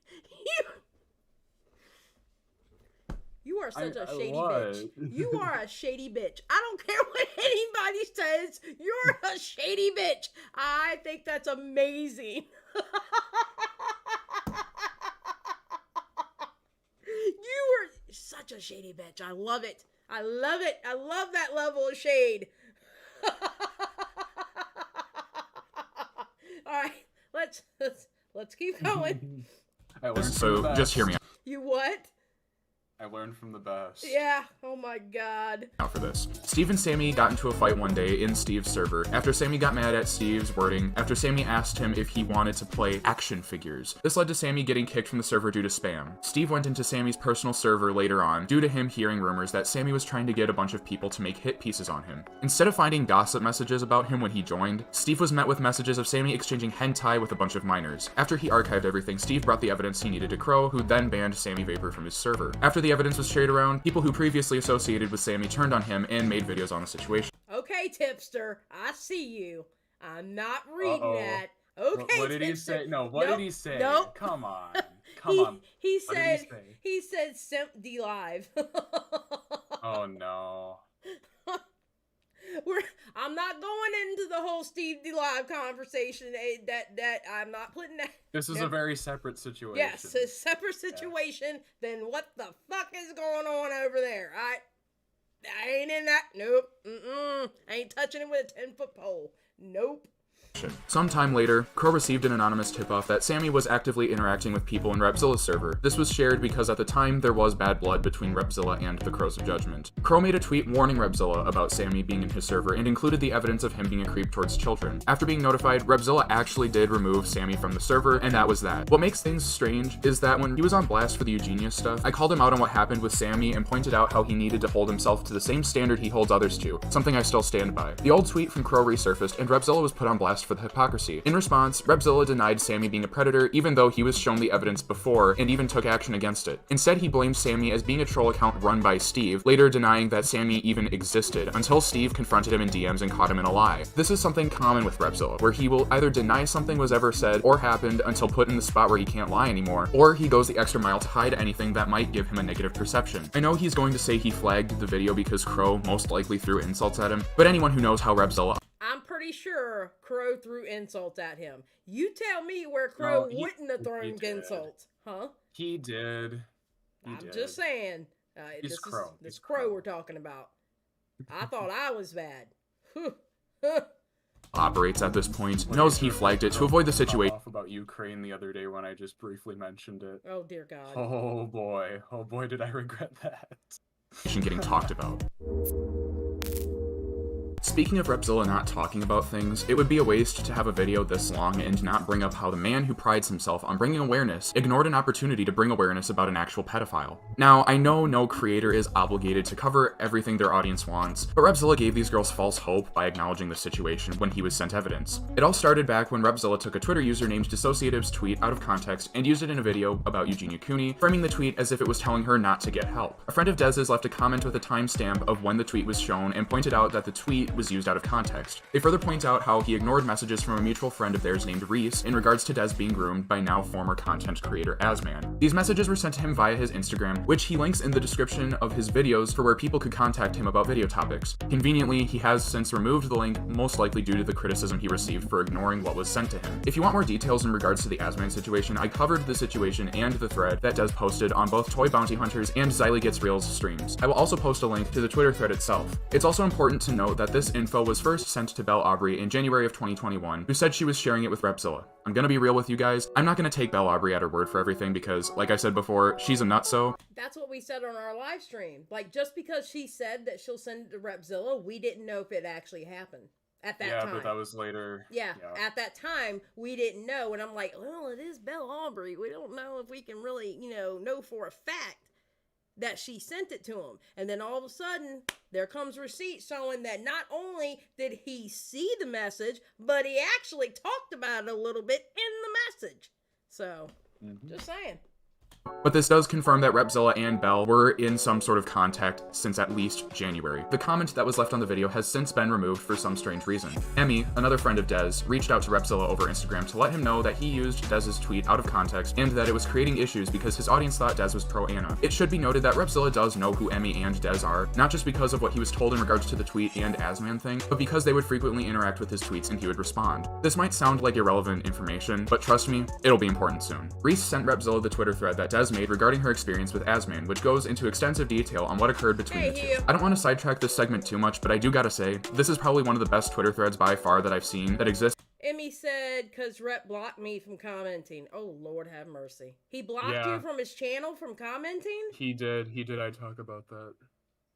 You are such a shady bitch. You are a shady bitch. I don't care what anybody says. You're a shady bitch. I think that's amazing. You are such a shady bitch. I love it. I love it. I love that level of shade. All right, let's keep going. I learned from the So best. just hear me You what? I learned from the best. Yeah. Oh my God. out for this. Steve and Sammy got into a fight one day in Steve's server after Sammy got mad at Steve's wording after Sammy asked him if he wanted to play action figures. This led to Sammy getting kicked from the server due to spam. Steve went into Sammy's personal server later on due to him hearing rumors that Sammy was trying to get a bunch of people to make hit pieces on him. Instead of finding gossip messages about him when he joined, Steve was met with messages of Sammy exchanging hentai with a bunch of minors. After he archived everything, Steve brought the evidence he needed to Crow, who then banned Sammy Vapor from his server. After the evidence was shared around, people who previously associated with Sammy turned on him and made videos on the situation. Okay, tipster. I see you. I'm not reading Uh-oh. that. Okay, What did he tipster. say? No, what did he say? Nope. Come on. Come on. He What did said he say? simp D live. Oh no. I'm not going into the whole Steve D live conversation. That I'm not putting that. This is a very separate situation. Yes, a separate situation than what the fuck is going on over there. I ain't in that. Nope. I ain't touching it with a 10-foot pole. Nope. Sometime later, Crow received an anonymous tip-off that Sammy was actively interacting with people in Repzilla's server. This was shared because at the time there was bad blood between Repzilla and the Crows of Judgment. Crow made a tweet warning Repzilla about Sammy being in his server and included the evidence of him being a creep towards children. After being notified, Repzilla actually did remove Sammy from the server, and that was that. What makes things strange is that when he was on blast for the Eugenia stuff, I called him out on what happened with Sammy and pointed out how he needed to hold himself to the same standard he holds others to, something I still stand by. The old tweet from Crow resurfaced, and Repzilla was put on blast for the hypocrisy. In response, Repzilla denied Sammy being a predator even though he was shown the evidence before and even took action against it. Instead, he blamed Sammy as being a troll account run by Steve, later denying that Sammy even existed, until Steve confronted him in DMs and caught him in a lie. This is something common with Repzilla, where he will either deny something was ever said or happened until put in the spot where he can't lie anymore, or he goes the extra mile to hide anything that might give him a negative perception. I know he's going to say he flagged the video because Crow most likely threw insults at him, but anyone who knows how Repzilla I'm pretty sure Crow threw insults at him. You tell me where Crow wouldn't have thrown insults, huh? He did. I'm just saying. He's Crow. This Crow we're talking about. I thought I was bad. operates at this point, knows he flagged it to avoid the situation. Off about Ukraine the other day when I just briefly mentioned it. Oh dear God. Oh boy, did I regret that. Getting talked about. Speaking of Repzilla not talking about things, it would be a waste to have a video this long and not bring up how the man who prides himself on bringing awareness ignored an opportunity to bring awareness about an actual pedophile. Now, I know no creator is obligated to cover everything their audience wants, but Repzilla gave these girls false hope by acknowledging the situation when he was sent evidence. It all started back when Repzilla took a Twitter user named Dissociative's tweet out of context and used it in a video about Eugenia Cooney, framing the tweet as if it was telling her not to get help. A friend of Dez's left a comment with a timestamp of when the tweet was shown and pointed out that the tweet was used out of context. They further point out how he ignored messages from a mutual friend of theirs named Reese in regards to Dez being groomed by now former content creator Asman. These messages were sent to him via his Instagram, which he links in the description of his videos for where people could contact him about video topics. Conveniently, he has since removed the link, most likely due to the criticism he received for ignoring what was sent to him. If you want more details in regards to the Asman situation, I covered the situation and the thread that Dez posted on both Toy Bounty Hunters and Xylie Gets Real's streams. I will also post a link to the Twitter thread itself. It's also important to note that this info was first sent to Belle Aubrey in January of 2021, who said she was sharing it with Repzilla. I'm gonna be real with you guys, I'm not gonna take Belle Aubrey at her word for everything because, like I said before, she's a nutso. That's what we said on our live stream. Like, just because she said that she'll send it to Repzilla, we didn't know if it actually happened at that time. Yeah, but that was later. Yeah, at that time, we didn't know, and I'm like, well, it is Belle Aubrey. We don't know if we can really, know for a fact that she sent it to him. And then all of a sudden, there comes receipts showing that not only did he see the message, but he actually talked about it a little bit in the message. So, just saying. But this does confirm that Repzilla and Belle were in some sort of contact since at least January. The comment that was left on the video has since been removed for some strange reason. Emmy, another friend of Dez, reached out to Repzilla over Instagram to let him know that he used Dez's tweet out of context and that it was creating issues because his audience thought Dez was pro-Anna. It should be noted that Repzilla does know who Emmy and Dez are, not just because of what he was told in regards to the tweet and Asman thing, but because they would frequently interact with his tweets and he would respond. This might sound like irrelevant information, but trust me, it'll be important soon. Reese sent Repzilla the Twitter thread that Dez made regarding her experience with Asman, which goes into extensive detail on what occurred between the two. I don't want to sidetrack this segment too much, but I do gotta say, this is probably one of the best Twitter threads by far that I've seen that exists. Emmy said, because Rep blocked me from commenting. Oh, Lord have mercy. He blocked Yeah. you from his channel from commenting? He did. I talk about that.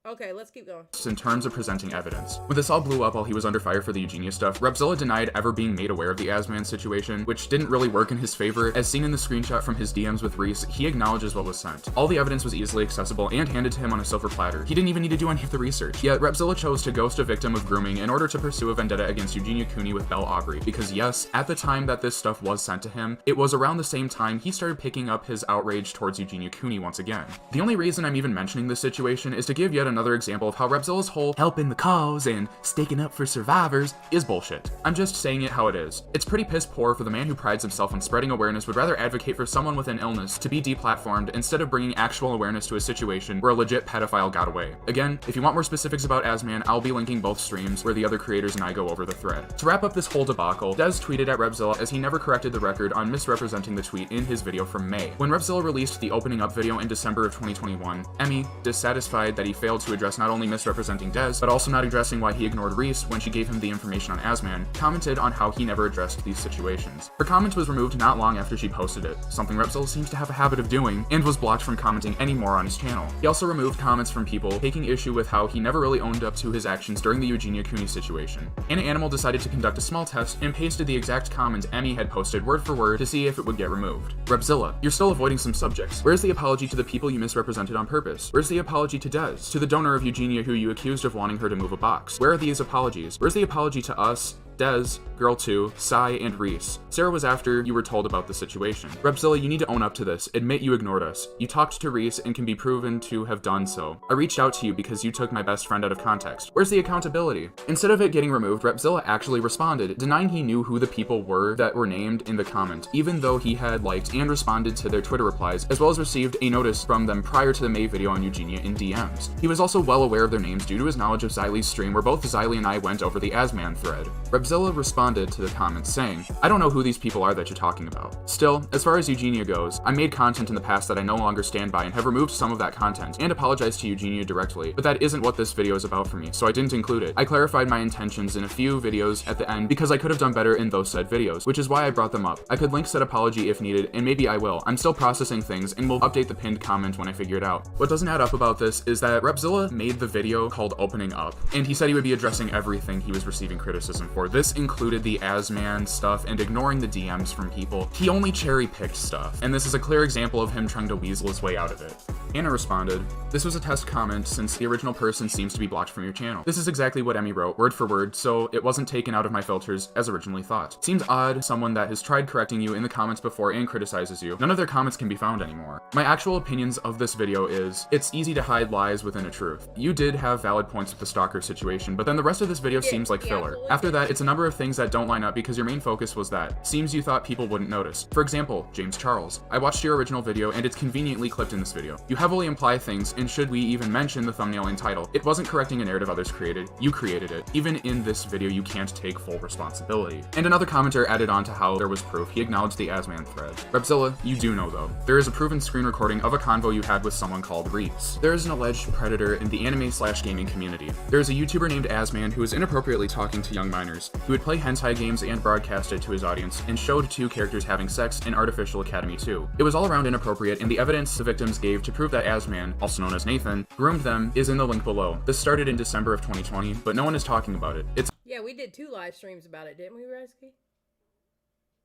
Okay, let's keep going. In terms of presenting evidence. When this all blew up while he was under fire for the Eugenia stuff, Repzilla denied ever being made aware of the Asman situation, which didn't really work in his favor. As seen in the screenshot from his DMs with Reese, he acknowledges what was sent. All the evidence was easily accessible and handed to him on a silver platter. He didn't even need to do any of the research. Yet Repzilla chose to ghost a victim of grooming in order to pursue a vendetta against Eugenia Cooney with Belle Aubrey, because yes, at the time that this stuff was sent to him, it was around the same time he started picking up his outrage towards Eugenia Cooney once again. The only reason I'm even mentioning this situation is to give yet another example of how Repzilla's whole helping the cause and staking up for survivors is bullshit. I'm just saying it how it is. It's pretty piss poor for the man who prides himself on spreading awareness would rather advocate for someone with an illness to be deplatformed instead of bringing actual awareness to a situation where a legit pedophile got away. Again, if you want more specifics about Asman, I'll be linking both streams where the other creators and I go over the thread. To wrap up this whole debacle, Des tweeted at Repzilla as he never corrected the record on misrepresenting the tweet in his video from May. When Repzilla released the opening up video in December of 2021, Emmy, dissatisfied that he failed to address not only misrepresenting Des, but also not addressing why he ignored Reese when she gave him the information on Asman, commented on how he never addressed these situations. Her comment was removed not long after she posted it, something Repzilla seems to have a habit of doing, and was blocked from commenting anymore on his channel. He also removed comments from people taking issue with how he never really owned up to his actions during the Eugenia Cooney situation. An Animal decided to conduct a small test and pasted the exact comment Emmy had posted word for word to see if it would get removed. Repzilla, you're still avoiding some subjects. Where's the apology to the people you misrepresented on purpose? Where's the apology to Des, to the donor of Eugenia who you accused of wanting her to move a box? Where are these apologies? Where's the apology to us, Des, Girl 2, Sai, and Reese? Sarah was after you were told about the situation. Repzilla, you need to own up to this. Admit you ignored us. You talked to Reese and can be proven to have done so. I reached out to you because you took my best friend out of context. Where's the accountability? Instead of it getting removed, Repzilla actually responded, denying he knew who the people were that were named in the comment, even though he had liked and responded to their Twitter replies, as well as received a notice from them prior to the May video on Eugenia in DMs. He was also well aware of their names due to his knowledge of Xylie's stream where both Xylie and I went over the Asman thread. Repzilla responded to the comments saying, I don't know who these people are that you're talking about. Still, as far as Eugenia goes, I made content in the past that I no longer stand by and have removed some of that content and apologized to Eugenia directly, but that isn't what this video is about for me, so I didn't include it. I clarified my intentions in a few videos at the end because I could have done better in those said videos, which is why I brought them up. I could link said apology if needed, and maybe I will. I'm still processing things and will update the pinned comment when I figure it out. What doesn't add up about this is that Repzilla made the video called Opening Up, and he said he would be addressing everything he was receiving criticism for. This included the Asman stuff and ignoring the DMs from people. He only cherry-picked stuff, and this is a clear example of him trying to weasel his way out of it. Anna responded, this was a test comment since the original person seems to be blocked from your channel. This is exactly what Emmy wrote, word for word, so it wasn't taken out of my filters as originally thought. Seems odd, someone that has tried correcting you in the comments before and criticizes you. None of their comments can be found anymore. My actual opinions of this video is, it's easy to hide lies within a truth. You did have valid points with the stalker situation, but then the rest of this video seems like filler. After that, it's a number of things that don't line up because your main focus was that. Seems you thought people wouldn't notice. For example, James Charles. I watched your original video and it's conveniently clipped in this video. You heavily imply things, and should we even mention the thumbnail and title? It wasn't correcting a narrative others created. You created it. Even in this video, you can't take full responsibility. And another commenter added on to how there was proof. He acknowledged the Asman thread. Repzilla, you do know though. There is a proven screen recording of a convo you had with someone called Reese. There is an alleged predator in the anime/gaming community. There is a YouTuber named Asman who is inappropriately talking to young minors. He would play hentai games and broadcast it to his audience, and showed two characters having sex in Artificial Academy 2. It was all around inappropriate, and the evidence the victims gave to prove that Asman, also known as Nathan, groomed them is in the link below. This started in December of 2020, but no one is talking about it. Yeah, we did 2 live streams about it, didn't we, Redski?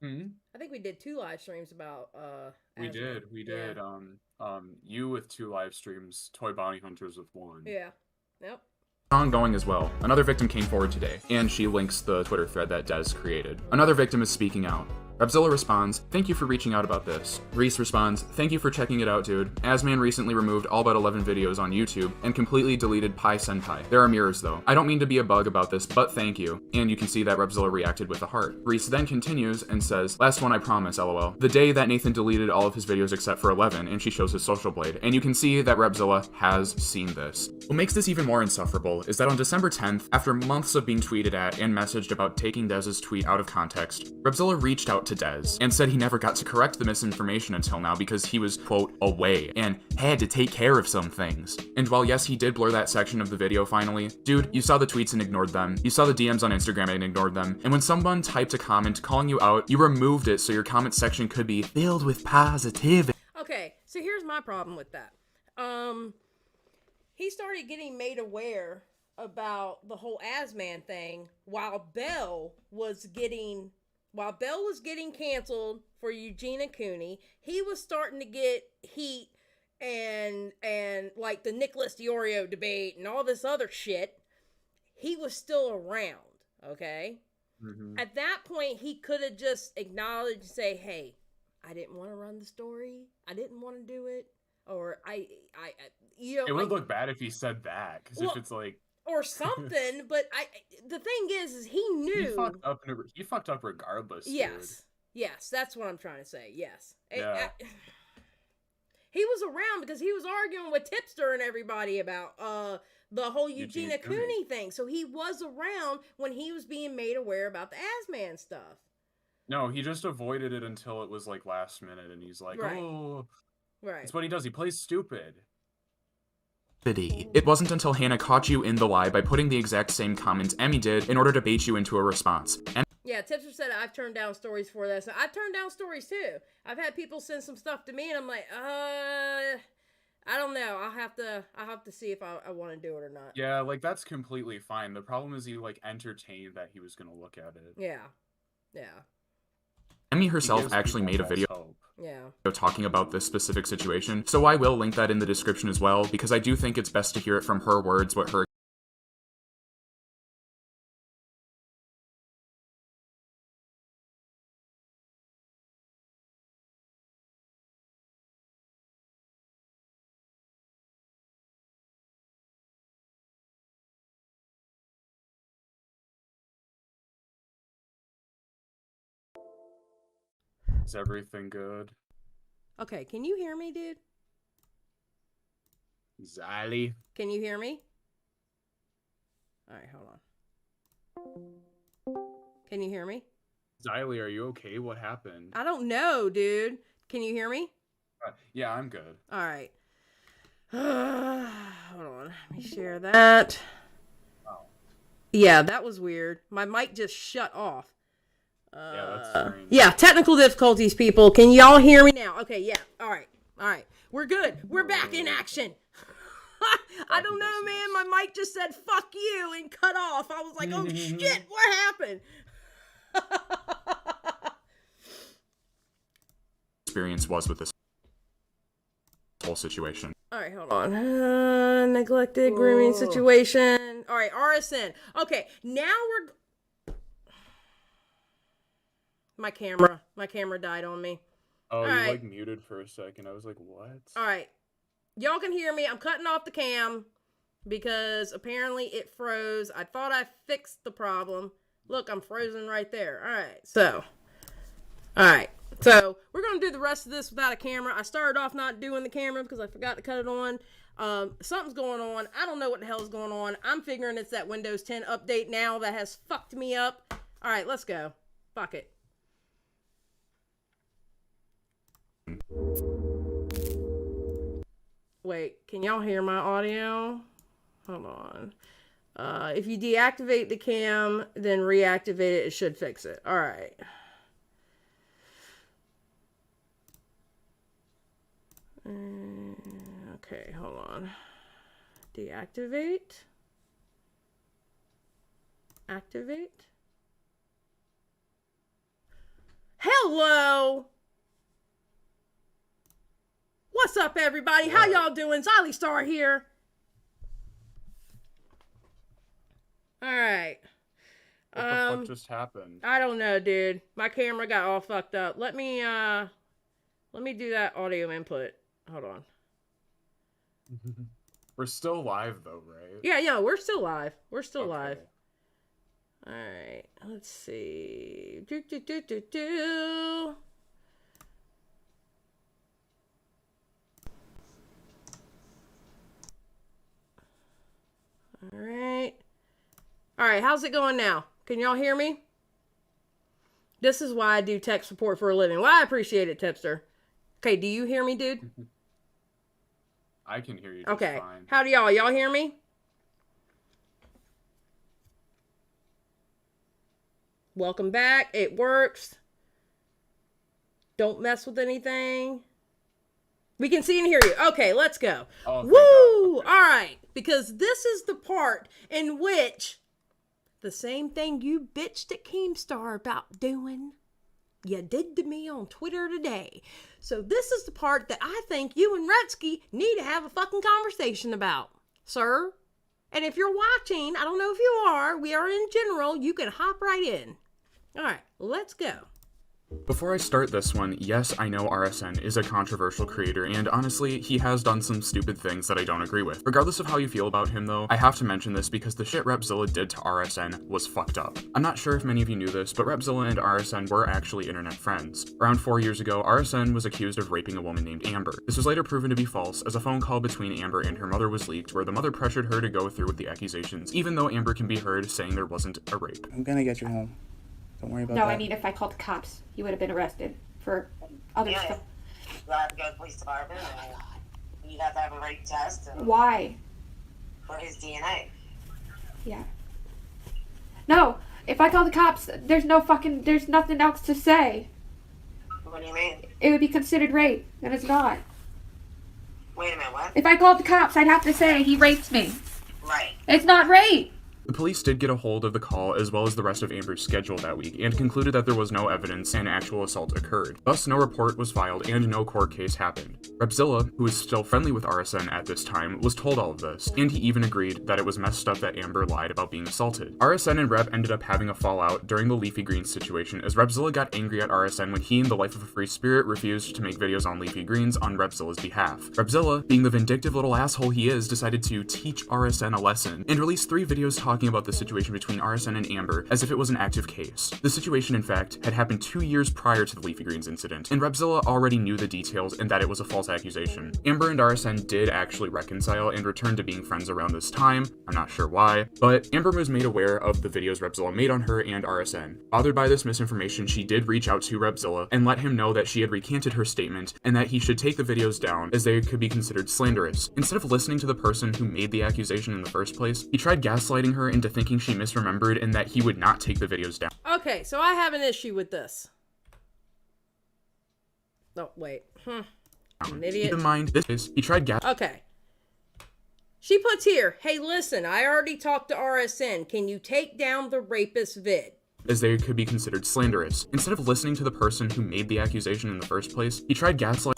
I think we did 2 live streams about We did. Yeah. You with 2 live streams, Toy Bounty Hunters with 1. Yeah. Yep. Ongoing as well. Another victim came forward today, and she links the Twitter thread that Des created. Another victim is speaking out. Repzilla responds, thank you for reaching out about this. Reese responds, thank you for checking it out, dude. Asman recently removed all but 11 videos on YouTube and completely deleted Pi Senpai. There are mirrors though. I don't mean to be a bug about this, but thank you. And you can see that Repzilla reacted with a heart. Reese then continues and says, last one I promise, lol. The day that Nathan deleted all of his videos except for 11, and she shows his social blade. And you can see that Repzilla has seen this. What makes this even more insufferable is that on December 10th, after months of being tweeted at and messaged about taking Dez's tweet out of context, Repzilla reached out out to Dez and said he never got to correct the misinformation until now because he was, quote, away and had to take care of some things. And while yes, he did blur that section of the video finally, dude, you saw the tweets and ignored them. You saw the DMs on Instagram and ignored them. And when someone typed a comment calling you out, you removed it so your comment section could be filled with positivity. Okay, so here's my problem with that. He started getting made aware about the whole Asman thing while Bell was getting canceled for Eugenia Cooney. He was starting to get heat and like the Nicholas DiOrio debate and all this other shit. He was still around, okay? Mm-hmm. At that point, he could have just acknowledged and say, hey, I didn't want to run the story. I didn't want to do it. Or it would look bad if he said that, because if it's like or something. But the thing is he knew he fucked up regardless. Yes, dude. Yes, that's what I'm trying to say. Yes, yeah. He was around because he was arguing with Tipster and everybody about the whole Eugenia Cooney thing. So he was around when he was being made aware about the Asman stuff. No, he just avoided it until it was like last minute, and he's like, right. Oh. Right. That's what he does. He plays stupid. It wasn't until Hannah caught you in the lie by putting the exact same comment Emmy did in order to bait you into a response. Yeah, Tipster said I've turned down stories for this. I've turned down stories too. I've had people send some stuff to me and I'm like, I don't know. I'll have to see if I want to do it or not. Yeah, like that's completely fine. The problem is he like entertained that he was gonna look at it. Yeah. Emmy herself actually made a video talking about this specific situation, so I will link that in the description as well, because I do think it's best to hear it from her words, what her Is everything good? Okay, can you hear me, dude? Xylie? Can you hear me? Alright, hold on. Can you hear me? Xylie, are you okay? What happened? I don't know, dude. Can you hear me? Yeah, I'm good. Alright. Hold on. Let me share that. Oh. Yeah, that was weird. My mic just shut off. Yeah, that's strange. Yeah, technical difficulties, people. Can y'all hear me now? Okay, yeah. All right. We're good. We're back in action. I don't know, man. My mic just said, fuck you, and cut off. I was like, oh, shit, what happened? Experience was with this whole situation. All right, hold on. Neglected grooming situation. All right, RSN. Okay, now we're... My camera died on me. Oh, you like muted for a second. I was like, what? All right. Y'all can hear me. I'm cutting off the cam because apparently it froze. I thought I fixed the problem. Look, I'm frozen right there. All right. So we're going to do the rest of this without a camera. I started off not doing the camera because I forgot to cut it on. Something's going on. I don't know what the hell is going on. I'm figuring it's that Windows 10 update now that has fucked me up. All right, let's go. Fuck it. Wait, can y'all hear my audio? Hold on. If you deactivate the cam, then reactivate it, it should fix it. All right. Okay, hold on. Deactivate. Activate. Hello! What's up, everybody? How y'all doing? Xylie Star here. Alright. What the fuck just happened? I don't know, dude. My camera got all fucked up. Let me do that audio input. Hold on. We're still live though, right? Yeah, we're still live. We're still live. Alright. Let's see. Alright, how's it going now? Can y'all hear me? This is why I do tech support for a living. Well, I appreciate it, Tipster. Okay, do you hear me, dude? I can hear you just Okay. fine. How do y'all hear me? Welcome back. It works. Don't mess with anything. We can see and hear you. Okay, let's go. Oh, thank Woo! God. Okay. All right. Because this is the part in which the same thing you bitched at Keemstar about doing, you did to me on Twitter today. So this is the part that I think you and Redski need to have a fucking conversation about, sir. And if you're watching, I don't know if you are, we are in general, you can hop right in. All right, let's go. Before I start this one, yes, I know RSN is a controversial creator, and honestly, he has done some stupid things that I don't agree with. Regardless of how you feel about him though, I have to mention this because the shit Repzilla did to RSN was fucked up. I'm not sure if many of you knew this, but Repzilla and RSN were actually internet friends. Around 4 years ago, RSN was accused of raping a woman named Amber. This was later proven to be false, as a phone call between Amber and her mother was leaked, where the mother pressured her to go through with the accusations, even though Amber can be heard saying there wasn't a rape. I'm gonna get you home. Don't worry about No, that. I mean, if I called the cops, you would have been arrested for other stuff. You have to go to the police department and you'd have to have a rape test. And Why? for his DNA. Yeah. No, if I call the cops, there's nothing else to say. What do you mean? It would be considered rape, and it's not. Wait a minute, what? If I called the cops, I'd have to say he raped me. Right. It's not rape. The police did get a hold of the call as well as the rest of Amber's schedule that week and concluded that there was no evidence an actual assault occurred. Thus, no report was filed and no court case happened. Repzilla, who was still friendly with RSN at this time, was told all of this, and he even agreed that it was messed up that Amber lied about being assaulted. RSN and Rep ended up having a fallout during the Leafy Greens situation as Repzilla got angry at RSN when he and the Life of a Free Spirit refused to make videos on Leafy Greens on Repzilla's behalf. Repzilla, being the vindictive little asshole he is, decided to teach RSN a lesson and released 3 videos talking about the situation between RSN and Amber as if it was an active case. The situation, in fact, had happened 2 years prior to the Leafy Greens incident, and Repzilla already knew the details and that it was a false accusation. Amber and RSN did actually reconcile and return to being friends around this time. I'm not sure why, but Amber was made aware of the videos Repzilla made on her and RSN. Bothered by this misinformation, she did reach out to Repzilla and let him know that she had recanted her statement and that he should take the videos down as they could be considered slanderous. Instead of listening to the person who made the accusation in the first place, he tried gaslighting her into thinking she misremembered and that he would not take the videos down. Okay, so I have an issue with this. Oh, wait. I'm an idiot. Keep in mind, this is, he tried Okay. She puts here, hey, listen, I already talked to RSN. Can you take down the rapist vid? As they could be considered slanderous. Instead of listening to the person who made the accusation in the first place, he tried gaslighting.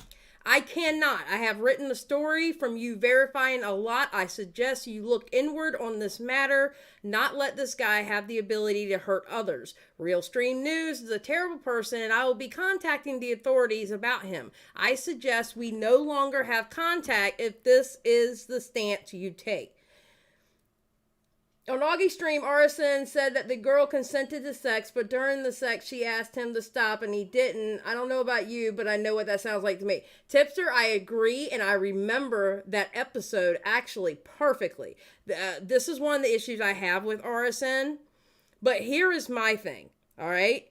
I cannot. I have written the story from you verifying a lot. I suggest you look inward on this matter, not let this guy have the ability to hurt others. Real Stream News is a terrible person and I will be contacting the authorities about him. I suggest we no longer have contact if this is the stance you take. On Augie's stream, RSN said that the girl consented to sex, but during the sex, she asked him to stop, and he didn't. I don't know about you, but I know what that sounds like to me. Tipster, I agree, and I remember that episode actually perfectly. This is one of the issues I have with RSN, but here is my thing, all right?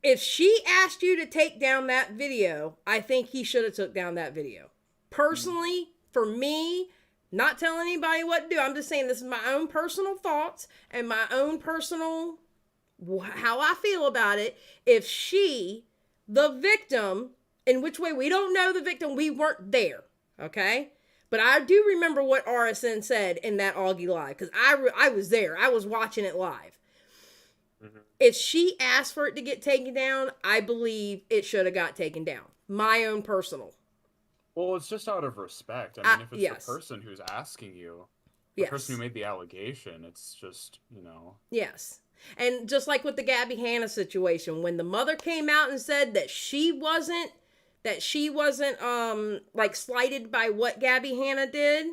If she asked you to take down that video, I think he should have took down that video. Personally, for me, not telling anybody what to do. I'm just saying this is my own personal thoughts and my own personal, how I feel about it. If she, the victim, in which way we don't know the victim, we weren't there, okay? But I do remember what RSN said in that Augie live because I was there. I was watching it live. Mm-hmm. If she asked for it to get taken down, I believe it should have got taken down. My own personal. Well, it's just out of respect. I mean, if it's yes. the person who's asking you, the person who made the allegation, it's just, you know. Yes. And just like with the Gabby Hanna situation, when the mother came out and said that she wasn't like slighted by what Gabby Hanna did,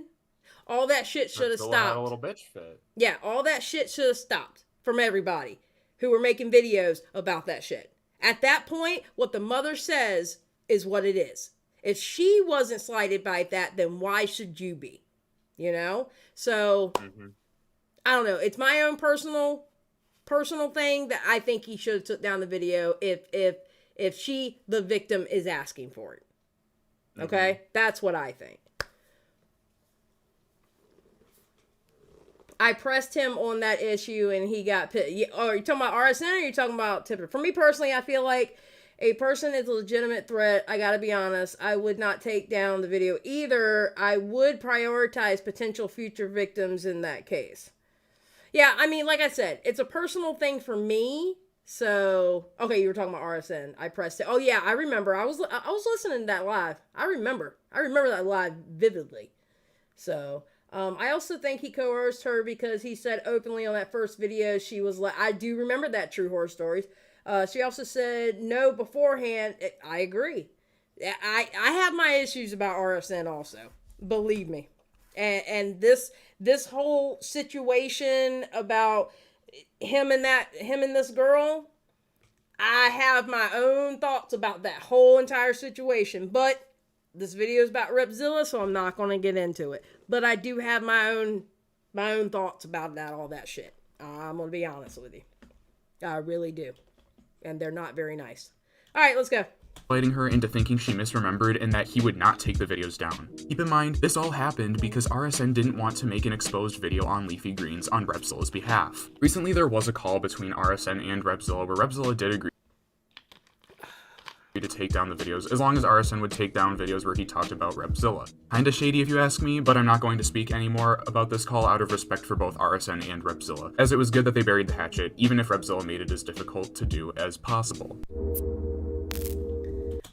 all that shit should have stopped. Had a little bitch fit. Yeah, all that shit should have stopped from everybody who were making videos about that shit. At that point, what the mother says is what it is. If she wasn't slighted by that, then why should you be? You know? So, I don't know. It's my own personal personal thing that I think he should have took down the video if she, the victim, is asking for it. Okay? That's what I think. I pressed him on that issue and he got pissed. Oh, are you talking about RSN or are you talking about Tipper? For me personally, I feel like a person is a legitimate threat. I gotta be honest. I would not take down the video either. I would prioritize potential future victims in that case. Yeah, I mean, like I said, it's a personal thing for me. So, okay, you were talking about RSN. I pressed it. Oh yeah, I remember. I was listening to that live. I remember that live vividly. So, I also think he coerced her because he said openly on that first video she was like, I do remember that True Horror Stories. She also said no beforehand. I agree. I have my issues about RSN also. Believe me. And this whole situation about him and this girl, I have my own thoughts about that whole entire situation. But this video is about Repzilla, so I'm not going to get into it. But I do have my own thoughts about all that shit. I'm going to be honest with you. I really do. And they're not very nice. All right, let's go. Fighting her into thinking she misremembered and that he would not take the videos down. Keep in mind, this all happened because RSN didn't want to make an exposed video on Leafy Greens on Repzilla's behalf. Recently, there was a call between RSN and Repzilla where Repzilla did agree to take down the videos, as long as RSN would take down videos where he talked about Repzilla. Kinda shady if you ask me, but I'm not going to speak anymore about this call out of respect for both RSN and Repzilla, as it was good that they buried the hatchet, even if Repzilla made it as difficult to do as possible.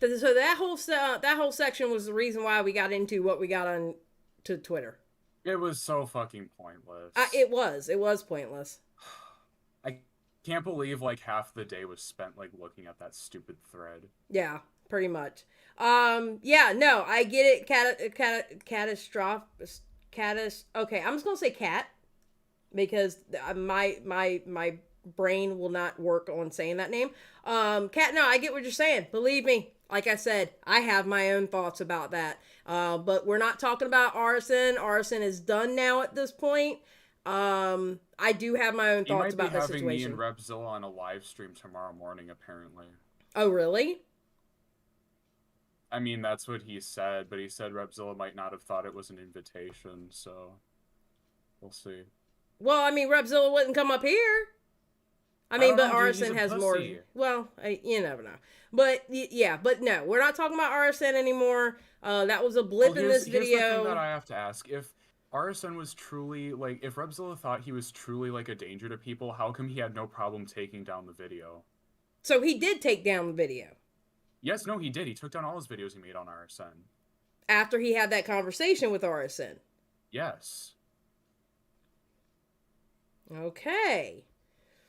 So that whole section was the reason why we got into what we got on to Twitter. It was so fucking pointless. It was pointless. I can't believe like half the day was spent like looking at that stupid thread. Yeah, pretty much. Yeah, no, I get it. Okay, I'm just gonna say cat because my brain will not work on saying that name. Cat. No, I get what you're saying. Believe me. Like I said, I have my own thoughts about that. But we're not talking about RSN. RSN is done now at this point. I do have my own thoughts about this situation. He might be having me and Repzilla on a live stream tomorrow morning, apparently. Oh, really? I mean, that's what he said, but he said Repzilla might not have thought it was an invitation, so we'll see. Well, I mean, Repzilla wouldn't come up here. I mean, but RSN has more. Well, you never know. But yeah, but no, we're not talking about RSN anymore. That was a blip in this video. Here's the thing that I have to ask: if RSN was truly like, if Repzilla thought he was truly like a danger to people, how come he had no problem taking down the video? So he did take down the video. Yes, no, he did. He took down all his videos he made on RSN. After he had that conversation with RSN. Yes. Okay.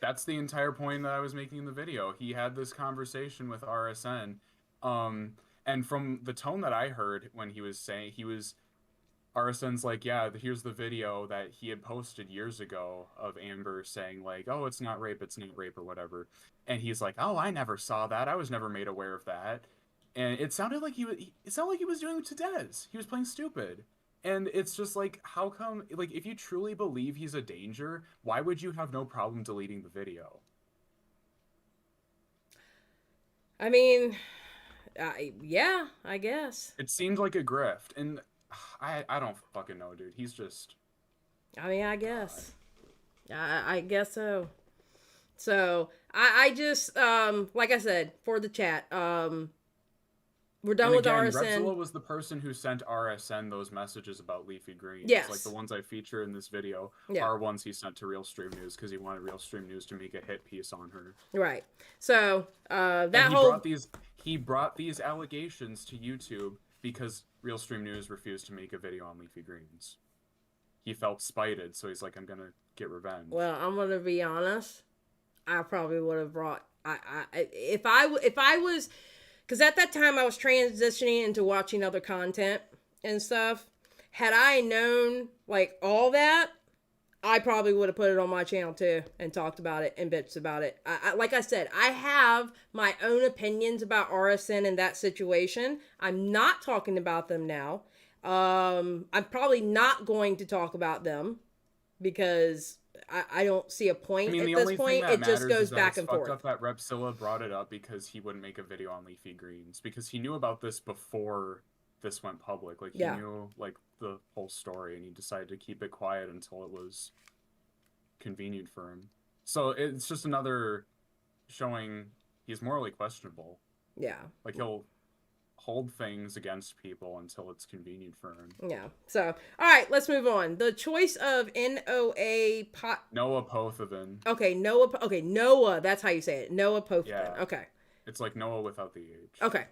That's the entire point that I was making in the video. He had this conversation with RSN, and from the tone that I heard when he was saying, RSN's like, yeah, here's the video that he had posted years ago of Amber saying like, oh, it's not rape, or whatever. And he's like, oh, I never saw that. I was never made aware of that. And it sounded like he was doing it to Dez. He was playing stupid. And it's just like, how come, like, if you truly believe he's a danger, why would you have no problem deleting the video? I mean, yeah, I guess. It seemed like a grift, and I don't fucking know, dude. He's just... I mean, I guess. I guess so. So, I just, like I said, for the chat, we're done with RSN. Repzilla was the person who sent RSN those messages about Leafy Greens. Yes. Like the ones I feature in this video are ones he sent to Real Stream News because he wanted Real Stream News to make a hit piece on her. Right. So he brought these allegations to YouTube because Real Stream News refused to make a video on Leafy Greens. He felt spited, so he's like, I'm gonna get revenge. Well, I'm gonna be honest. I probably would have brought. If I was. Because at that time, I was transitioning into watching other content and stuff. Had I known, like, all that, I probably would have put it on my channel, too, and talked about it and bitched about it. Like I said, I have my own opinions about RSN in that situation. I'm not talking about them now. I'm probably not going to talk about them because I don't see a point I mean, at the this only point. thing that It just matters goes is that back it's and fucked forth. up that Repzilla brought it up because he wouldn't make a video on leafy greens, because he knew about this before this went public. Like, he knew, like, the whole story, and he decided to keep it quiet until it was convenient for him. So it's just another showing he's morally questionable. Yeah. Like, he'll hold things against people until it's convenient for him. Yeah. So, all right, let's move on. The choice of Noah Pothoven. Okay, Noah. Okay, Noah. That's how you say it. Noah Pothoven. Yeah. Okay. It's like Noah without the H. Okay.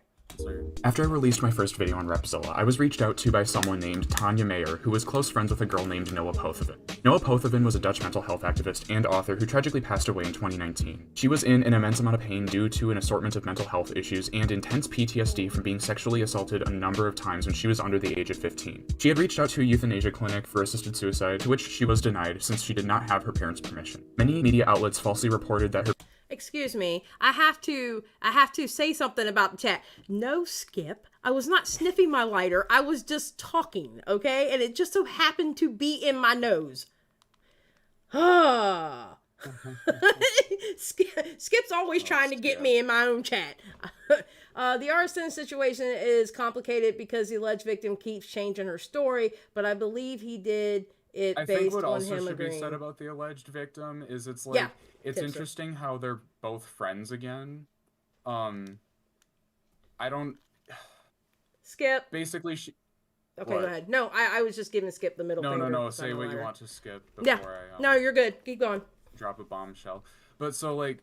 After I released my first video on Repzilla, I was reached out to by someone named Tanya Mayer, who was close friends with a girl named Noah Pothoven. Noah Pothoven was a Dutch mental health activist and author who tragically passed away in 2019. She was in an immense amount of pain due to an assortment of mental health issues and intense PTSD from being sexually assaulted a number of times when she was under the age of 15. She had reached out to a euthanasia clinic for assisted suicide, to which she was denied since she did not have her parents' permission. Many media outlets falsely reported that her Excuse me. I have to say something about the chat. No, Skip. I was not sniffing my lighter. I was just talking, okay? And it just so happened to be in my nose. Ah. Skip's always trying to get me in my own chat. The arson situation is complicated because the alleged victim keeps changing her story, but I believe he did it I based think what on also him should agreeing. be said about the alleged victim is it's like, it's tipster. interesting how they're both friends again. I don't... Skip. Basically, she... Okay, go ahead. No, I was just giving Skip the middle finger. No, say what you want to Skip before Yeah. I... No, you're good. Keep going. Drop a bombshell. But so, like,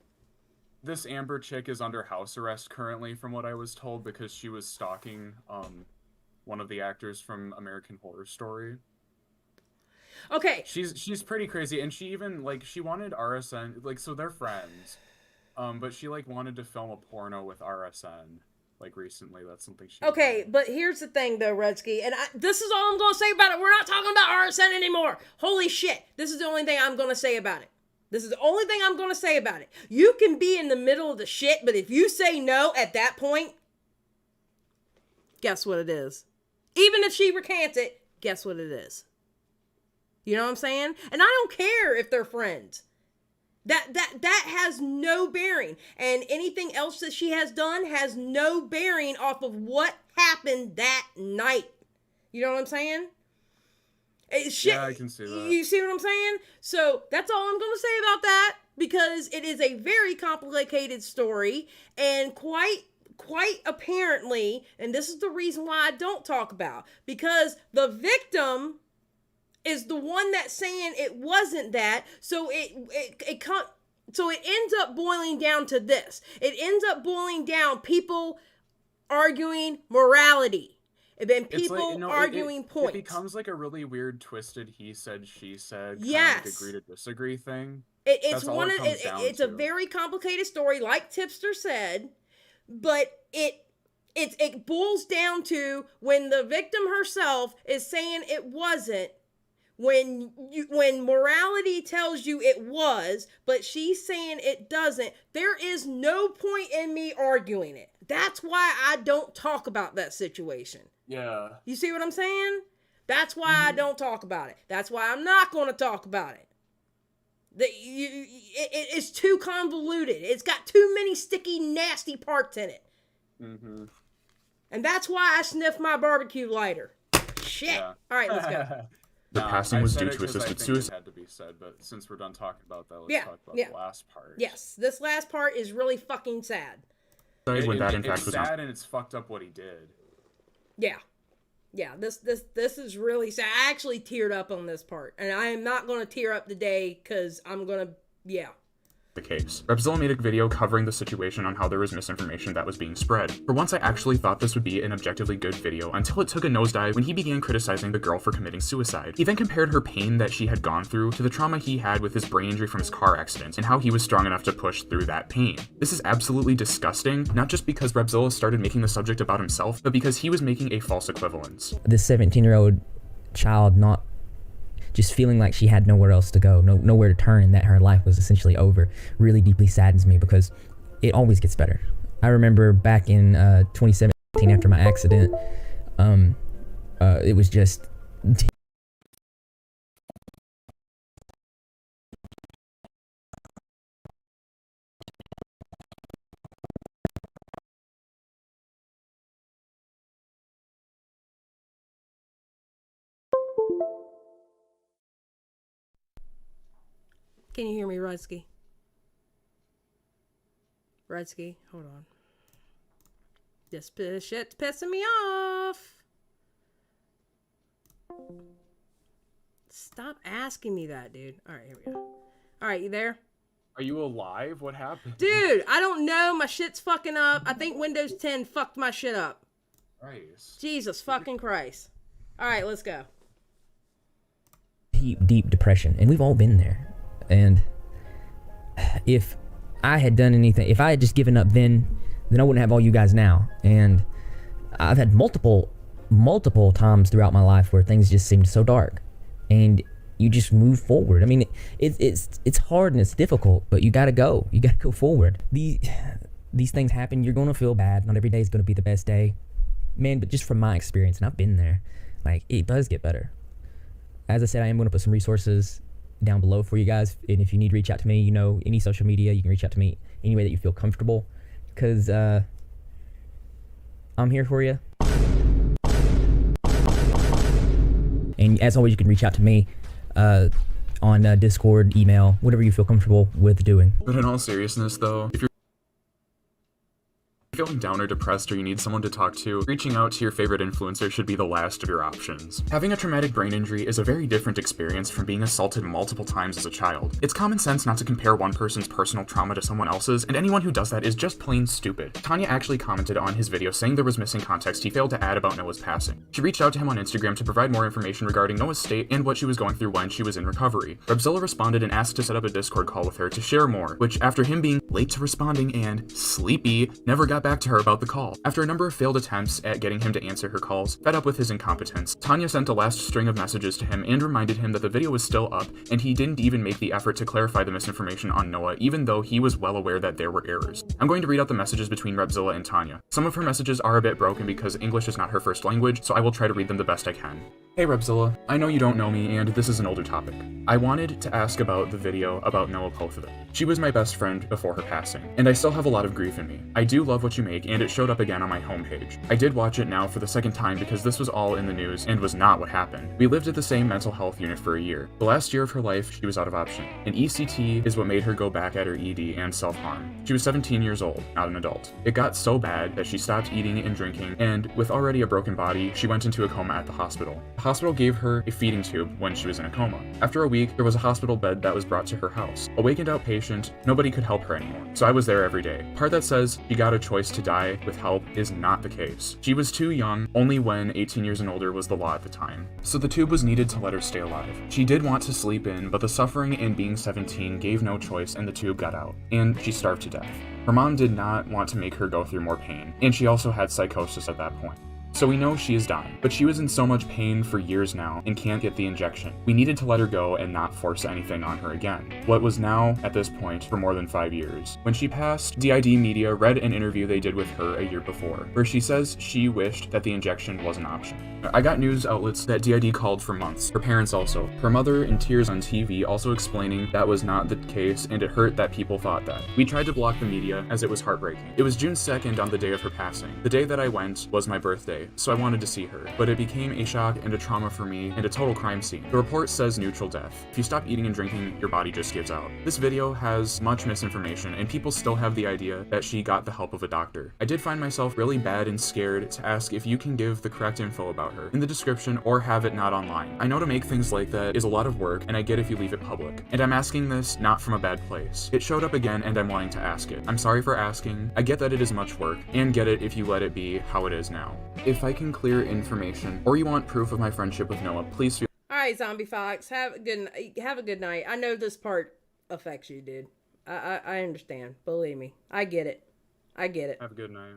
this Amber chick is under house arrest currently, from what I was told, because she was stalking, one of the actors from American Horror Story. Okay. She's pretty crazy, and she even, like, she wanted RSN, like, so they're friends, but she, like, wanted to film a porno with RSN, like, recently. That's something she Okay, but here's the thing, though, Redski, and this is all I'm going to say about it. We're not talking about RSN anymore. Holy shit. This is the only thing I'm going to say about it. This is the only thing I'm going to say about it. You can be in the middle of the shit, but if you say no at that point, guess what it is? Even if she recants it, guess what it is? You know what I'm saying? And I don't care if they're friends. That has no bearing. And anything else that she has done has no bearing off of what happened that night. You know what I'm saying? Yeah, I can see that. You see what I'm saying? So that's all I'm going to say about that, because it is a very complicated story, and quite apparently, and this is the reason why I don't talk about, because the victim is the one that's saying it wasn't that, so it ends up boiling down to this. It ends up boiling down people arguing morality. And then people arguing points. It becomes like a really weird, twisted he said, she said, yes, like agree to disagree thing. It's a very complicated story, like Tipster said, but it boils down to when the victim herself is saying it wasn't, when morality tells you it was, but she's saying it doesn't, there is no point in me arguing it. That's why I don't talk about that situation. Yeah. You see what I'm saying? That's why I don't talk about it. That's why I'm not going to talk about it. It's too convoluted. It's got too many sticky, nasty parts in it. Mm-hmm. And that's why I sniff my barbecue lighter. Shit. Yeah. All right, let's go. The passing was due to assisted suicide. It had to be said, but since we're done talking about that, let's talk about the last part. Yes, this last part is really fucking sad. When that in fact it's was sad, and it's fucked up what he did. Yeah, this is really sad. I actually teared up on this part, and I am not going to tear up today because I'm going to, the case. Repzilla made a video covering the situation on how there was misinformation that was being spread. For once, I actually thought this would be an objectively good video until it took a nosedive when he began criticizing the girl for committing suicide. He then compared her pain that she had gone through to the trauma he had with his brain injury from his car accident and how he was strong enough to push through that pain. This is absolutely disgusting, not just because Repzilla started making the subject about himself, but because he was making a false equivalence. This 17-year-old child not just feeling like she had nowhere else to go, nowhere to turn, and that her life was essentially over, really deeply saddens me, because it always gets better. I remember back in 2017 after my accident, it was just Can you hear me, Redski? Redski, hold on. This shit's pissing me off. Stop asking me that, dude. All right, here we go. All right, you there? Are you alive? What happened? Dude, I don't know. My shit's fucking up. I think Windows 10 fucked my shit up. Christ. Jesus fucking Christ. All right, let's go. Deep depression, and we've all been there. And if I had done anything, if I had just given up then I wouldn't have all you guys now. And I've had multiple times throughout my life where things just seemed so dark, and you just move forward. I mean, it's hard and it's difficult, but you gotta go. You gotta go forward. These things happen. You're gonna feel bad. Not every day is gonna be the best day, man. But just from my experience, and I've been there, like, it does get better. As I said, I am gonna put some resources down below for you guys, and if you need to reach out to me, you know, any social media, you can reach out to me any way that you feel comfortable, because I'm here for you. And as always, you can reach out to me on Discord, email, whatever you feel comfortable with doing. But in all seriousness, though, if you're feeling down or depressed, or you need someone to talk to, reaching out to your favorite influencer should be the last of your options. Having a traumatic brain injury is a very different experience from being assaulted multiple times as a child. It's common sense not to compare one person's personal trauma to someone else's, and anyone who does that is just plain stupid. Tanya actually commented on his video saying there was missing context he failed to add about Noah's passing. She reached out to him on Instagram to provide more information regarding Noah's state and what she was going through when she was in recovery. Repzilla responded and asked to set up a Discord call with her to share more, which, after him being late to responding and sleepy, never got back to her about the call. After a number of failed attempts at getting him to answer her calls, fed up with his incompetence, Tanya sent a last string of messages to him and reminded him that the video was still up, and he didn't even make the effort to clarify the misinformation on Noah, even though he was well aware that there were errors. I'm going to read out the messages between Repzilla and Tanya. Some of her messages are a bit broken because English is not her first language, so I will try to read them the best I can. Hey Repzilla, I know you don't know me, and this is an older topic. I wanted to ask about the video about Noah Pothovic. She was my best friend before her passing, and I still have a lot of grief in me. I do love what you make, and it showed up again on my homepage. I did watch it now for the second time because this was all in the news and was not what happened. We lived at the same mental health unit for a year. The last year of her life, she was out of option. An ECT is what made her go back at her ED and self-harm. She was 17 years old, not an adult. It got so bad that she stopped eating and drinking, and with already a broken body, she went into a coma at the hospital. The hospital gave her a feeding tube when she was in a coma. After a week, there was a hospital bed that was brought to her house. Awakened outpatient, nobody could help her anymore, so I was there every day. The part that says she got a choice to die with help is not the case. She was too young, only when 18 years and older was the law at the time. So the tube was needed to let her stay alive. She did want to sleep in, but the suffering in being 17 gave no choice and the tube got out, and she starved to death. Her mom did not want to make her go through more pain, and she also had psychosis at that point. So we know she is dying, but she was in so much pain for years now and can't get the injection. We needed to let her go and not force anything on her again. What was now, at this point, for more than 5 years. When she passed, DID Media read an interview they did with her a year before, where she says she wished that the injection was an option. I got news outlets that DID called for months, her parents also. Her mother in tears on TV also explaining that was not the case and it hurt that people thought that. We tried to block the media as it was heartbreaking. It was June 2nd on the day of her passing. The day that I went was my birthday, so I wanted to see her, but it became a shock and a trauma for me and a total crime scene. The report says neutral death. If you stop eating and drinking, your body just gives out. This video has much misinformation and people still have the idea that she got the help of a doctor. I did find myself really bad and scared to ask if you can give the correct info about her in the description or have it not online. I know to make things like that is a lot of work and I get if you leave it public. And I'm asking this not from a bad place. It showed up again and I'm wanting to ask it. I'm sorry for asking. I get that it is much work and get it if you let it be how it is now. If I can clear information or you want proof of my friendship with Noah, please feel. All right, Zombie Fox, have a good night. I know this part affects you, dude. I understand. Believe me. I get it. Have a good night.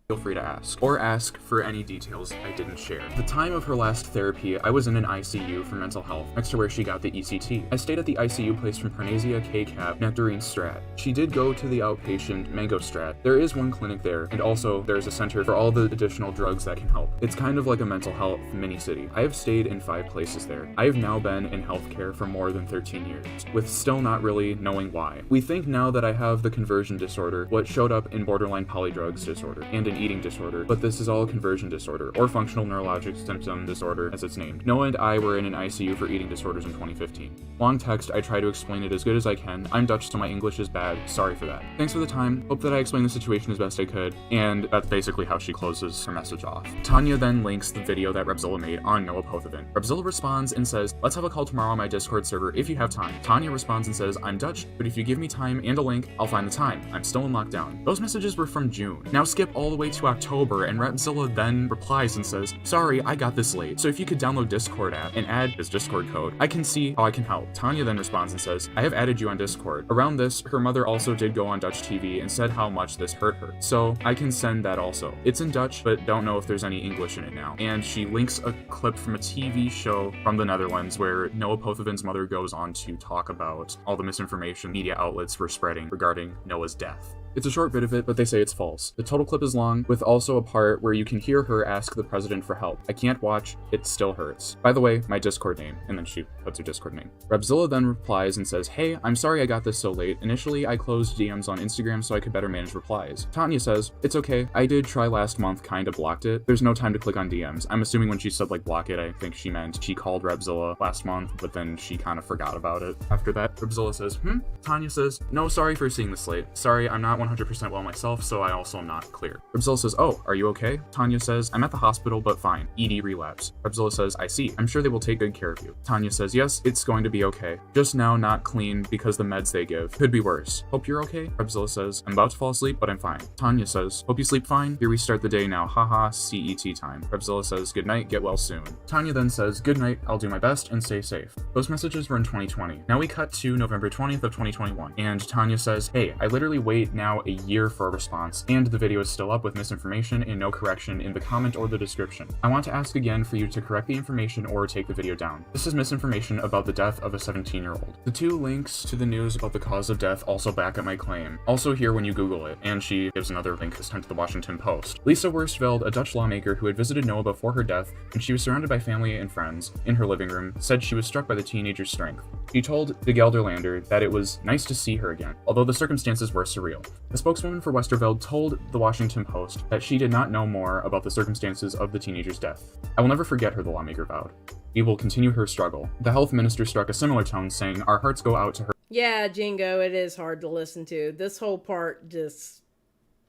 Feel free to ask, or ask for any details I didn't share. The time of her last therapy, I was in an ICU for mental health, next to where she got the ECT. I stayed at the ICU place from Parnasia K-Cap, Nectarine Strat. She did go to the outpatient Mango Strat. There is one clinic there, and also there's a center for all the additional drugs that can help. It's kind of like a mental health mini-city. I have stayed in 5 places there. I have now been in healthcare for more than 13 years, with still not really knowing why. We think now that I have the conversion disorder, what showed up in borderline polydrugs disorder, and an eating disorder, but this is all a conversion disorder, or functional neurologic symptom disorder as it's named. Noah and I were in an ICU for eating disorders in 2015. Long text, I try to explain it as good as I can. I'm Dutch, so my English is bad. Sorry for that. Thanks for the time. Hope that I explained the situation as best I could. And that's basically how she closes her message off. Tanya then links the video that Repzilla made on Noah Pothoven. Repzilla responds and says, let's have a call tomorrow on my Discord server if you have time. Tanya responds and says, I'm Dutch, but if you give me time and a link, I'll find the time. I'm still in lockdown. Those messages were from June. Now skip all the way to October, and Repzilla then replies and says, sorry, I got this late. So if you could download Discord app and add this Discord code, I can see how I can help. Tanya then responds and says, I have added you on Discord. Around this, her mother also did go on Dutch TV and said how much this hurt her. So I can send that also. It's in Dutch, but don't know if there's any English in it now. And she links a clip from a TV show from the Netherlands where Noah Pothoven's mother goes on to talk about all the misinformation media outlets were spreading regarding Noah's death. It's a short bit of it, but they say it's false. The total clip is long, with also a part where you can hear her ask the president for help. I can't watch, it still hurts. By the way, my Discord name, and then she puts her Discord name. Repzilla then replies and says, hey, I'm sorry I got this so late. Initially, I closed DMs on Instagram so I could better manage replies. Tanya says, it's okay, I did try last month, kinda blocked it. There's no time to click on DMs. I'm assuming when she said like block it, I think she meant she called Repzilla last month, but then she kind of forgot about it. After that, Repzilla says, Tanya says, no, sorry for seeing this late. Sorry, I'm not 100% well myself, so I also am not clear. Repzilla says, oh, are you okay? Tanya says, I'm at the hospital, but fine. ED relapse. Repzilla says, I see. I'm sure they will take good care of you. Tanya says, yes, it's going to be okay. Just now not clean because the meds they give. Could be worse. Hope you're okay? Repzilla says, I'm about to fall asleep, but I'm fine. Tanya says, hope you sleep fine. Here we start the day now. Haha, CET time. Repzilla says, good night, get well soon. Tanya then says, good night, I'll do my best and stay safe. Those messages were in 2020. Now we cut to November 20th of 2021, and Tanya says, hey, I literally wait now a year for a response, and the video is still up with misinformation and no correction in the comment or the description. I want to ask again for you to correct the information or take the video down. This is misinformation about the death of a 17-year-old. The two links to the news about the cause of death also back up my claim. Also here when you Google it, and she gives another link this time to the Washington Post. Lisa Worstveld, a Dutch lawmaker who had visited Noah before her death when she was surrounded by family and friends in her living room, said she was struck by the teenager's strength. She told the Gelderlander that it was nice to see her again, although the circumstances were surreal. The spokeswoman for Westerveld told the Washington Post that she did not know more about the circumstances of the teenager's death. I will never forget her, the lawmaker vowed. We will continue her struggle. The health minister struck a similar tone, saying, our hearts go out to her. Yeah, Jingo, it is hard to listen to. This whole part just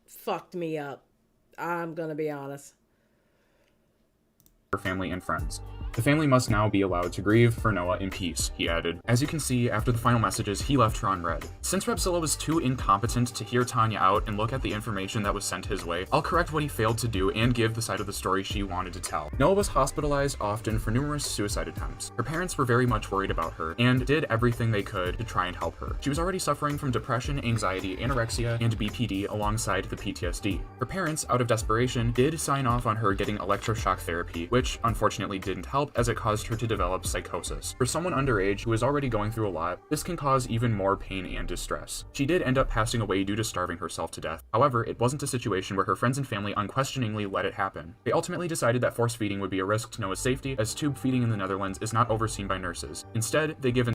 fucked me up. I'm gonna be honest. Her family and friends. The family must now be allowed to grieve for Noah in peace, he added. As you can see, after the final messages, he left her unread. Since Repzilla was too incompetent to hear Tanya out and look at the information that was sent his way, I'll correct what he failed to do and give the side of the story she wanted to tell. Noah was hospitalized often for numerous suicide attempts. Her parents were very much worried about her and did everything they could to try and help her. She was already suffering from depression, anxiety, anorexia, and BPD alongside the PTSD. Her parents, out of desperation, did sign off on her getting electroshock therapy, which unfortunately didn't help as it caused her to develop psychosis. For someone underage who is already going through a lot, this can cause even more pain and distress. She did end up passing away due to starving herself to death. However, it wasn't a situation where her friends and family unquestioningly let it happen. They ultimately decided that force feeding would be a risk to Noah's safety, as tube feeding in the Netherlands is not overseen by nurses. Instead, they give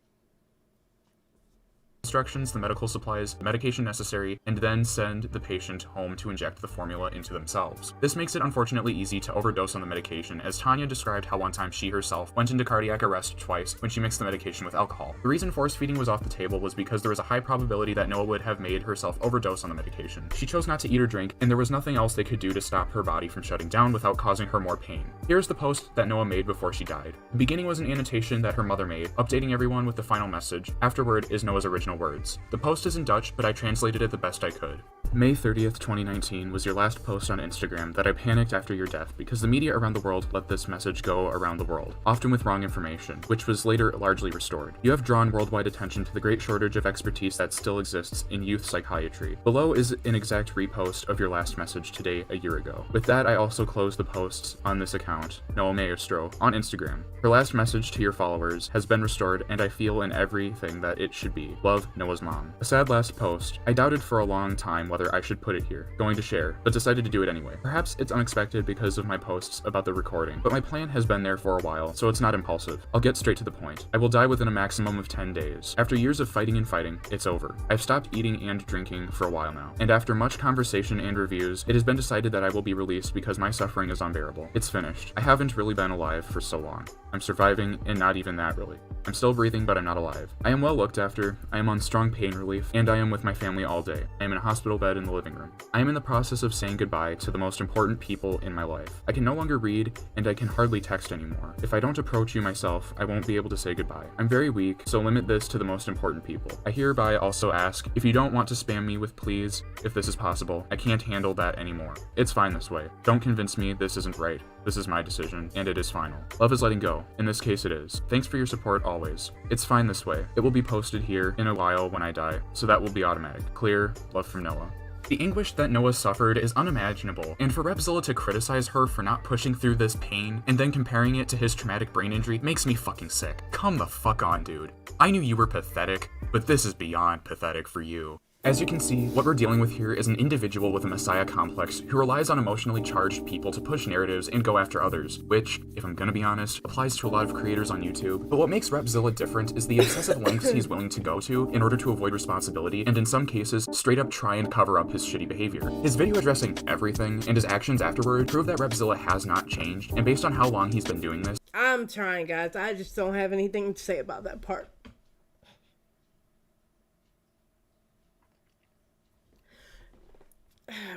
instructions, the medical supplies, the medication necessary, and then send the patient home to inject the formula into themselves. This makes it unfortunately easy to overdose on the medication, as Tanya described how one time she herself went into cardiac arrest twice when she mixed the medication with alcohol. The reason force feeding was off the table was because there was a high probability that Noah would have made herself overdose on the medication. She chose not to eat or drink, and there was nothing else they could do to stop her body from shutting down without causing her more pain. Here's the post that Noah made before she died. The beginning was an annotation that her mother made, updating everyone with the final message. Afterward is Noah's original words. The post is in Dutch, but I translated it the best I could. May 30th, 2019 was your last post on Instagram that I panicked after your death because the media around the world let this message go around the world, often with wrong information, which was later largely restored. You have drawn worldwide attention to the great shortage of expertise that still exists in youth psychiatry. Below is an exact repost of your last message today a year ago. With that, I also close the posts on this account, Noah Maestro, on Instagram. Her last message to your followers has been restored, and I feel in everything that it should be. Love, Noah's mom. A sad last post. I doubted for a long time whether whether I should put it here, going to share, but decided to do it anyway. Perhaps it's unexpected because of my posts about the recording, but my plan has been there for a while, so it's not impulsive. I'll get straight to the point. I will die within a maximum of 10 days. After years of fighting and fighting, it's over. I've stopped eating and drinking for a while now, and after much conversation and reviews, it has been decided that I will be released because my suffering is unbearable. It's finished. I haven't really been alive for so long. I'm surviving, and not even that really. I'm still breathing, but I'm not alive. I am well looked after, I am on strong pain relief, and I am with my family all day. I am in a hospital bed in the living room. I am in the process of saying goodbye to the most important people in my life. I can no longer read, and I can hardly text anymore. If I don't approach you myself, I won't be able to say goodbye. I'm very weak, so limit this to the most important people. I hereby also ask, if you don't want to spam me with please, if this is possible, I can't handle that anymore. It's fine this way. Don't convince me this isn't right. This is my decision, and it is final. Love is letting go. In this case it is. Thanks for your support always. It's fine this way. It will be posted here in a while when I die, so that will be automatic. Clear, love from Noah. The anguish that Noah suffered is unimaginable, and for Repzilla to criticize her for not pushing through this pain and then comparing it to his traumatic brain injury makes me fucking sick. Come the fuck on, dude. I knew you were pathetic, but this is beyond pathetic for you. As you can see, what we're dealing with here is an individual with a messiah complex who relies on emotionally charged people to push narratives and go after others, which, if I'm gonna be honest, applies to a lot of creators on YouTube. But what makes Repzilla different is the excessive lengths he's willing to go to in order to avoid responsibility, and in some cases, straight up try and cover up his shitty behavior. His video addressing everything and his actions afterward prove that Repzilla has not changed, and based on how long he's been doing this, I'm trying, guys. I just don't have anything to say about that part.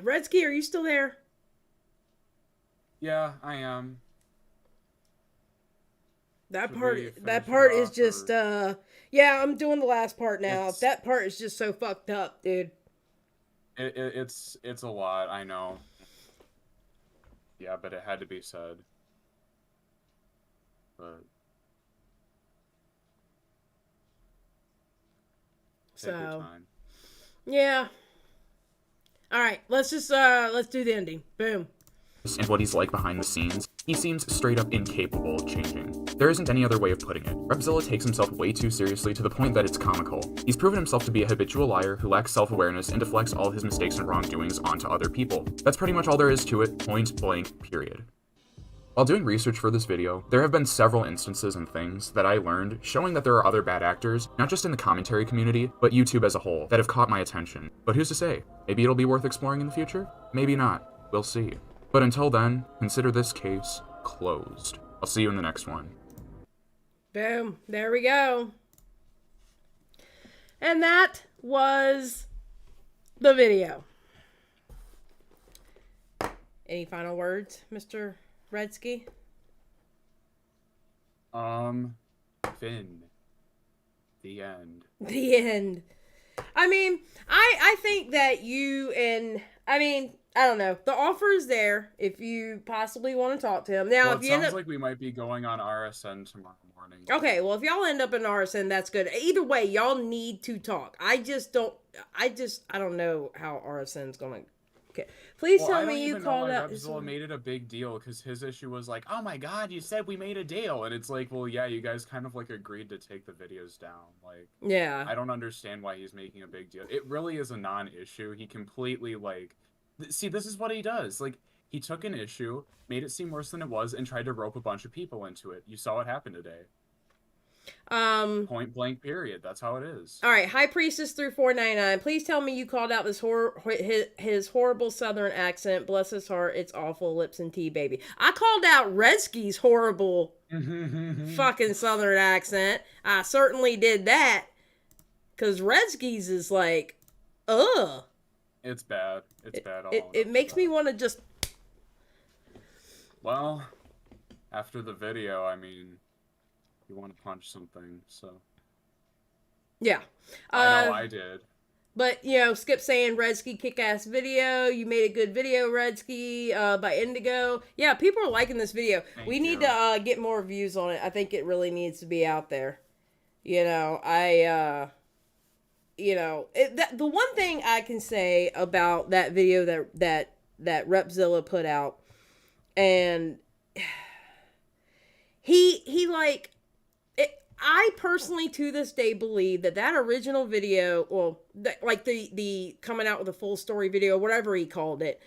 Redski, are you still there? Yeah, I am. That Should part we finish it is off, just yeah, I'm doing the last part now. That part is just so fucked up, dude. It's a lot, I know. Yeah, but it had to be said. But take your So time. yeah. All right, let's do the ending. Boom. and what he's like behind the scenes, he seems straight up incapable of changing. There isn't any other way of putting it. Repzilla takes himself way too seriously to the point that it's comical. He's proven himself to be a habitual liar who lacks self-awareness and deflects all his mistakes and wrongdoings onto other people. That's pretty much all there is to it, point blank, period. While doing research for this video, there have been several instances and things that I learned showing that there are other bad actors, not just in the commentary community, but YouTube as a whole, that have caught my attention. But who's to say? Maybe it'll be worth exploring in the future? Maybe not. We'll see. But until then, consider this case closed. I'll see you in the next one. Boom. There we go. And that was the video. Any final words, Mr. Redski? Finn. The end. The end. I mean, I think that you and, I mean, I don't know. The offer is there if you possibly want to talk to him. Now, Well, if it you end sounds up... like we might be going on RSN tomorrow morning. Okay, well, if y'all end up in RSN, that's good. Either way, y'all need to talk. I don't know how RSN's going to... Okay. Please tell me you called out... Repzilla made it a big deal because his issue was like, oh my god, you said we made a deal. And it's like, well, yeah, you guys kind of like agreed to take the videos down. Like, yeah. I don't understand why he's making a big deal. It really is a non-issue. He completely like... See, this is what he does. Like, he took an issue, made it seem worse than it was, and tried to rope a bunch of people into it. You saw what happened today. Point blank period. That's how it is. All right, High Priestess through 499. Please tell me you called out this his horrible Southern accent. Bless his heart, it's awful. Lips and tea, baby. I called out Redski's horrible fucking Southern accent. I certainly did that because Redski's is like, ugh. It's bad. It's bad. It makes me want to just. Well, after the video, I mean, you want to punch something, so. Yeah. I know I did. But, you know, Skip saying Redski kick-ass video. You made a good video, Redski, by Indigo. Yeah, people are liking this video. We need to get more views on it. I think it really needs to be out there. You know, you know, the one thing I can say about that video that Repzilla put out, and he like, I personally, to this day, believe that original video, well, like the coming out with a full story video, whatever he called it,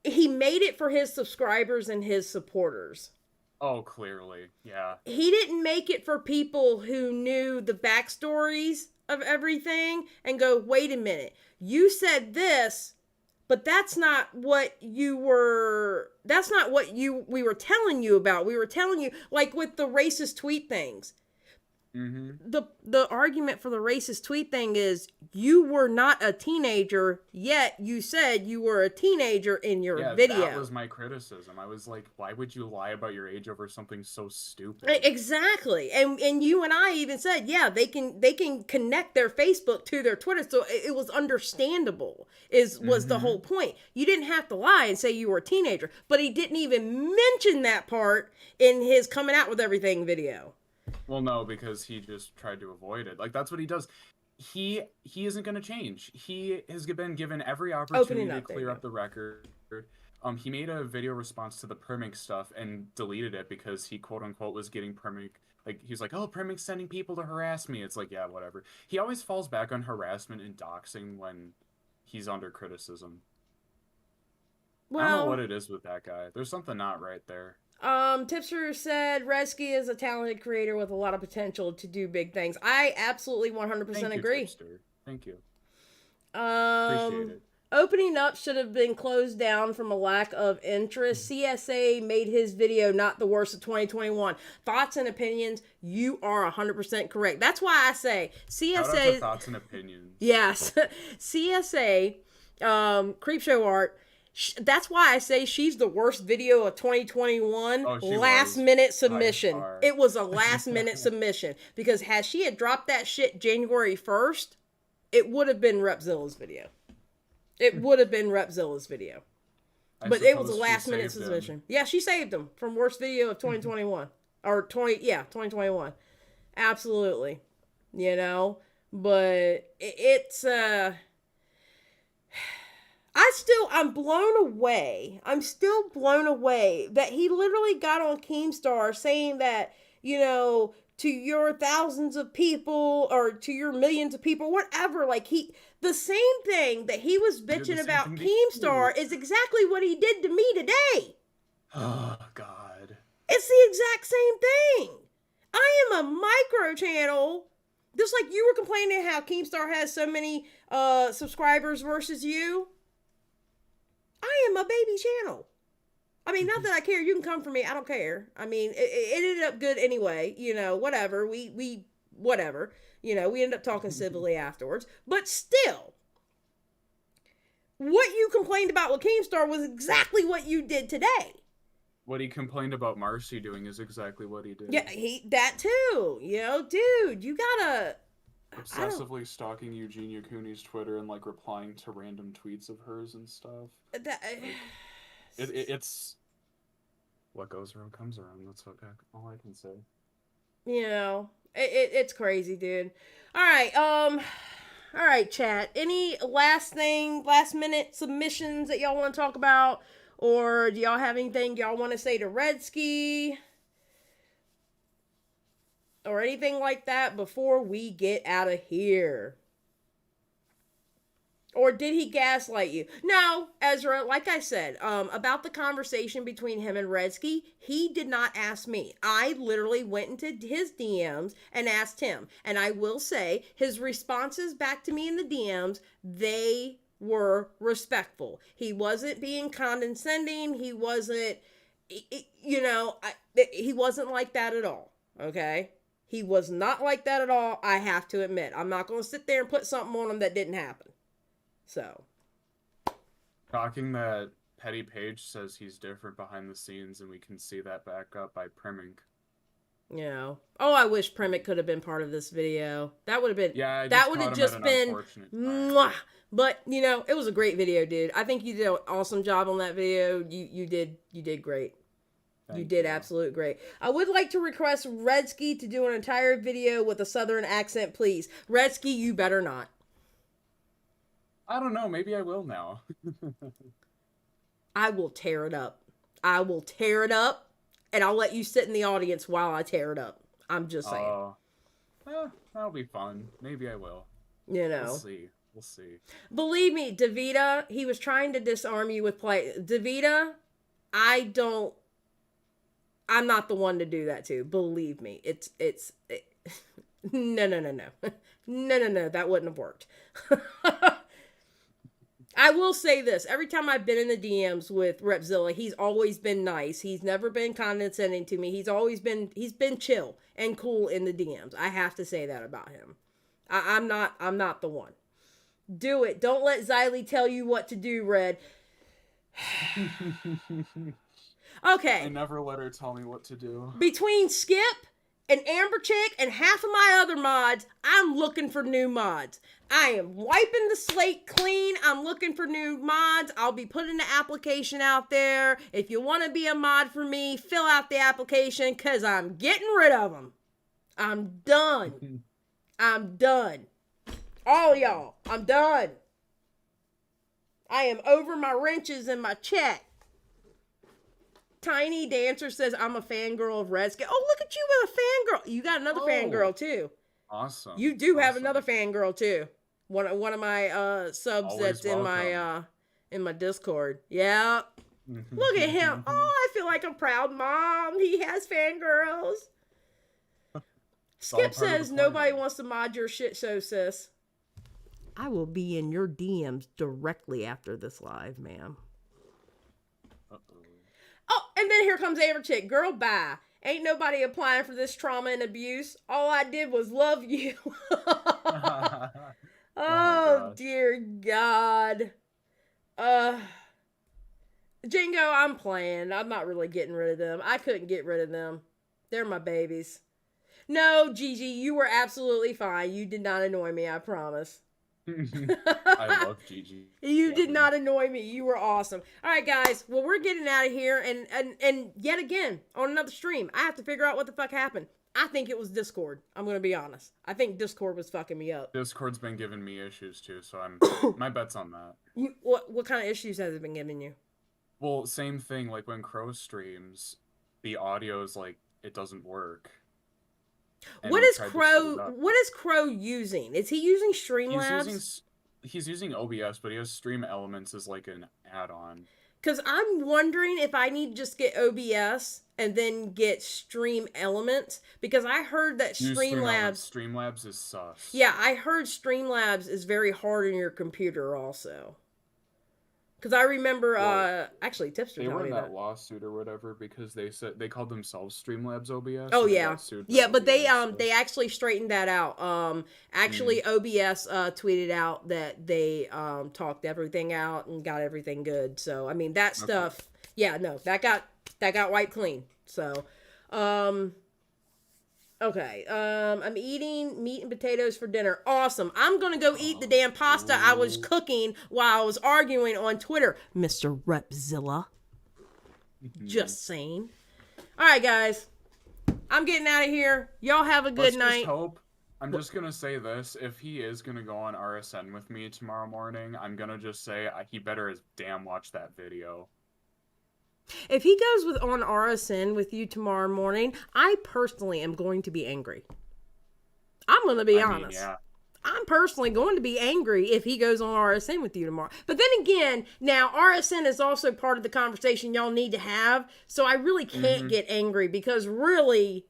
he made it for his subscribers and his supporters. Oh, clearly, yeah. He didn't make it for people who knew the backstories of everything and go, wait a minute, you said this, but that's not what we were telling you about. We were telling you, like with the racist tweet things. Mm-hmm. The argument for the racist tweet thing is you were not a teenager, yet you said you were a teenager in your video. That was my criticism. I was like, why would you lie about your age over something so stupid? Exactly. And you and I even said, yeah, they can connect their Facebook to their Twitter, so it was understandable. Was the whole point. You didn't have to lie and say you were a teenager, but he didn't even mention that part in his coming out with everything video. Well, no, because he just tried to avoid it. Like, that's what he does. He isn't going to change. He has been given every opportunity to clear up the record. He made a video response to the Permink stuff and deleted it because he, quote-unquote, was getting Permink. Like, he's like, oh, Permink's sending people to harass me. It's like, yeah, whatever. He always falls back on harassment and doxing when he's under criticism. Well, I don't know what it is with that guy. There's something not right there. Tipster said Redski is a talented creator with a lot of potential to do big things. I absolutely 100% agree. Tipster. Thank you. Appreciate it. Opening up should have been closed down from a lack of interest. CSA made his video not the worst of 2021. Thoughts and opinions, you are 100% correct. That's why I say CSA. Thoughts and opinions. Yes. CSA, Creepshow Art. That's why I say she's the worst video of 2021. Last minute submission. It was a last minute submission because had she had dropped that shit January 1st, it would have been Repzilla's video. It would have been Repzilla's video. But it was a last minute submission. Yeah, she saved him from worst video of 2021 or 2021. Absolutely. You know, but it's I'm blown away. I'm still blown away that he literally got on Keemstar saying that, you know, to your thousands of people or to your millions of people, whatever. Like the same thing that he was bitching about Keemstar is exactly what he did to me today. Oh, God. It's the exact same thing. I am a micro channel. Just like you were complaining how Keemstar has so many subscribers versus you. I am a baby channel. I mean, not that I care. You can come for me. I don't care. I mean, it ended up good anyway. You know, whatever. We whatever. You know, we ended up talking civilly afterwards. But still, what you complained about with Keemstar was exactly what you did today. What he complained about Marcy doing is exactly what he did. Yeah, that too. You know, dude, you gotta... Obsessively stalking Eugenia Cooney's Twitter and, like, replying to random tweets of hers and stuff. It's... What goes around comes around. That's all I can say. You know, it's crazy, dude. All right, chat. Any last minute submissions that y'all want to talk about? Or do y'all have anything y'all want to say to Redski? Or anything like that before we get out of here? Or did he gaslight you? No, Ezra, like I said, about the conversation between him and Redski, he did not ask me. I literally went into his DMs and asked him. And I will say, his responses back to me in the DMs, they were respectful. He wasn't being condescending. He wasn't, he wasn't like that at all. Okay? He was not like that at all, I have to admit. I'm not going to sit there and put something on him that didn't happen. So. Shocking that Petty Page says he's different behind the scenes, and we can see that back up by Primink. You know. Oh, I wish Primink could have been part of this video. That would have been. Yeah, that would have just been. Mwah. But you know, it was a great video, dude. I think you did an awesome job on that video. You did great. You did absolute great. I would like to request Redski to do an entire video with a southern accent, please. Redski, you better not. I don't know. Maybe I will now. I will tear it up. I will tear it up. And I'll let you sit in the audience while I tear it up. I'm just saying. That'll be fun. Maybe I will. You know. We'll see. Believe me, Davida, he was trying to disarm you with play. Davida, I'm not the one to do that to. Believe me. No. No, that wouldn't have worked. I will say this. Every time I've been in the DMs with Repzilla, he's always been nice. He's never been condescending to me. He's been chill and cool in the DMs. I have to say that about him. I'm not the one. Do it. Don't let Xylie tell you what to do, Red. Okay. I never let her tell me what to do. Between Skip and Amber Chick and half of my other mods, I'm looking for new mods. I am wiping the slate clean. I'm looking for new mods. I'll be putting the application out there. If you want to be a mod for me, fill out the application because I'm getting rid of them. I'm done. I'm done. All y'all, I'm done. I am over my wrenches in my chat. Tiny Dancer says, I'm a fangirl of Redski. Oh, look at you with a fangirl. You got another fangirl, too. Awesome. You do have another fangirl, too. One of my subs Always that's in my Discord. Yeah. Look at him. Oh, I feel like a proud mom. He has fangirls. Skip says, nobody wants to mod your shit show, sis. I will be in your DMs directly after this live, ma'am. Oh, and then here comes Amber Chick. Girl, bye. Ain't nobody applying for this trauma and abuse. All I did was love you. Oh dear God. Jingo, I'm playing. I'm not really getting rid of them. I couldn't get rid of them. They're my babies. No, Gigi, you were absolutely fine. You did not annoy me, I promise. I love Gigi. You did not annoy me. You were awesome. All right, guys. Well, we're getting out of here, and yet again on another stream, I have to figure out what the fuck happened. I think it was Discord. I'm gonna be honest. I think Discord was fucking me up. Discord's been giving me issues too, so my bet's on that. What kind of issues has it been giving you? Well, same thing. Like when Crow streams, the audio's like it doesn't work. And What is Crow using? Is he using Streamlabs? He's using OBS, but he has Stream Elements as like an add-on. Because I'm wondering if I need to just get OBS and then get Stream Elements. Because I heard that Streamlabs is sus. Yeah, I heard Streamlabs is very hard on your computer also. Because I remember, actually, Tipster they told were me in that. that lawsuit or whatever because they said they called themselves Streamlabs OBS. Oh and they yeah, got sued yeah, by but they OBS, they actually straightened that out. OBS tweeted out that they talked everything out and got everything good. So I mean that stuff, yeah, no, that got wiped clean. So, okay, I'm eating meat and potatoes for dinner. Awesome. I'm gonna go eat the damn pasta I was cooking while I was arguing on Twitter, Mr. Repzilla. Just saying. All right, guys. I'm getting out of here. Y'all have a good night. Just hope. I'm just gonna say this: if he is gonna go on RSN with me tomorrow morning, I'm gonna just say he better as damn watch that video. If he goes on RSN with you tomorrow morning, I personally am going to be angry. I'm going to be honest. Yeah. I'm personally going to be angry if he goes on RSN with you tomorrow. But then again, now RSN is also part of the conversation y'all need to have. So I really can't get angry because really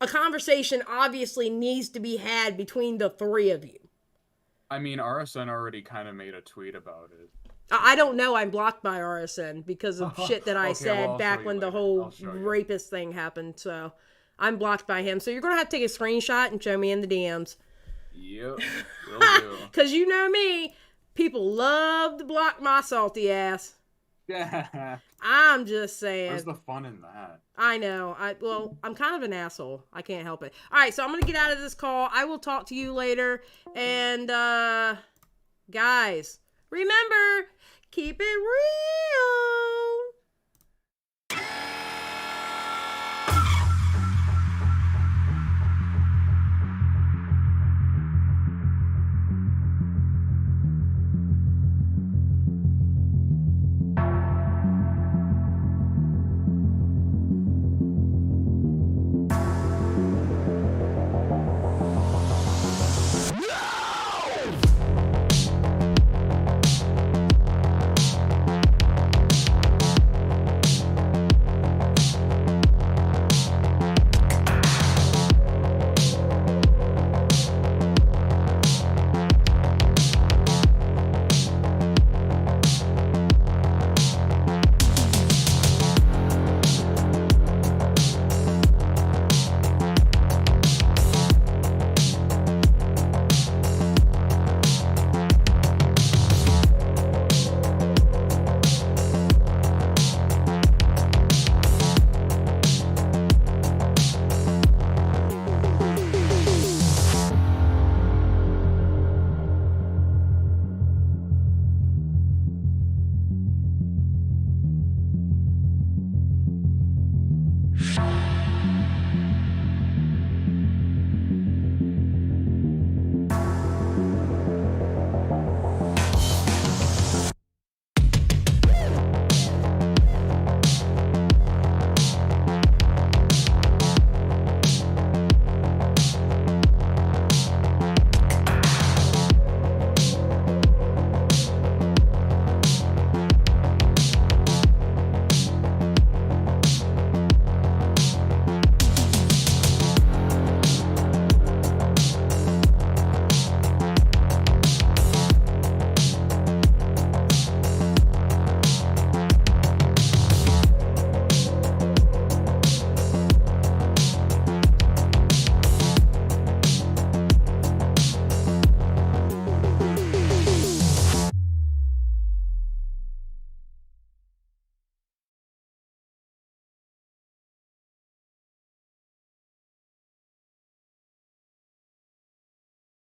a conversation obviously needs to be had between the three of you. I mean, RSN already kind of made a tweet about it. I don't know. I'm blocked by RSN because of shit that I said back when the whole rapist thing happened. So I'm blocked by him. So you're going to have to take a screenshot and show me in the DMs. Yep. Will do. Because you know me, people love to block my salty ass. Yeah. I'm just saying. Where's the fun in that? I know. I'm kind of an asshole. I can't help it. All right, so I'm going to get out of this call. I will talk to you later. And, guys, remember, keep it real. Shut